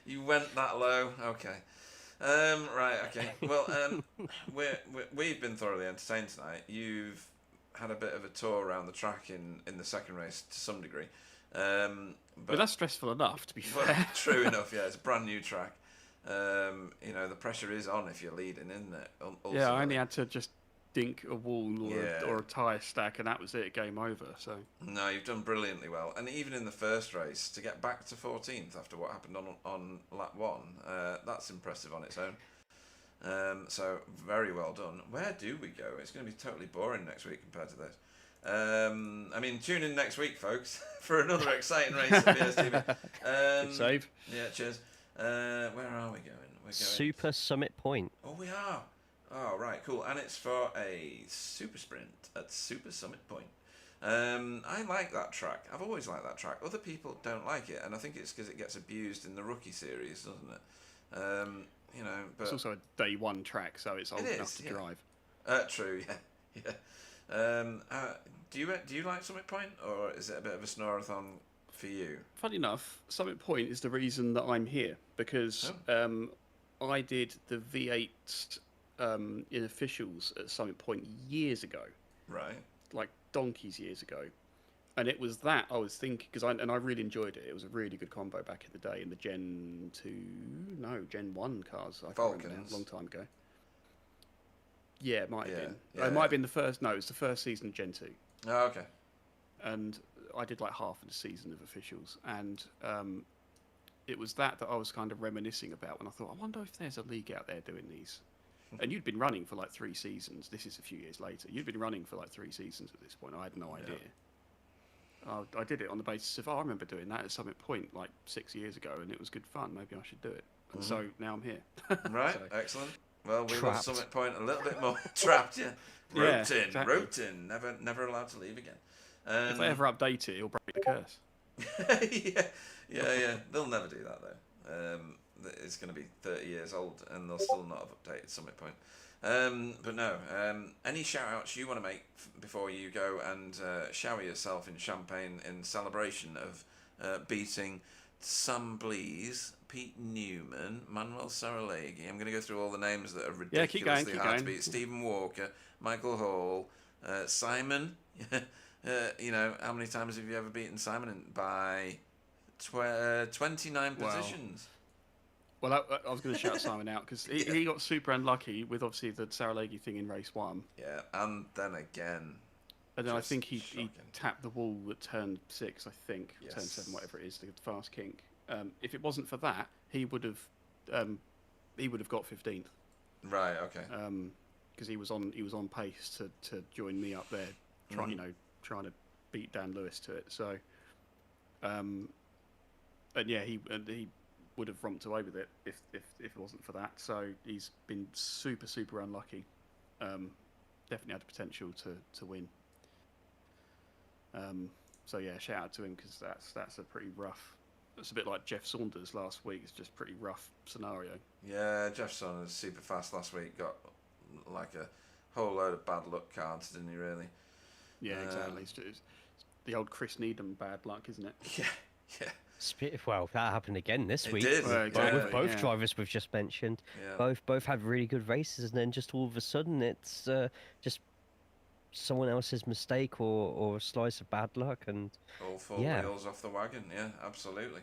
You went that low. Okay. Right. Okay. Well, we've been thoroughly entertained tonight. You've had a bit of a tour around the track in the second race to some degree. But that's stressful enough, to be Well, fair. true enough. Yeah, it's a brand new track. The pressure is on if you're leading, isn't it? Yeah, I only had to just dink a wall Yeah. or a tyre stack, and that was it. Game over. So. No, you've done brilliantly well, and even in the first race, to get back to 14th after what happened on lap 1, that's impressive on its own. So very well done. Where do we go? It's going to be totally boring next week compared to this. Tune in next week, folks, for another exciting race at BSTV. Good save. Yeah, cheers. Where are we going? We're going Super Summit Point. Oh, we are. Oh, right, cool. And it's for a super sprint at Super Summit Point. I like that track. I've always liked that track. Other people don't like it, and I think it's because it gets abused in the rookie series, doesn't it? But It's also a day one track, so it's old enough to drive. True, yeah. Do you like Summit Point, or is it a bit of a snorathon for you? Funny enough, Summit Point is the reason that I'm here because I did the V8 in officials at Summit Point years ago, Right. like donkey's years ago, and it was that I was thinking because I really enjoyed it. It was a really good combo back in the day in the Gen 1 cars. I can't remember now, Vulcans. a long time ago. Yeah, it might have been. Yeah. It might have been the first. No, it was the first season of Gen 2. Oh, okay. And I did like half of the season of officials, and it was that I was kind of reminiscing about when I thought, I wonder if there's a league out there doing these. And you'd been running for like 3 seasons. This is a few years later. You'd been running for like 3 seasons at this point. I had no idea. I did it on the basis of, I remember doing that at Summit Point like 6 years ago, and it was good fun. Maybe I should do it. And so now I'm here. Right, So, excellent. Well, we love Trapped. Summit Point a little bit more. Trapped, yeah. Roped in, exactly. roped in. Never allowed to leave again. if they ever update it, it'll break the curse. yeah. They'll never do that though. It's going to be 30 years old, and they'll still not have updated Summit Point. But no. Any shout outs you want to make before you go and shower yourself in champagne in celebration of beating Sam Blees, Pete Newman, Manuel Saraleghi. I'm going to go through all the names that are ridiculously hard to beat. Stephen Walker, Michael Hall, Simon. How many times have you ever beaten Simon by 29 positions? Well, I was going to shout Simon out because he got super unlucky with obviously the Saraleghi thing in race 1. Yeah, and then again. And then I Just think he shocking. tapped the wall at turn 6, I think, Yes. turn 7, whatever it is, the fast kink. If it wasn't for that, he would have got 15th. Right. Okay. Because he was on pace to join me up there, trying to beat Dan Lewis to it. So, and yeah, he would have romped away with it if it wasn't for that. So he's been super unlucky. Definitely had the potential to win. So yeah, shout out to him because that's a pretty rough. It's a bit like Jeff Saunders last week. It's just a pretty rough scenario. Yeah, Jeff Saunders super fast last week. Got like a whole load of bad luck cards, didn't he? Really? Yeah, exactly. It's the old Chris Needham bad luck, isn't it? Yeah. Well, that happened again this It week. did. Well, exactly. With both yeah. drivers we've just mentioned. Yeah. Both had really good races, and then just all of a sudden it's just someone else's mistake or a slice of bad luck, and All 4 Yeah. wheels off the wagon. Yeah, absolutely.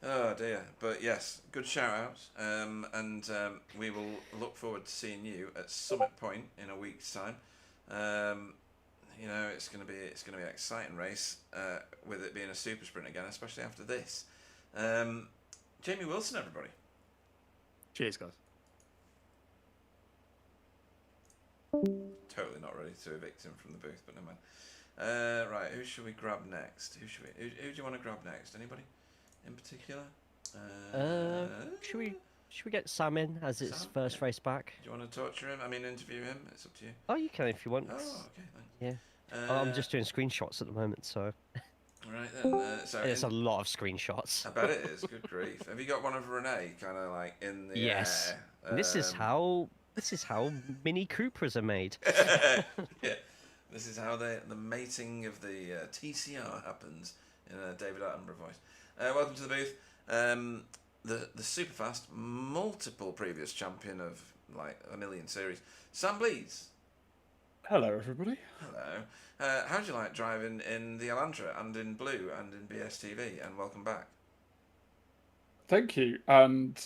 Oh dear. But yes, good shout outs. And we will look forward to seeing you at Summit Point in a week's time. It's going to be an exciting race with it being a super sprint again, especially after this. Jamie Wilson, everybody. Cheers, guys. Totally not ready to evict him from the booth, but never mind. Right, who should we grab next? Who do you want to grab next? Anybody in particular? should we get Sam in as its Sam? first Yeah. race back? Do you want to torture him? I mean, interview him? It's up to you. Oh, you can if you want. Oh, okay. Yeah. Thanks. I'm just doing screenshots at the moment, so Right then. it's a lot of screenshots. I bet it is. Good grief. Have you got one of Renee kind of like in the Yes. air? This is how Mini Coopers are made. Yeah. This is how the mating of the TCR happens in a David Attenborough voice. Welcome to the booth. The super fast, multiple previous champion of like a million series, Sam Blees. Hello, everybody. Hello. How do you like driving in the Elantra and in Blue and in BSTV? And welcome back. Thank you. And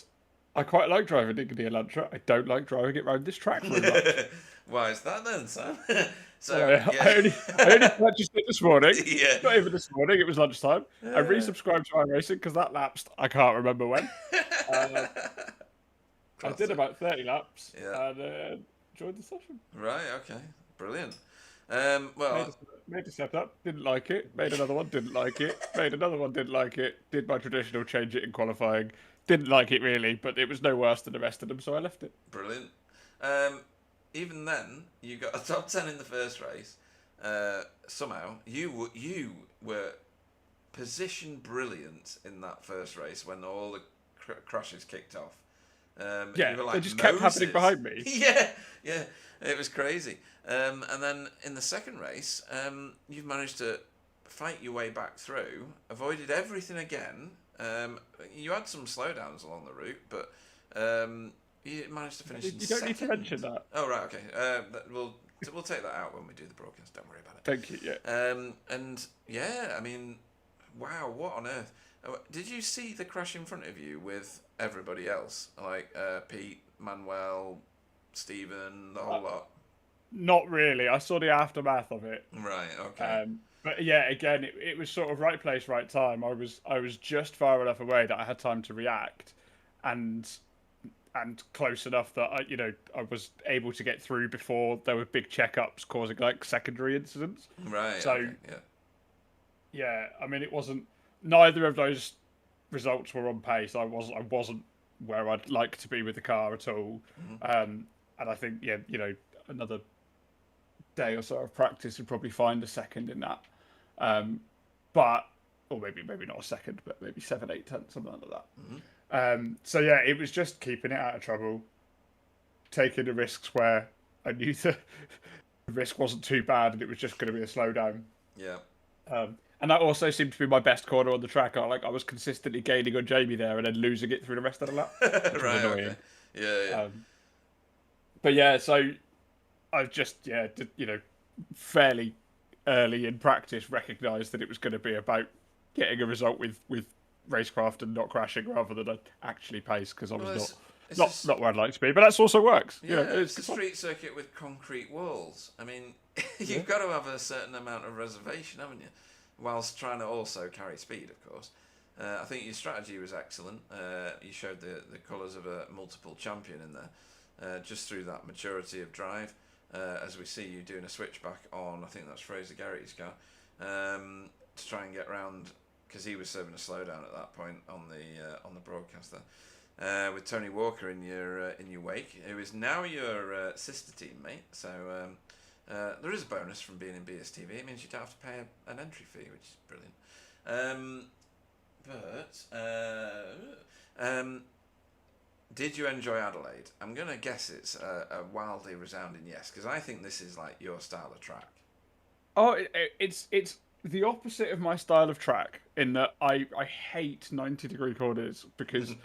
I quite like driving in the Elantra. I don't like driving it around this track very much. Why is that then, Sam? I only purchased it this morning. Yeah. Not even this morning. It was lunchtime. I resubscribed to iRacing because that lapsed. I can't remember when. I did about 30 laps Yeah. and enjoyed the session. Right. Okay. Brilliant. Made Well. a setup, didn't like it. Made another one, didn't like it. Made another one, didn't like it. Did my traditional change it in qualifying. Didn't like it really, but it was no worse than the rest of them, so I left it. Brilliant. Even then, you got a top 10 in the first race. Somehow, you were position brilliant in that first race when all the crashes kicked off. Yeah, you were like, they just kept happening behind me. Yeah, yeah, it was crazy. And then in the second race, you've managed to fight your way back through, avoided everything again. You had some slowdowns along the route, but you managed to finish in You don't second. need to mention that. Oh, right, okay. We'll take that out when we do the broadcast. Don't worry about it. Thank you, yeah. And yeah, I mean, wow, what on earth? Did you see the crash in front of you with everybody else? Like Pete, Manuel, Stephen, the whole lot? Not really. I saw the aftermath of it. Right, okay. But yeah, again, it was sort of right place, right time. I was just far enough away that I had time to react, and close enough that I was able to get through before there were big checkups causing like secondary incidents. Right. So okay, yeah. Yeah, I mean, it wasn't. Neither of those results were on pace. I wasn't where I'd like to be with the car at all. And I think another day or so of practice would probably find a second in that. Or maybe not a second, but maybe 7, 8 tenths, something like that. So yeah, it was just keeping it out of trouble, taking the risks where I knew the risk wasn't too bad and it was just going to be a slowdown. Yeah. And that also seemed to be my best corner on the track. I was consistently gaining on Jamie there and then losing it through the rest of the lap. Right. Okay. Yeah. But yeah, so I've just fairly early in practice recognised that it was going to be about getting a result with racecraft and not crashing rather than actually pace, because I was not where I'd like to be. But that also works. Yeah, it's a street circuit with concrete walls. I mean, you've got to have a certain amount of reservation, haven't you? Whilst trying to also carry speed, of course. I think your strategy was excellent. You showed the colours of a multiple champion in there, just through that maturity of drive. As we see you doing a switchback on, I think that's Fraser Garrity's car, to try and get round, because he was serving a slowdown at that point on the broadcast there, with Tony Walker in your wake, who is now your sister teammate. So there is a bonus from being in BSTV. It means you don't have to pay an entry fee, which is brilliant. Did you enjoy Adelaide? I'm going to guess it's a wildly resounding yes, because I think this is like your style of track. Oh, it's the opposite of my style of track in that I hate 90-degree corners, because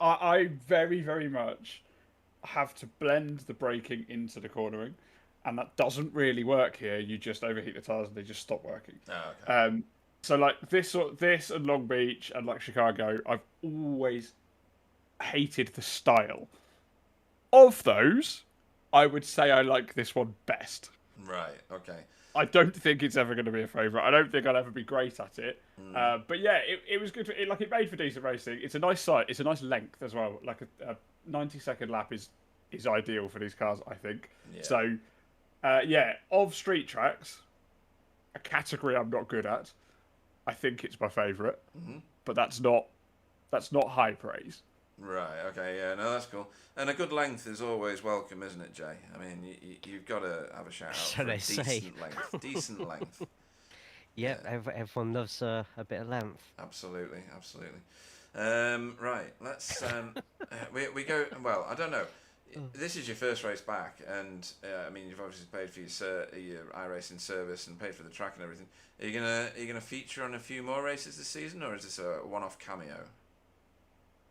I very, very much have to blend the braking into the cornering, and that doesn't really work here. You just overheat the tyres and they just stop working. Oh, okay. So like this and Long Beach and like Chicago, I've always hated the style. Of those, I would say I like this one best. Right, okay. I don't think it's ever going to be a favourite. I don't think I'll ever be great at it. But yeah, it was good. It made for decent racing. It's a nice sight. It's a nice length as well. Like a 90-second lap is ideal for these cars, I think. Yeah. So, of street tracks, a category I'm not good at, I think it's my favourite. But that's not high praise. Right, okay, yeah, no, that's cool. And a good length is always welcome, isn't it, Jay? I mean, you've got to have a shout out So for a they say. decent length. Yep, everyone loves a bit of length. Absolutely. Right, let's we go. Well, I don't know. This is your first race back, and I mean, you've obviously paid for your iRacing service and paid for the track and everything. Are you gonna feature on a few more races this season, or is this a one-off cameo?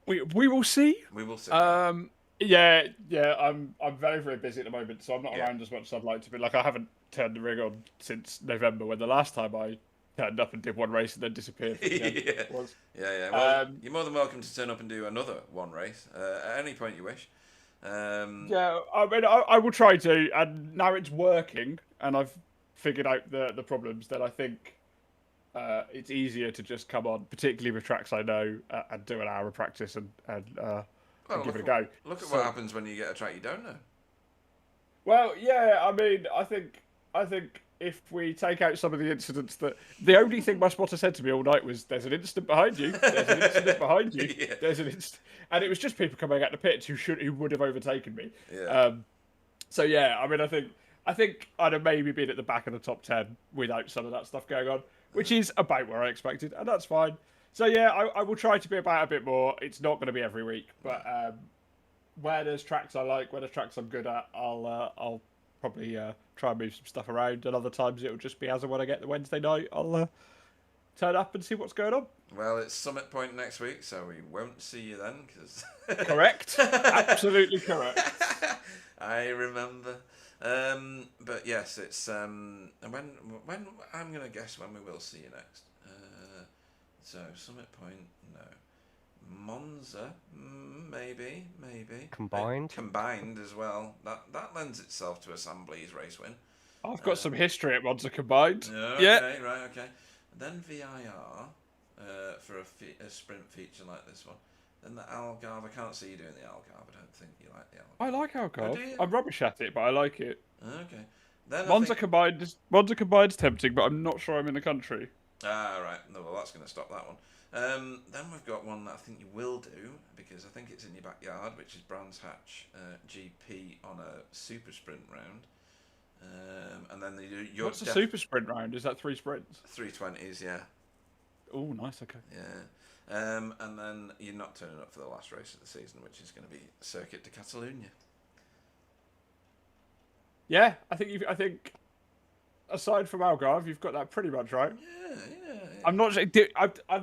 We will see. We will see. Yeah. I'm very, very busy at the moment, so I'm not around as much as I'd like to be. Like, I haven't turned the rig on since November, when the last time I turned up and did one race and then disappeared. Was. Yeah. Well, you're more than welcome to turn up and do another one race at any point you wish. Yeah, I mean, I will try to, and now it's working, and I've figured out the problems. Then I think it's easier to just come on, particularly with tracks I know, and do an hour of practice and give it a go. Look at what happens when you get a track you don't know. Well, yeah, I mean, I think if we take out some of the incidents, that the only thing my spotter said to me all night was, "There's an incident behind you. There's an incident behind you. Yeah. There's an incident," and it was just people coming out the pits who would have overtaken me. Yeah. So yeah, I mean, I think I'd have maybe been at the back of the top 10 without some of that stuff going on, which is about where I expected, and that's fine. So yeah, I will try to be about a bit more. It's not going to be every week, but where there's tracks I like, where there's tracks I'm good at, I'll probably try and move some stuff around. And other times it'll just be as and when I get the Wednesday night, I'll turn up and see what's going on. Well, it's Summit Point next week, so we won't see you then. Cause Correct. Absolutely correct. I remember. But yes, it's when I'm gonna guess when we will see you next. So Summit Point, no. Monza, maybe. Combined as well. That lends itself to Assembly's race win. I've got some history at Monza combined. Okay, Yeah. right, okay. Then VIR for a sprint feature like this one. Then the Algarve. I can't see you doing the Algarve. I don't think you like the Algarve. I like Algarve. do you? I'm rubbish at it, but I like it. Okay. Then Monza combined is tempting, but I'm not sure I'm in the country. Right. No, well, that's going to stop that one. Then we've got one that I think you will do, because I think it's in your backyard, which is Brands Hatch GP on a super sprint round. And then they do your What's a super sprint round? Is that 3 sprints? 320s, yeah. Oh, nice. Okay. Yeah. And then you're not turning up for the last race of the season, which is going to be Circuit de Catalunya. Yeah, I think aside from Algarve, you've got that pretty much right. Yeah. I'm not. I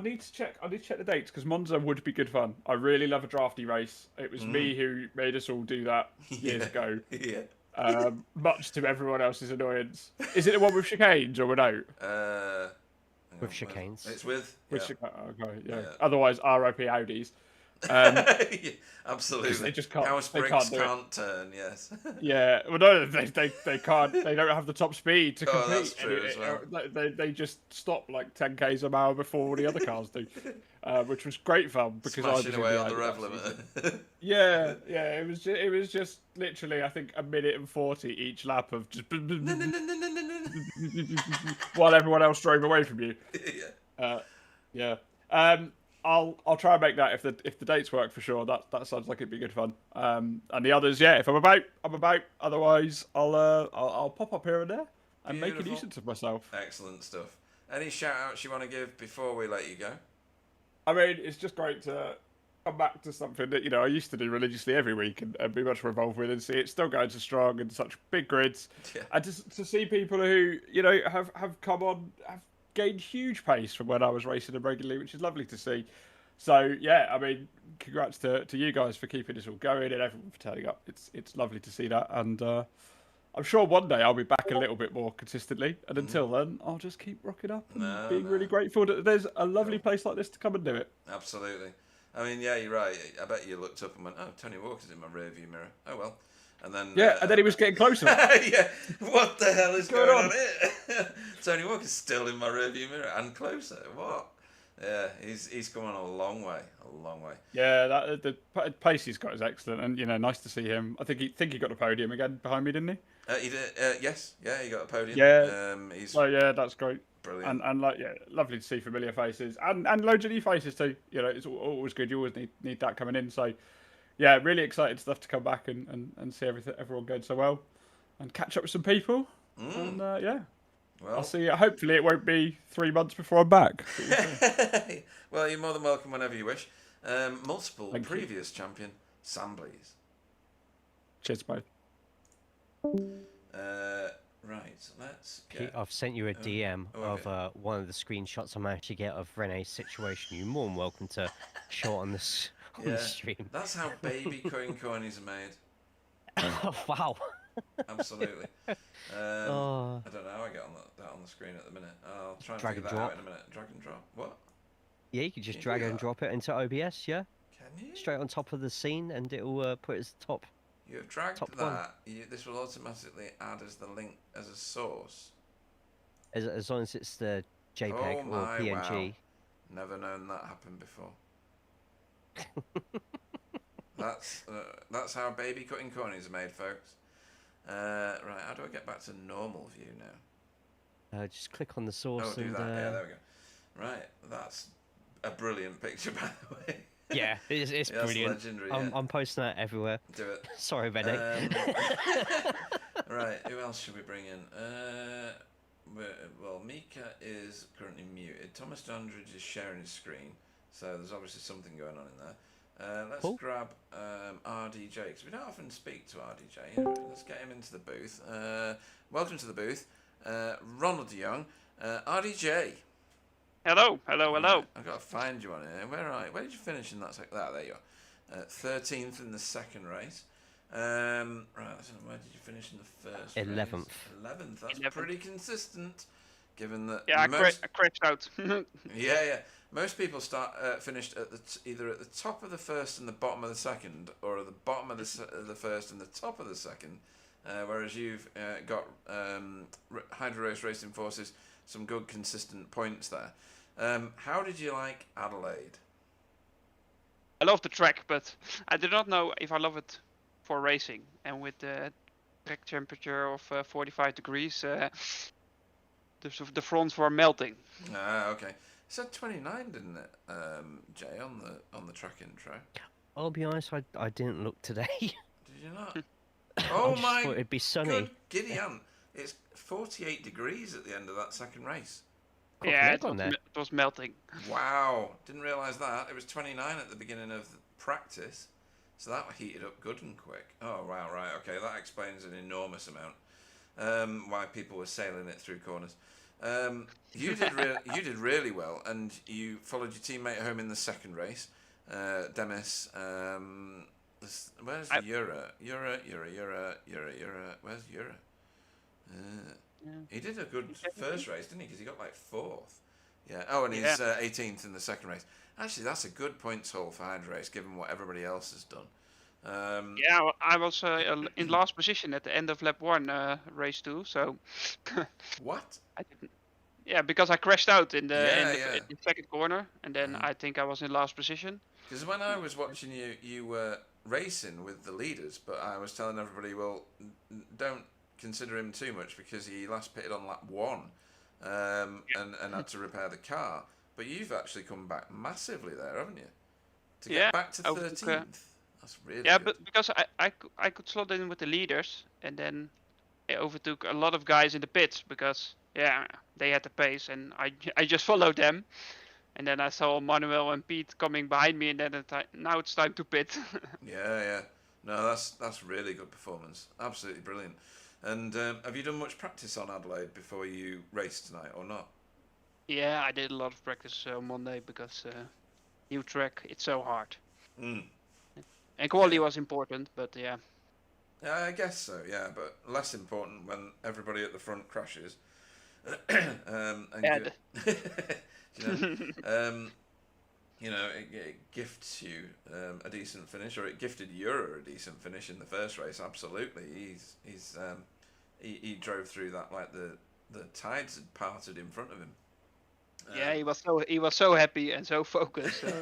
need to check. I need to check the dates because Monza would be good fun. I really love a drafty race. It was me who made us all do that years ago. Yeah. Much to everyone else's annoyance. Is it the one with chicanes or without? with chicanes. It's with. Okay, yeah. Yeah. Otherwise, RIP Audis. Yeah, absolutely. They just can't. House They bricks can't do it. turn. Yes. Yeah, well, no, they can't. They don't have the top speed to compete. That's true as well. They just stop like 10 k's an hour before all the other cars do, which was great fun because I was Smashing away on the rev limiter. Yeah. It was just literally I think 1 minute and 40 each lap of just while everyone else drove away from you. Yeah. I'll try and make that if the dates work for sure. That sounds like it'd be good fun. And the others, yeah, if I'm about. Otherwise, I'll pop up here and there and make a Beautiful. nuisance of myself. Excellent stuff. Any shout outs you want to give before we let you go? I mean, it's just great to come back to something that I used to do religiously every week and be much more involved with and see it still going so strong and such big grids. Yeah. And to see people who have come on have gained huge pace from when I was racing them regularly, which is lovely to see. So yeah, I mean, congrats to you guys for keeping this all going and everyone for turning up. It's lovely to see that, and I'm sure one day I'll be back a little bit more consistently. And until then, I'll just keep rocking up and being really grateful that there's a lovely place like this to come and do it. Absolutely. I mean, yeah, you're right. I bet you looked up and went, "Oh, Tony Walker's in my rearview mirror. Oh well." And then And then he was getting closer. Yeah, what the hell is going on here? Tony Walker's still in my rearview mirror and closer. What? Yeah, he's come on a long way. Yeah, the pace he's got is excellent, and Mm. nice to see him. I think he got a podium again behind me, didn't he? He did. Yes, yeah, he got a podium. Yeah. He's Yeah, that's great. brilliant. And lovely to see familiar faces and loads of new faces too. It's always good. You always need that coming in. So yeah, really excited stuff to come back and see everyone going so well, and catch up with some people. And yeah. Well, I'll see you. Hopefully, it won't be 3 months before I'm back. well, you're more than welcome whenever you wish. Multiple Thank you. previous champion, Sam Blees. Cheers, both. Right, let's Pete, get... I've sent you a DM okay. of one of the screenshots I managed to get of Renee's situation. You're more than welcome to show it on the stream. That's how baby cornies are made. Oh, wow. Absolutely. I don't know how I get that on the screen at the minute. I'll try and Drag figure and that out drop. in a minute. Drag and drop. What? Yeah, you could just Can you drag do and that? drop it into OBS, yeah? Can you? Straight on top of the scene, and it'll put it as top. You have dragged top that. This will automatically add as the link as a source. As long as it's the JPEG Oh or my, PNG. wow. Never known that happened before. That's how baby cutting cornies are made, folks. Right, how do I get back to normal view now? Just click on the source Do and... that. Yeah, there we go. Right, that's a brilliant picture, by the way. Yeah, it's That's brilliant. legendary. I'm posting that everywhere. Do it. Sorry, Benny. Right, who else should we bring in? well, Mika is currently muted. Thomas Dandridge is sharing his screen, so there's obviously something going on in there. Let's Cool. grab RDJ, because we don't often speak to RDJ. Let's get him into the booth. Welcome to the booth, Ronald Young. RDJ. Hello. Right, I've got to find you on here. Where are you? Where did you finish in that? There you are. 13th in the second race. Right, where did you finish in the first 11th. race? 11th. That's 11th. pretty consistent, given that Yeah, I crashed out. yeah. Most people finished at either at the top of the first and the bottom of the second, or at the bottom of the first and the top of the second. Whereas you've got Hydro Race Racing Forces some good consistent points there. How did you like Adelaide? I love the track, but I do not know if I love it for racing. And with the track temperature of 45 degrees, the fronts were melting. Okay. It said 29, didn't it, Jay, on the track intro? I'll be honest, I didn't look today. Did you not? Oh my! Thought it'd be sunny. Good Gideon! It's 48 degrees at the end of that second race. Yeah, it was melting. Wow! Didn't realise that. It was 29 at the beginning of the practice, so that heated up good and quick. Oh wow! Right. Okay, that explains an enormous amount. Why people were sailing it through corners. You did really well, and you followed your teammate home in the second race, Demis. Where's Yura? Where's Yura? He did a good first race, didn't he? Because he got like 4th. Yeah. Oh, and he's 18th in the second race. Actually, that's a good points haul for Hydro Race, given what everybody else has done. Yeah, I was in last position at the end of lap 1, race 2. So. What? I didn't. Yeah, because I crashed out in the second corner, and then I think I was in last position. Because when I was watching you were racing with the leaders, but I was telling everybody, well, don't consider him too much because he last pitted on lap 1, and had to repair the car. But you've actually come back massively there, haven't you? To get back to 13th. That's really good. But because I could slot in with the leaders, and then I overtook a lot of guys in the pits because they had the pace, and I just followed them. And then I saw Manuel and Pete coming behind me, and then now it's time to pit. Yeah. No, that's really good performance. Absolutely brilliant. And have you done much practice on Adelaide before you race tonight, or not? Yeah, I did a lot of practice on Monday because new track, it's so hard. And quality was important, but yeah. Yeah, I guess so. Yeah, but less important when everybody at the front crashes. It gifts you a decent finish, or it gifted Euro a decent finish in the first race. Absolutely, he drove through that like the tides had parted in front of him. Yeah, he was so happy and so focused. So.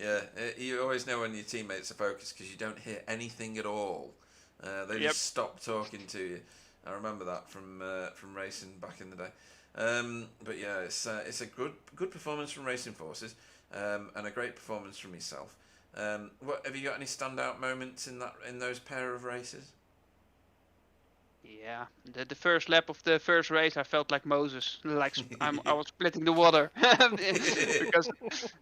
Yeah, you always know when your teammates are focused because you don't hear anything at all. They just stop talking to you. I remember that from racing back in the day. But yeah, it's a good performance from Racing Forces, and a great performance from yourself. What have you got any standout moments in those pair of races? Yeah, the first lap of the first race, I felt like Moses, like I was splitting the water because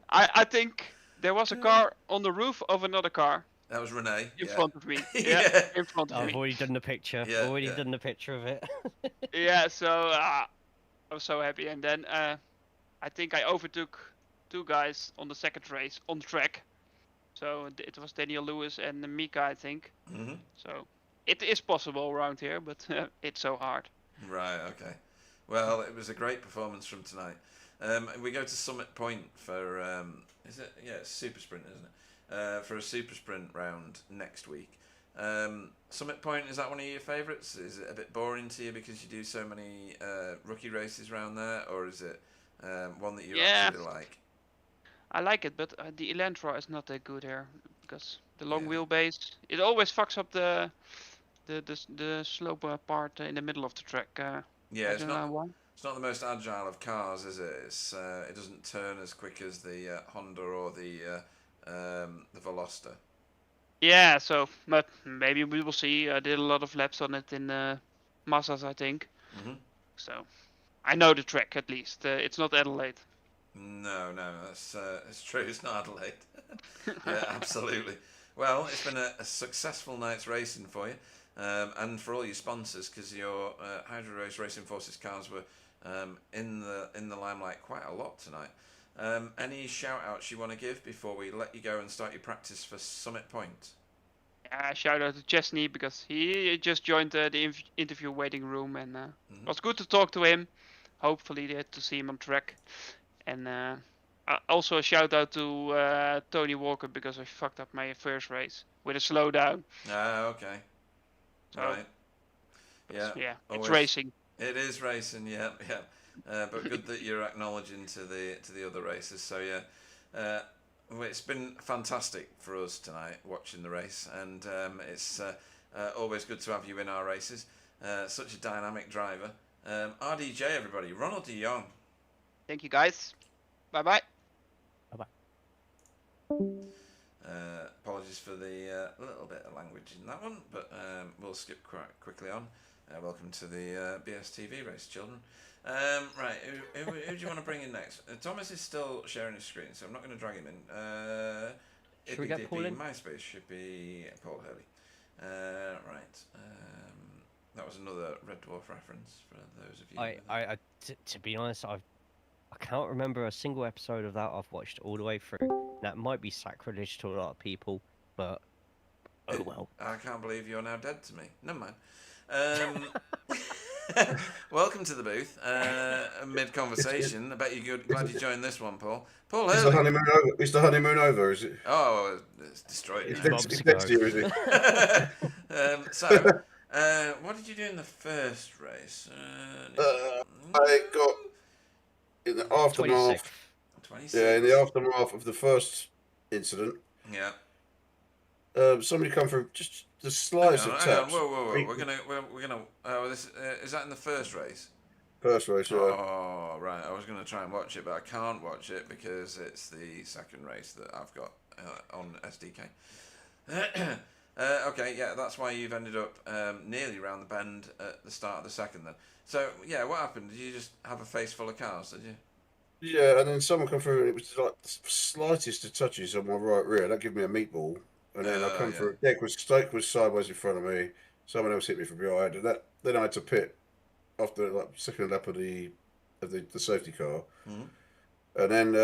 I think there was a car on the roof of another car. That was Renee. In front of me. Yeah, in front of me. I've already done the picture. Done the picture of it. Yeah, so I was so happy, and then I think I overtook 2 guys on the second race on track. So it was Daniel Lewis and Mika, I think. Mm-hmm. So it is possible around here, but it's so hard. Right. Okay. Well, it was a great performance from tonight. We go to Summit Point for is it? Yeah, it's Super Sprint, isn't it? For a Super Sprint round next week. Summit Point, is that one of your favourites? Is it a bit boring to you because you do so many rookie races around there, or is it one that you actually like? I like it, but the Elantra is not that good here because the long wheelbase, it always fucks up the slope part in the middle of the track. It's not the most agile of cars, is it? It doesn't turn as quick as the Honda or the Veloster. Yeah, so but maybe we will see. I did a lot of laps on it in Mazdas, I think. Mm-hmm. So I know the track at least. It's not Adelaide. No, it's true. It's not Adelaide. Yeah, absolutely. Well, it's been a successful night's racing for you, and for all your sponsors, because your Hydro Race Racing Forces cars were in the limelight quite a lot tonight. Any shout outs you want to give before we let you go and start your practice for Summit Point? Shout out to Chesney because he just joined the interview waiting room, and it was good to talk to him. Hopefully, to see him on track. And also a shout out to Tony Walker because I fucked up my first race with a slowdown. Okay. So, right. Yeah. It's always, racing. It is racing. Yeah. But good that you're acknowledging to the other races. So yeah. Well, it's been fantastic for us tonight watching the race, and it's always good to have you in our races. Such a dynamic driver. RDJ, everybody. Ronald de Jong. Thank you, guys. Bye-bye. Bye-bye. Apologies for the little bit of language in that one, but we'll skip quite quickly on. Welcome to the BSTV race, children. Right, who do you want to bring in next? Thomas is still sharing his screen, so I'm not going to drag him in. Should we get Paul in? MySpace should be Paul Hurley. Right. That was another Red Dwarf reference for those of you. To be honest, I can't remember a single episode of that I've watched all the way through. That might be sacrilege to a lot of people, but oh well. I can't believe you're now dead to me. Never mind. Welcome to the booth. Mid conversation. I bet you're glad you joined this one, Paul. Paul Hurley. Is the honeymoon over? Is it? Oh, it's destroyed. It's now. next year, is it? So, what did you do in the first race? I got in the aftermath. 26. Yeah, in the aftermath of the first incident. Yeah. Somebody come through just the slightest of taps. Whoa. We're gonna. This is that in the first race? First race, yeah. Oh, right. I was gonna try and watch it, but I can't watch it because it's the second race that I've got on SDK. Okay, yeah, that's why you've ended up nearly round the bend at the start of the second then. So, yeah, what happened? Did you just have a face full of cars, did you? Yeah, and then someone come through and it was like the slightest of touches on my right rear. That gave me a meatball. And then I come through, Stake was sideways in front of me. Someone else hit me from behind. And then I had to pit after like second lap of the safety car. Mm-hmm. And then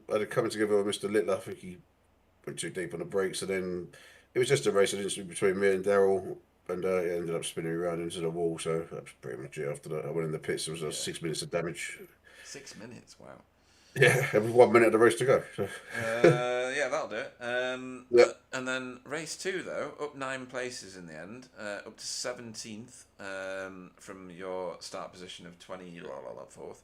I had a coming together with Mr. Littler. I think he went too deep on the brakes. And then it was just a race between me and Daryl. And it ended up spinning around into the wall. So that was pretty much it. After that, I went in the pits. There was 6 minutes of damage. 6 minutes, wow. Yeah, there was 1 minute of the race to go. So. Yeah, that'll do it. Yep. And then race 2, though, up 9 places in the end, up to 17th from your start position of 24th.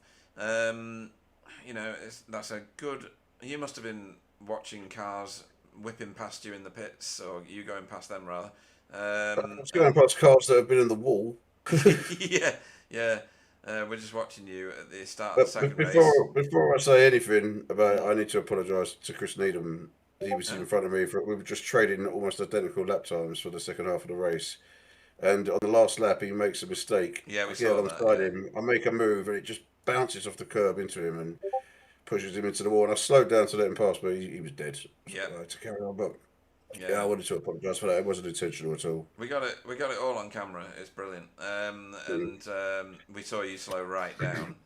You know, that's a good. You must have been watching cars whipping past you in the pits, or you going past them rather. I was going past cars that have been in the wall. yeah. We're just watching you at the start of the second race. Before I say anything about it, I need to apologise to Chris Needham. He was in front of me. We were just trading almost identical lap times for the second half of the race. And on the last lap, he makes a mistake. Yeah, we I saw get that. alongside him. I make a move, and it just bounces off the curb into him and pushes him into the wall. And I slowed down to let him pass, but he was dead. So Yeah. I had to carry on. But yeah, I wanted to apologise for that. It wasn't intentional at all. We got it all on camera. It's brilliant. And we saw you slow right down.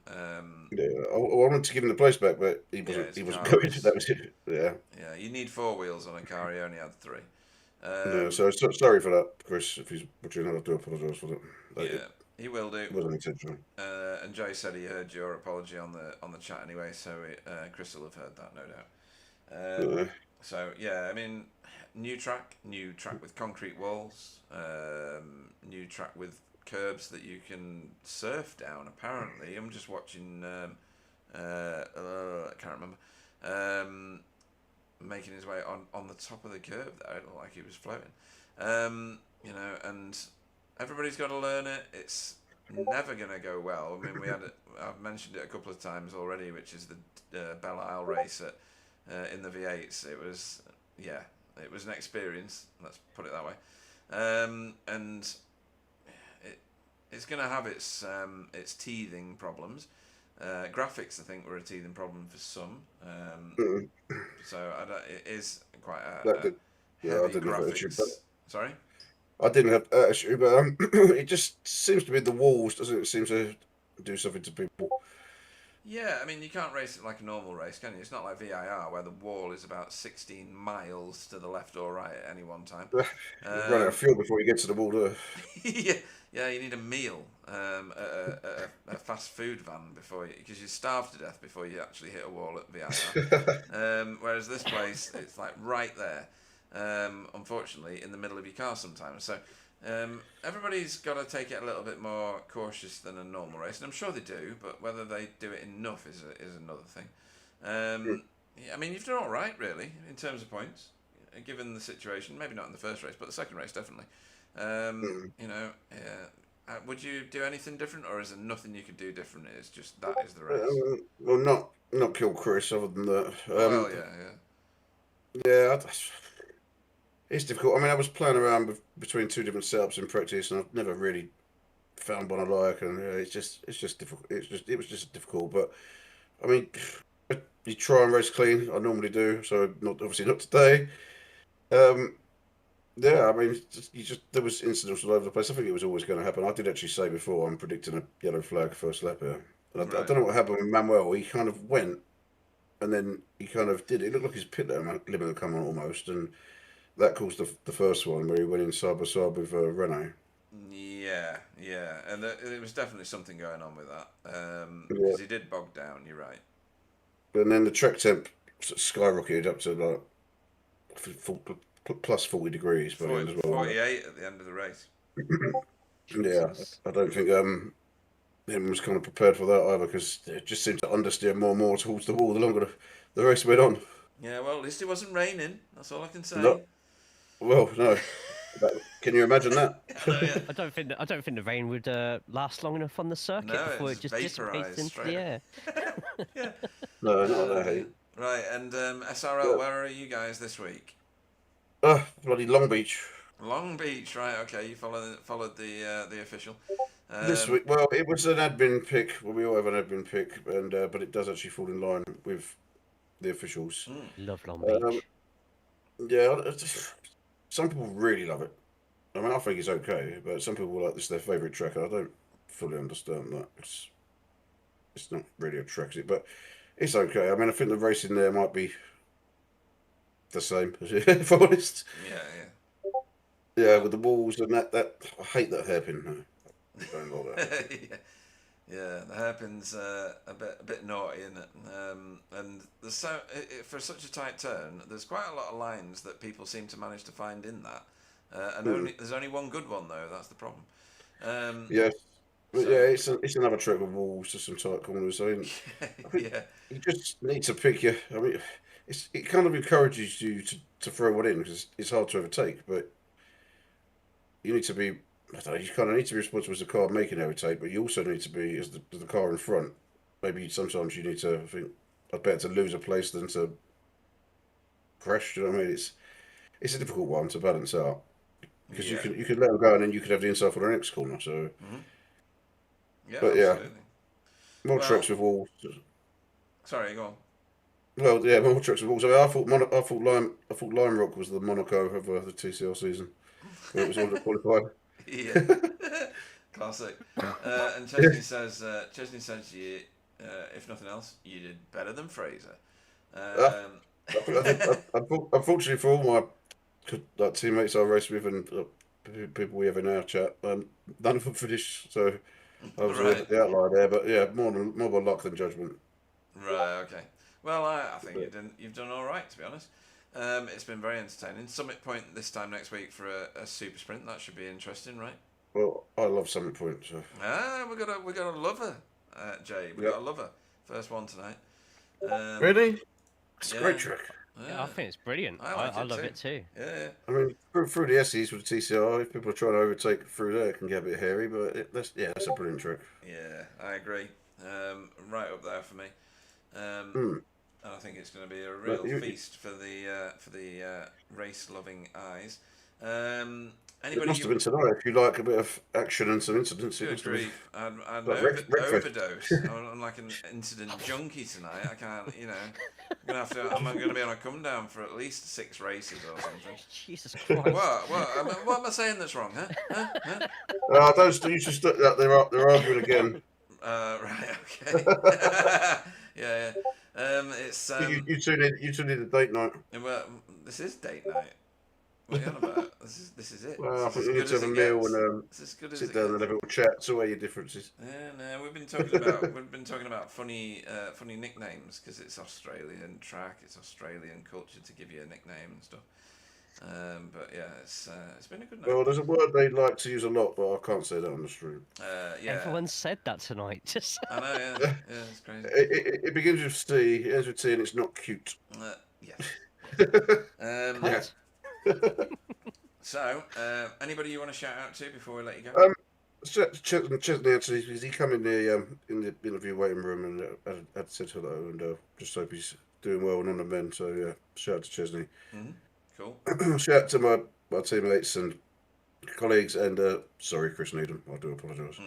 Yeah, I wanted to give him the place back, but he wasn't going. That was it. Yeah. Yeah, you need 4 wheels on a car. He only had 3. So sorry for that, Chris. If he's watching, I do apologise for that. Yeah, he will do. It wasn't intentional. And Jay said he heard your apology on the chat anyway, so Chris will have heard that, no doubt. So yeah, I mean, new track with concrete walls, new track with curbs that you can surf down. Apparently, I'm just watching. I can't remember. Making his way on the top of the curb there, it looked like he was floating. You know, and everybody's got to learn it. It's never going to go well. I mean, I've mentioned it a couple of times already, which is the Belle Isle race in the V8s. It was an experience. Let's put it that way. And it's going to have its teething problems. Graphics, I think, were a teething problem for some. So it is quite a Yeah, I heavy didn't have that issue, but graphics. Sorry. I didn't have that issue, but it just seems to be the walls, doesn't it? Seem to do something to people. Yeah, I mean, you can't race it like a normal race, can you? It's not like VIR where the wall is about 16 miles to the left or right at any one time. You run out of fuel before you get to the wall, do yeah, yeah, you need a meal, a fast food van because you starve to death before you actually hit a wall at VIR. Whereas this place, it's like right there, unfortunately, in the middle of your car sometimes. So everybody's got to take it a little bit more cautious than a normal race, and I'm sure they do, but whether they do it enough is another thing. Yeah, I mean, you've done all right, really, in terms of points, given the situation. Maybe not in the first race, but the second race, definitely. You know, would you do anything different, or is there nothing you could do different? It's just that is the race. Well, not kill Chris, other than that. Well, yeah. Yeah, it's difficult. I mean, I was playing around between two different setups in practice, and I've never really found one I like. And it's just difficult. It was just difficult. But I mean, you try and race clean. I normally do, so obviously not today. Yeah, I mean, there was incidents all over the place. I think it was always going to happen. I did actually say before I'm predicting a yellow flag first lap here, and I don't know what happened with Manuel. He kind of went, and then he kind of did. It looked like his pit limit had come on almost, and that caused the first one where he went in side by side with Renault. Yeah, and there was definitely something going on with that Yeah. because he did bog down. You're right. And then the track temp skyrocketed up to like plus 40 degrees by the end as well. 48 at the end of the race. Yeah, I don't think him was kind of prepared for that either, because it just seemed to understeer more and more towards the wall the longer the race went on. Yeah, well, at least it wasn't raining. That's all I can say. No, well, no. Can you imagine that? I don't think the rain would last long enough on the circuit before it just dissipates into the air. Yeah. No, not that heat. Right, and SRL, where are you guys this week? Bloody Long Beach. Long Beach, right? Okay, you followed the official. This week, well, it was an admin pick. Well, we all have an admin pick, and but it does actually fall in line with the officials. Love Long Beach. Yeah, some people really love it. I mean, I think it's okay, but some people like this their favourite track, and I don't fully understand that. It's not really a track, is it? But it's okay. I mean, I think the racing there might be the same, if I'm honest. Yeah, with the walls and that I hate that hairpin. I don't like that. Yeah, the hairpin's a bit naughty, isn't it? And for such a tight turn, there's quite a lot of lines that people seem to manage to find in that. And there's only one good one though. That's the problem. Yes. But yeah, it's another trick with walls to some tight corners. I think you just need to pick your. I mean, it kind of encourages you to throw one in because it's hard to overtake, but you need to be. I don't know, you kind of need to be responsible as the car making overtake, but you also need to be as the car in front. Maybe sometimes you need to think I'd better to lose a place than to crash. Do you know what I mean? It's a difficult one to balance out because you can let them go and then you could have the inside for the next corner. So. Yeah, but absolutely. More tricks with walls. Sorry, go on. Well, yeah, more tricks with walls. I mean, I thought Lime Rock was the Monaco of the TCR season. It was all qualified. Yeah, classic. And Chesney says, you, if nothing else, you did better than Fraser. Unfortunately for all my teammates I race with and people we have in our chat, none of them finished. So I was the outlier there. But yeah, more by luck than judgment. Right. Okay. Well, I think you've done all right, to be honest. It's been very entertaining. Summit Point this time next week for a super sprint. That should be interesting, right? Well, I love Summit Point. So. We got a lover, Jay. We got a lover. First one tonight. Really? It's a great trick. Yeah, I think it's brilliant. I love it too. Yeah. I mean, through the SEs with the TCR, if people are trying to overtake through there, it can get a bit hairy, but that's a brilliant trick. Yeah, I agree. Right up there for me. And I think it's going to be a real feast for the race-loving eyes. It must have been tonight. If you like a bit of action and some incidents, it Good must have been. grief! I'd Like overdose. I'm like an incident junkie tonight. I can't, I'm going to be on a come down for at least 6 races or something. Jesus Christ! What am I saying that's wrong? Huh? Those you should stop that. They're arguing again. Right. Okay. Yeah. It's You two need a date night. well, this is date night. What are you on about? This is it. Well, I This is think you as need good to as have a it meal gets. and It's as good as sit it down and gets. have a little chat. So where your differences? No, we've been talking about funny nicknames because it's Australian track, it's Australian culture to give you a nickname and stuff. But yeah, it's been a good night. Well, there's a word they like to use a lot, but I can't say that on the stream. Yeah. Everyone said that tonight. Just I know. Yeah, it's crazy. It begins with C, it ends with T, and it's not cute. Yes. Yeah. So, anybody you want to shout out to before we let you go? Chesney actually, he come in the interview waiting room and had said hello and just hope he's doing well and on the mend. So yeah, shout out to Chesney. Cool. Shout out to my teammates and colleagues and sorry, Chris Needham. I do apologise.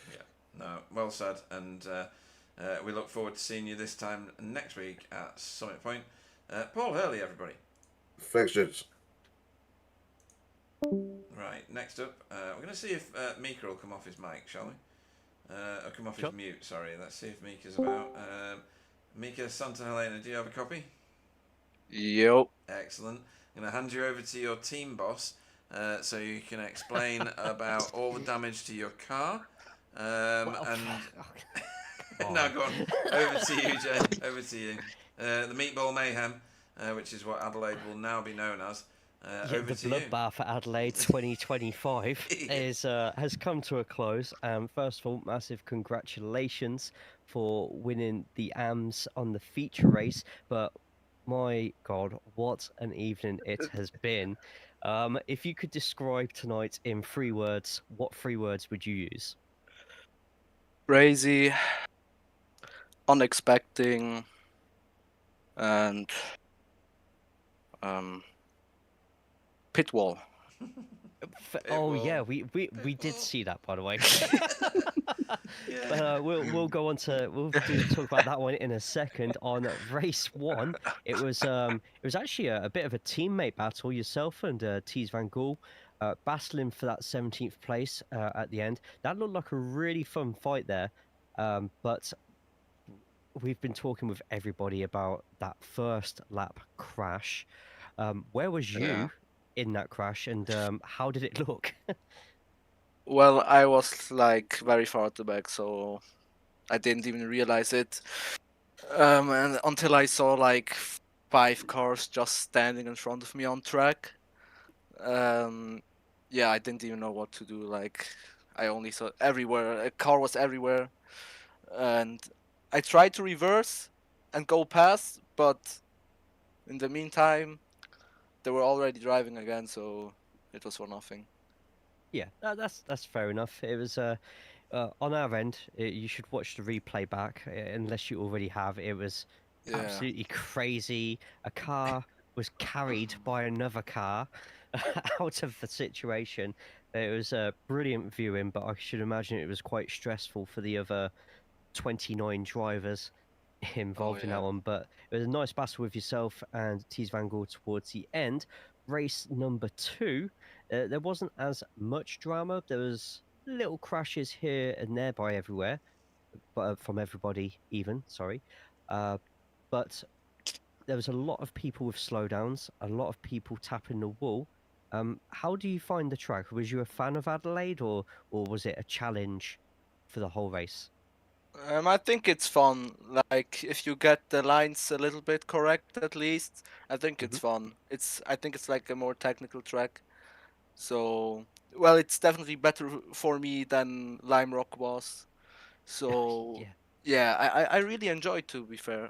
Yeah, no, well said, and we look forward to seeing you this time next week at Summit Point. Paul Hurley, everybody. Thanks, gents. Right, next up, we're going to see if Mika will come off his mic, shall we? Or come off his mute, sorry. Let's see if Mika's about. Mika Santa Helena, do you have a copy? Yep. Excellent. I'm going to hand you over to your team boss so you can explain about all the damage to your car. Now go on. Over to you, Jay. Over to you. The Meatball Mayhem, which is what Adelaide will now be known as. the bloodbath at Adelaide 2025 has come to a close. First of all, massive congratulations for winning the AMS on the feature race. But my God, what an evening it has been. If you could describe tonight in 3 words, what 3 words would you use? Crazy, unexpected, and pit wall. Yeah, we did see that, by the way. We'll go on to talk about that one in a second. On race 1, it was actually a bit of a teammate battle. Yourself and Tees Van Gool battling for that 17th place at the end. That looked like a really fun fight there, but we've been talking with everybody about that first lap crash. Where was you in that crash, and how did it look? Well, I was like very far at the back, so I didn't even realize it. And until I saw like 5 cars just standing in front of me on track. Yeah, I didn't even know what to do. Like, I only saw everywhere. A car was everywhere, and I tried to reverse and go past, but in the meantime, they were already driving again, so it was for nothing. Yeah, that's fair enough. It was on our end. You should watch the replay back unless you already have. It was absolutely crazy. A car was carried by another car out of the situation. It was a brilliant viewing, but I should imagine it was quite stressful for the other 29 drivers involved in that one. But it was a nice battle with yourself and Tees Van Gool towards the end. Race number 2, there wasn't as much drama. There was little crashes here and there by everywhere, but from everybody even, sorry. But there was a lot of people with slowdowns, a lot of people tapping the wall. How do you find the track? Was you a fan of Adelaide, or was it a challenge for the whole race? I think it's fun. Like, if you get the lines a little bit correct, at least, I think it's fun. I think it's like a more technical track. So, well, it's definitely better for me than Lime Rock was. So, I really enjoyed, to be fair.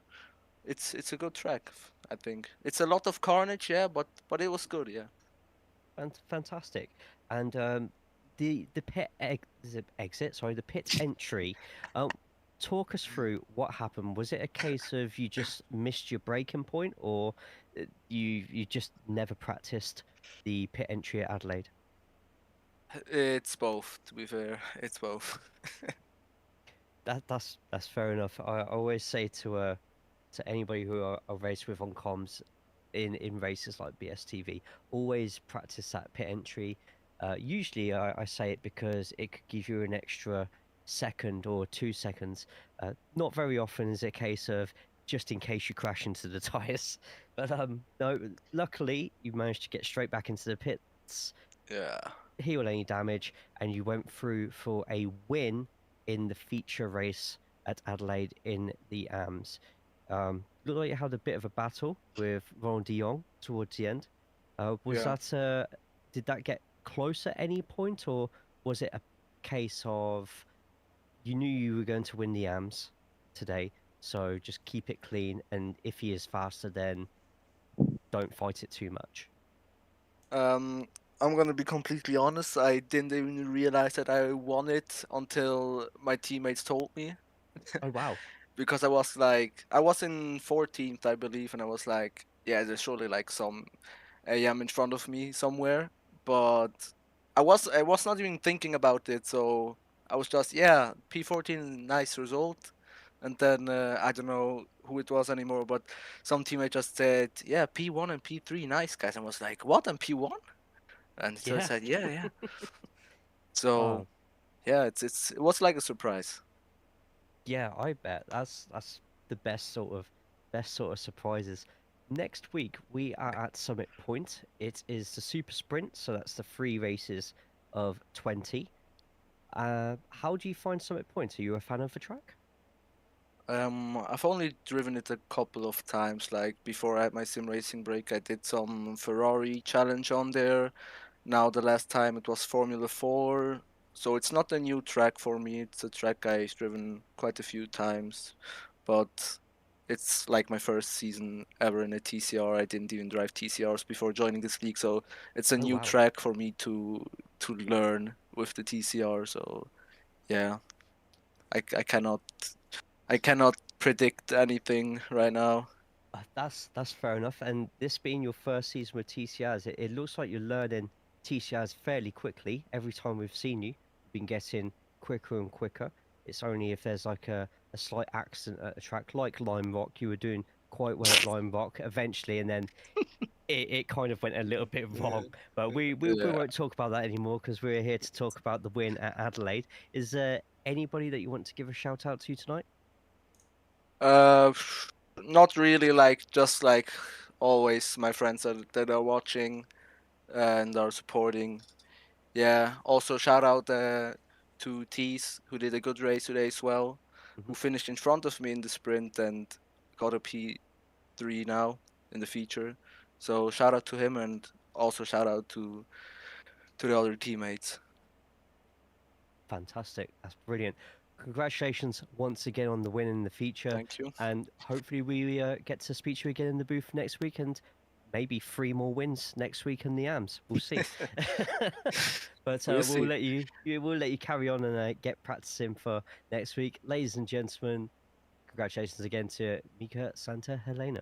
It's a good track, I think. It's a lot of carnage, but it was good, yeah. Fantastic. And the pit exit, sorry, the pit entry. Talk us through what happened. Was it a case of you just missed your braking point, or you just never practiced the pit entry at Adelaide? It's both, to be fair. It's both. That's fair enough. I always say to anybody who I race with on comms in races like BSTV, always practice that pit entry. Usually I say it because it could give you an extra second or 2 seconds. Not very often is it a case of just in case you crash into the tires. But no, luckily you managed to get straight back into the pits, Yeah. heal any damage, and you went through for a win in the feature race at Adelaide in the AMS. Looked like you had a bit of a battle with Ron de Jong towards the end. Was Yeah. that did that get close at any point, or was it a case of you knew you were going to win the AMS today, so just keep it clean, and if he is faster, then don't fight it too much? I'm gonna be completely honest. I didn't even realize that I won it until my teammates told me. Oh wow. Because I was in 14th, I believe, and I was like, yeah, there's surely like some AM in front of me somewhere. But I was not even thinking about it, so I was just, yeah, P14, nice result. And then I don't know who it was anymore, but some teammate just said, yeah, P1 and P3, nice guys. And I was like, what? And P1? And so I Yeah. said, yeah, yeah. So Oh, yeah, it was like a surprise. yeah, I bet that's the best sort of surprises. Next week we are at Summit Point. It is the Super Sprint, so that's the 3 races of 20. How do you find Summit Point? Are you a fan of the track? I've only driven it a couple of times. Like before I had my sim racing break, I did some Ferrari challenge on there. Now the last time it was Formula 4. So it's not a new track for me. It's a track I've driven quite a few times, but it's like my first season ever in a TCR. I didn't even drive TCRs before joining this league, so it's a Oh new wow. track for me to learn with the TCR. So yeah, I cannot predict anything right now. That's fair enough. And this being your first season with TCRs, it looks like you're learning TCRs fairly quickly. Every time we've seen you, you've been getting quicker and quicker. It's only if there's like a slight accident at a track, like Lime Rock, you were doing quite well at Lime Rock eventually, and then it kind of went a little bit wrong. But we Yeah. won't talk about that anymore because we're here to talk about the win at Adelaide. Is there anybody that you want to give a shout out to tonight? Uh, Not really. Like just like always, my friends that are watching and are supporting. Yeah. Also, shout out to Tees who did a good race today as well, who Mhm. finished in front of me in the sprint and got a P3 now in the feature. So shout out to him and also shout out to the other teammates. Fantastic. That's brilliant. Congratulations once again on the win in the feature. Thank you. And hopefully we get to speak to you again in the booth next week and maybe 3 more wins next week in the AMS. We'll see. But We'll we'll see. let you carry on and get practicing for next week. Ladies and gentlemen, congratulations again to Mika Santa Helena.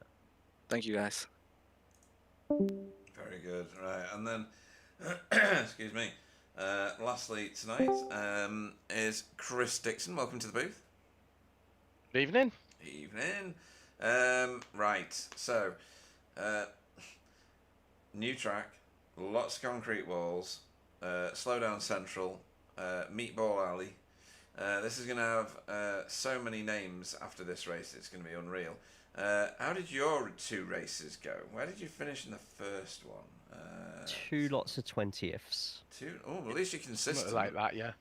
Thank you guys. Very good. Right, and then, excuse me. Lastly tonight is Chris Dixon. Welcome to the booth. Good evening. Evening. Right, so new track, lots of concrete walls, slowdown central, meatball alley. This is going to have so many names after this race, it's going to be unreal. How did your 2 races go? Where did you finish in the first one? 2 lots of 20ths. 2. Oh, at least you're consistent. Something like that, yeah.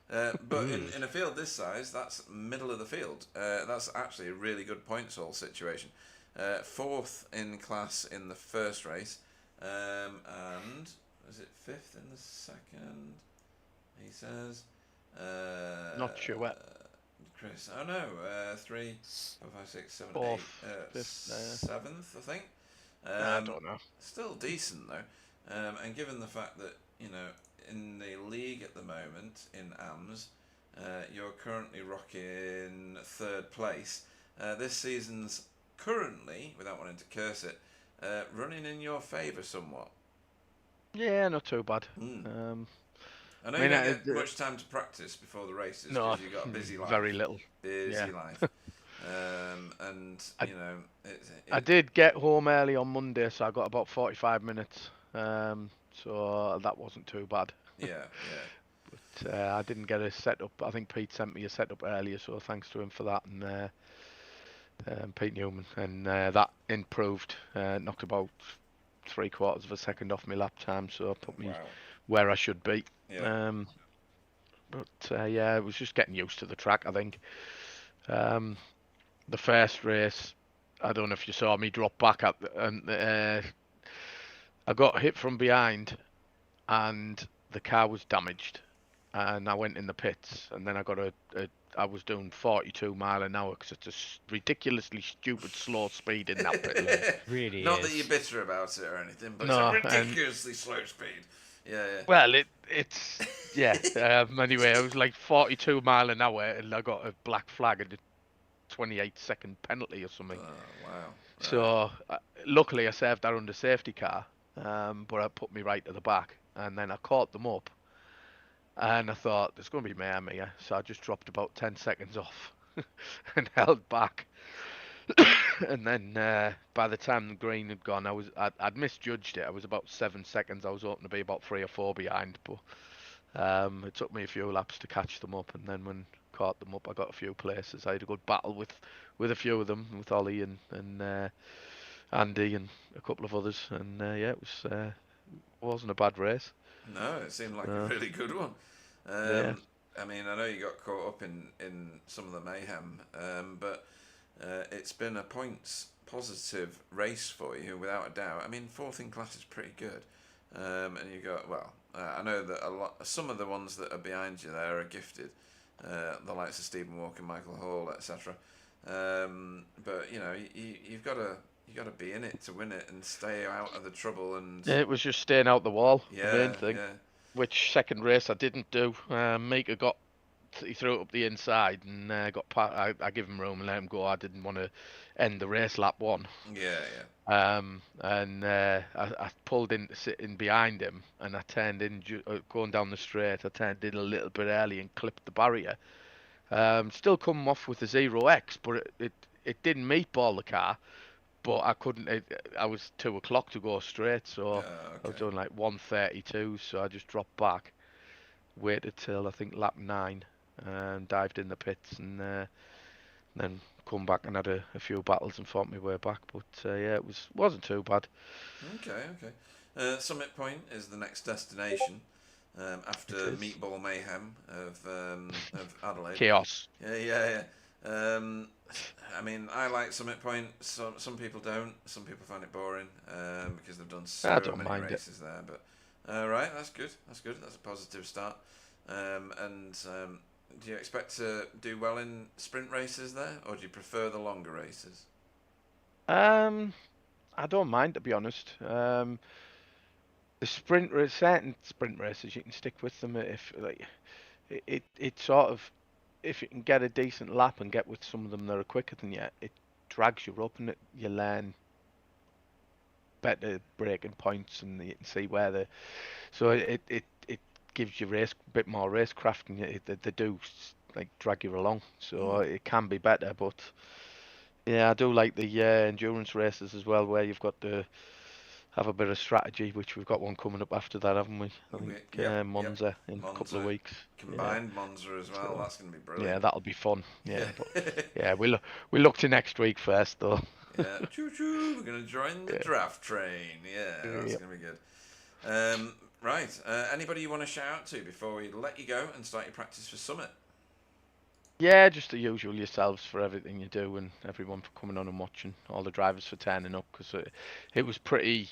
But in a field this size, that's middle of the field. That's actually a really good points haul situation. 4th in class in the first race, and was it 5th in the second? He says. Not sure what. Chris. Oh no, 3, 4, 5, 6, 7, 8, Fourth, fifth, 7th, I think. I don't know. Still decent though, and given the fact that in the league at the moment in AMS, you're currently rocking 3rd place. This season's currently, without wanting to curse it, running in your favour somewhat. Yeah, not too bad. I know I you mean, don't get much time to practice before the races no, because you've got a busy life. very little. Busy Yeah. life. And, you know... I did get home early on Monday, so I got about 45 minutes. So that wasn't too bad. Yeah. But I didn't get a setup. I think Pete sent me a setup earlier, so thanks to him for that. And Pete Newman, and that improved. Knocked about 3/4 of a second off my lap time, so it put me where I should be. Yeah. But yeah, it was just getting used to the track, I think. The first race, I don't know if you saw me drop back up, and I got hit from behind, and the car was damaged, and I went in the pits, and then I got I was doing 42 mile an hour because it's a ridiculously stupid slow speed in that pit lane. Really Not is. that you're bitter about it or anything, but No, it's a ridiculously slow speed. Yeah. Well, it's yeah. Anyway, I was like 42 mile an hour, and I got a black flag and a 28-second penalty or something. Oh, wow. Right. So luckily I saved that under safety car, but it put me right to the back, and then I caught them up, and I thought there's going to be mayhem here, so I just dropped about 10 seconds off and held back. And then by the time the green had gone, I'd misjudged it. I was about 7 seconds. I was hoping to be about 3 or 4 behind, but it took me a few laps to catch them up. And then when I caught them up, I got a few places. I had a good battle with a few of them, with Ollie and Andy and a couple of others. And yeah, it wasn't a bad race. No, it seemed like a really good one. Yeah. I mean, I know you got caught up in some of the mayhem, but it's been a points positive race for you, without a doubt. I mean, 4th in class is pretty good. And you got, I know that some of the ones that are behind you there are gifted, the likes of Stephen Walker, Michael Hall, etc. But you know, you've got to be in it to win it and stay out of the trouble. And Yeah, it was just staying out the wall, yeah, the main thing. yeah. Which second race I didn't do. Mika he threw it up the inside and got I give him room and let him go. I didn't want to end the race lap 1. Yeah. And I pulled in to sit in behind him, and I turned in going down the straight. I turned in a little bit early and clipped the barrier. Still coming off with the 0x, but it didn't meatball the car. But I couldn't. I was 2 o'clock to go straight, so I was doing like 1:32. So I just dropped back, waited till I think lap 9, and dived in the pits, and then come back and had a few battles and fought my way back. But yeah, it wasn't too bad. Okay. Summit Point is the next destination after Meatball Mayhem of Adelaide. Chaos. Yeah. I mean, I like Summit Point. Some people don't. Some people find it boring because they've done so many races there. But right, that's good. That's a positive start. And do you expect to do well in sprint races there, or do you prefer the longer races? I don't mind, to be honest. The certain sprint races, you can stick with them if like it sort of, if you can get a decent lap and get with some of them that are quicker than you, it drags you up and you learn better braking points, and you can see where it gives you a bit more racecraft, and they do like drag you along, so it can be better. But yeah, I do like the endurance races as well, where you've got to have a bit of strategy, which we've got one coming up after that, haven't we? I think Monza in a couple of weeks. Combined Monza as well. So, that's going to be brilliant. Yeah, that'll be fun. Yeah, but, yeah, we look to next week first, though. Yeah, choo choo. We're going to join the draft train. Yeah, that's going to be good. Right. Anybody you want to shout out to before we let you go and start your practice for Summit? Yeah, just the usual yourselves for everything you do, and everyone for coming on and watching, all the drivers for turning up, because it was pretty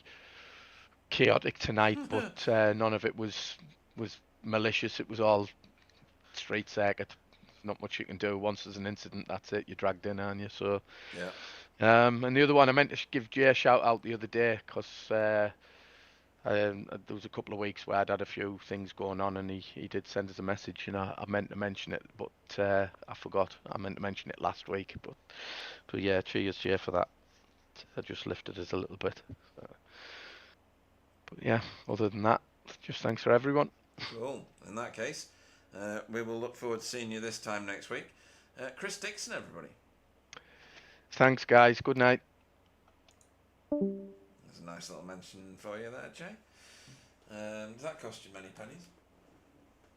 chaotic tonight, but none of it was malicious. It was all street circuit. Not much you can do. Once there's an incident, that's it. You're dragged in, aren't you? So yeah. And the other one, I meant to give Jay a shout out the other day, because there was a couple of weeks where I'd had a few things going on, and he did send us a message, and I meant to mention it, but I forgot. I meant to mention it last week, but yeah, cheers Jay for that. I just lifted us a little bit. But yeah, other than that, just thanks for everyone. Cool. In that case, we will look forward to seeing you this time next week. Chris Dixon, everybody. Thanks, guys. Good night. There's a nice little mention for you there, Jay. Does that cost you many pennies?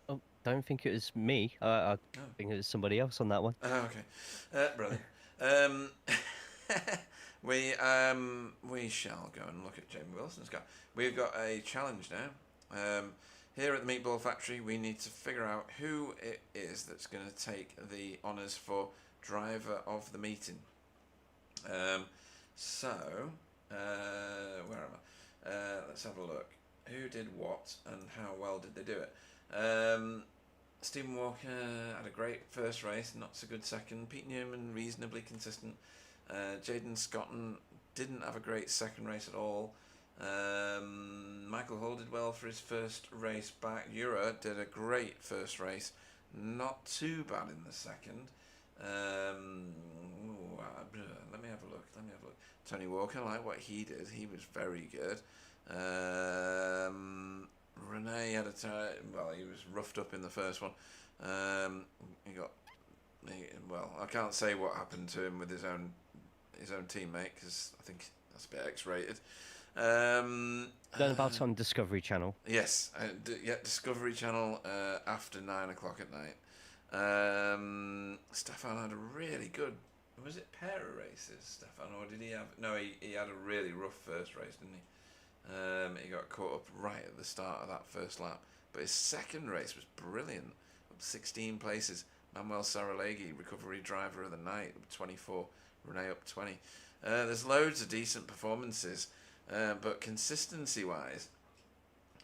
Oh, don't think it was me. I think it was somebody else on that one. Oh, okay. Brilliant. We shall go and look at Jamie Wilson's car. We've got a challenge now. Here at the Meatball Factory, we need to figure out who it is that's going to take the honours for driver of the meeting. Where am I? Let's have a look. Who did what and how well did they do it? Stephen Walker had a great first race, not so good second. Pete Newman, reasonably consistent. Jaden Scotton didn't have a great second race at all. Michael Hall did well for his first race back. Ura did a great first race, not too bad in the second. Let me have a look. Tony Walker, I like what he did. He was very good. Renee had he was roughed up in the first one. I can't say what happened to him with his own teammate because I think that's a bit X-rated. Learn about it on Discovery Channel. Yes, Discovery Channel after 9 o'clock at night. Stefan had a really good. Was it pair of races, Stefan, or did he have? No, he had a really rough first race, didn't he? He got caught up right at the start of that first lap, but his second race was brilliant. Up 16 places. Manuel Saralegui, recovery driver of the night, up 24. Renee up 20. There's loads of decent performances, but consistency-wise,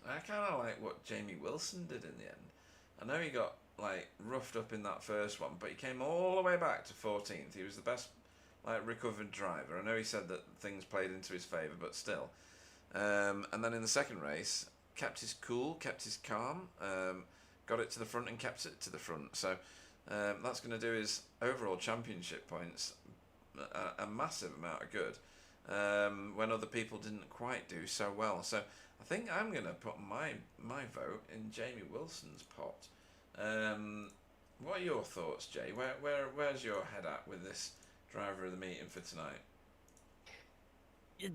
I kind of like what Jamie Wilson did in the end. I know he got roughed up in that first one, but he came all the way back to 14th. He was the best recovered driver. I know he said that things played into his favour, but still. And then in the second race, kept his cool, kept his calm, got it to the front and kept it to the front. So that's going to do his overall championship points a massive amount of good when other people didn't quite do so well. So I think I'm going to put my vote in Jamie Wilson's pot. What are your thoughts, Jay? Where's your head at with this driver of the meeting for tonight?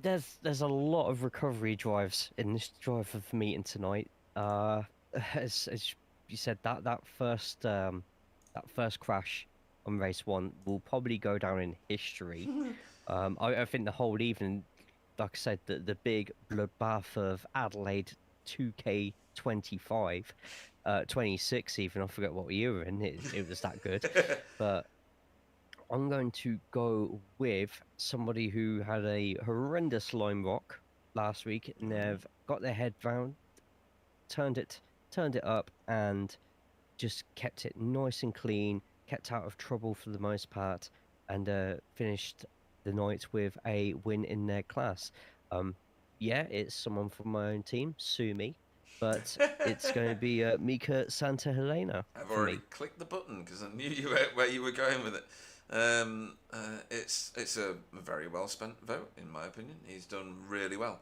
There's a lot of recovery drives in this drive of the meeting tonight. As you said, that first crash on race 1 will probably go down in history. I think the whole evening, like I said, the big bloodbath of Adelaide 2K25. 26 even, I forget what year we're in, it was that good. But I'm going to go with somebody who had a horrendous line rock last week, and they've got their head down, turned it up, and just kept it nice and clean, kept out of trouble for the most part, and finished the night with a win in their class. Yeah, it's someone from my own team, sue me. But it's going to be Mika Santa Helena. I've already clicked the button because I knew where you were going with it. It's a very well spent vote, in my opinion. He's done really well.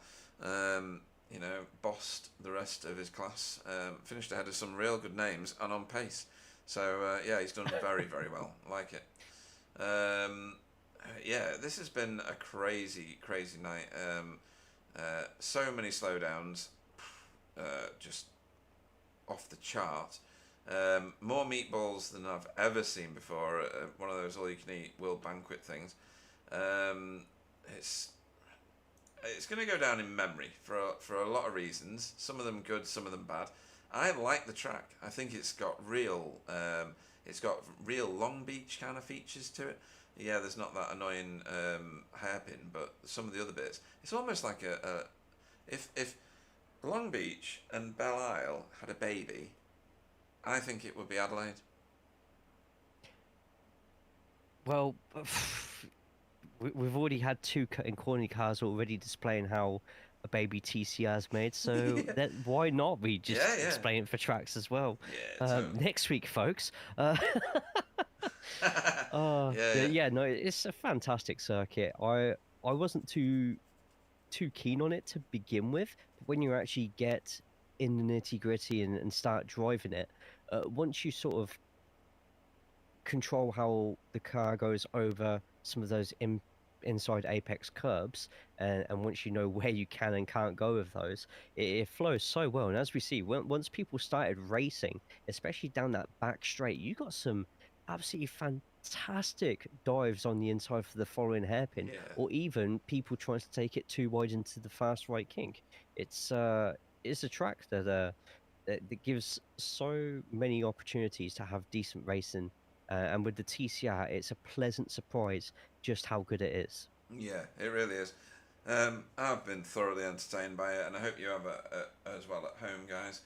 Bossed the rest of his class, finished ahead of some real good names and on pace. So he's done very, very well. Like it. This has been a crazy, crazy night. So many slowdowns. Just off the chart. More meatballs than I've ever seen before at one of those all-you-can-eat World Banquet things. It's going to go down in memory for a lot of reasons. Some of them good, some of them bad. I like the track. I think it's got real Long Beach kind of features to it. Yeah, there's not that annoying hairpin, but some of the other bits, it's almost like if Long Beach and Belle Isle had a baby, I think it would be Adelaide. Well, we've already had 2 cutting corny cars already displaying how a baby TCR is made, so why not we just explain it for tracks as well? Next week, folks. No, it's a fantastic circuit. I wasn't too keen on it to begin with, but when you actually get in the nitty gritty and start driving it, once you sort of control how the car goes over some of those inside apex curbs, and once you know where you can and can't go with those, it flows so well. And as we see, once people started racing, especially down that back straight, you got some absolutely fantastic dives on the inside for the following hairpin, Yeah. or even people trying to take it too wide into the fast right kink. It's a track that gives so many opportunities to have decent racing. And with the TCR, it's a pleasant surprise just how good it is. Yeah, it really is. I've been thoroughly entertained by it, and I hope you have as well at home, guys.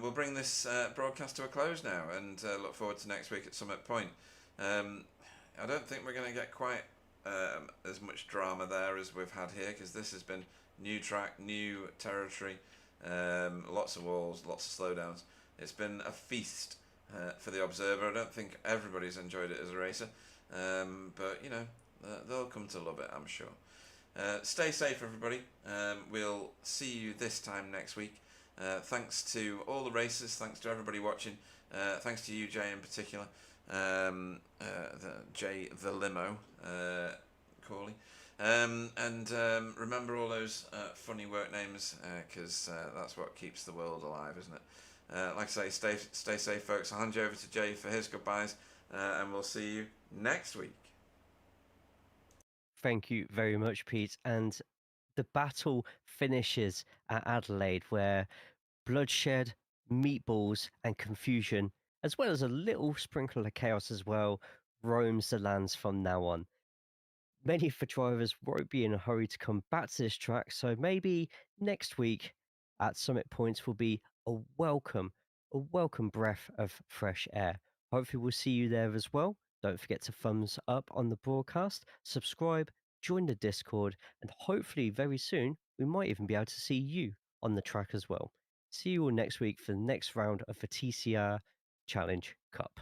We'll bring this broadcast to a close now, and look forward to next week at Summit Point. I don't think we're going to get quite as much drama there as we've had here, because this has been new track, new territory, lots of walls, lots of slowdowns. It's been a feast for the observer. I don't think everybody's enjoyed it as a racer, but you know, they'll come to love it, I'm sure. Stay safe, everybody. We'll see you this time next week. Thanks to all the racers, thanks to everybody watching, thanks to you, Jay, in particular, Jay the Limo, Corley. And remember all those funny work names, because that's what keeps the world alive, isn't it? Like I say, stay safe, folks. I'll hand you over to Jay for his goodbyes, and we'll see you next week. Thank you very much, Pete. And the battle finishes at Adelaide, where bloodshed, meatballs, and confusion, as well as a little sprinkle of chaos as well, roams the lands from now on. Many of the drivers won't be in a hurry to come back to this track, so maybe next week at Summit Points will be a welcome breath of fresh air. Hopefully we'll see you there as well. Don't forget to thumbs up on the broadcast, subscribe, join the Discord, and hopefully very soon we might even be able to see you on the track as well. See you all next week for the next round of the TCR Challenge Cup.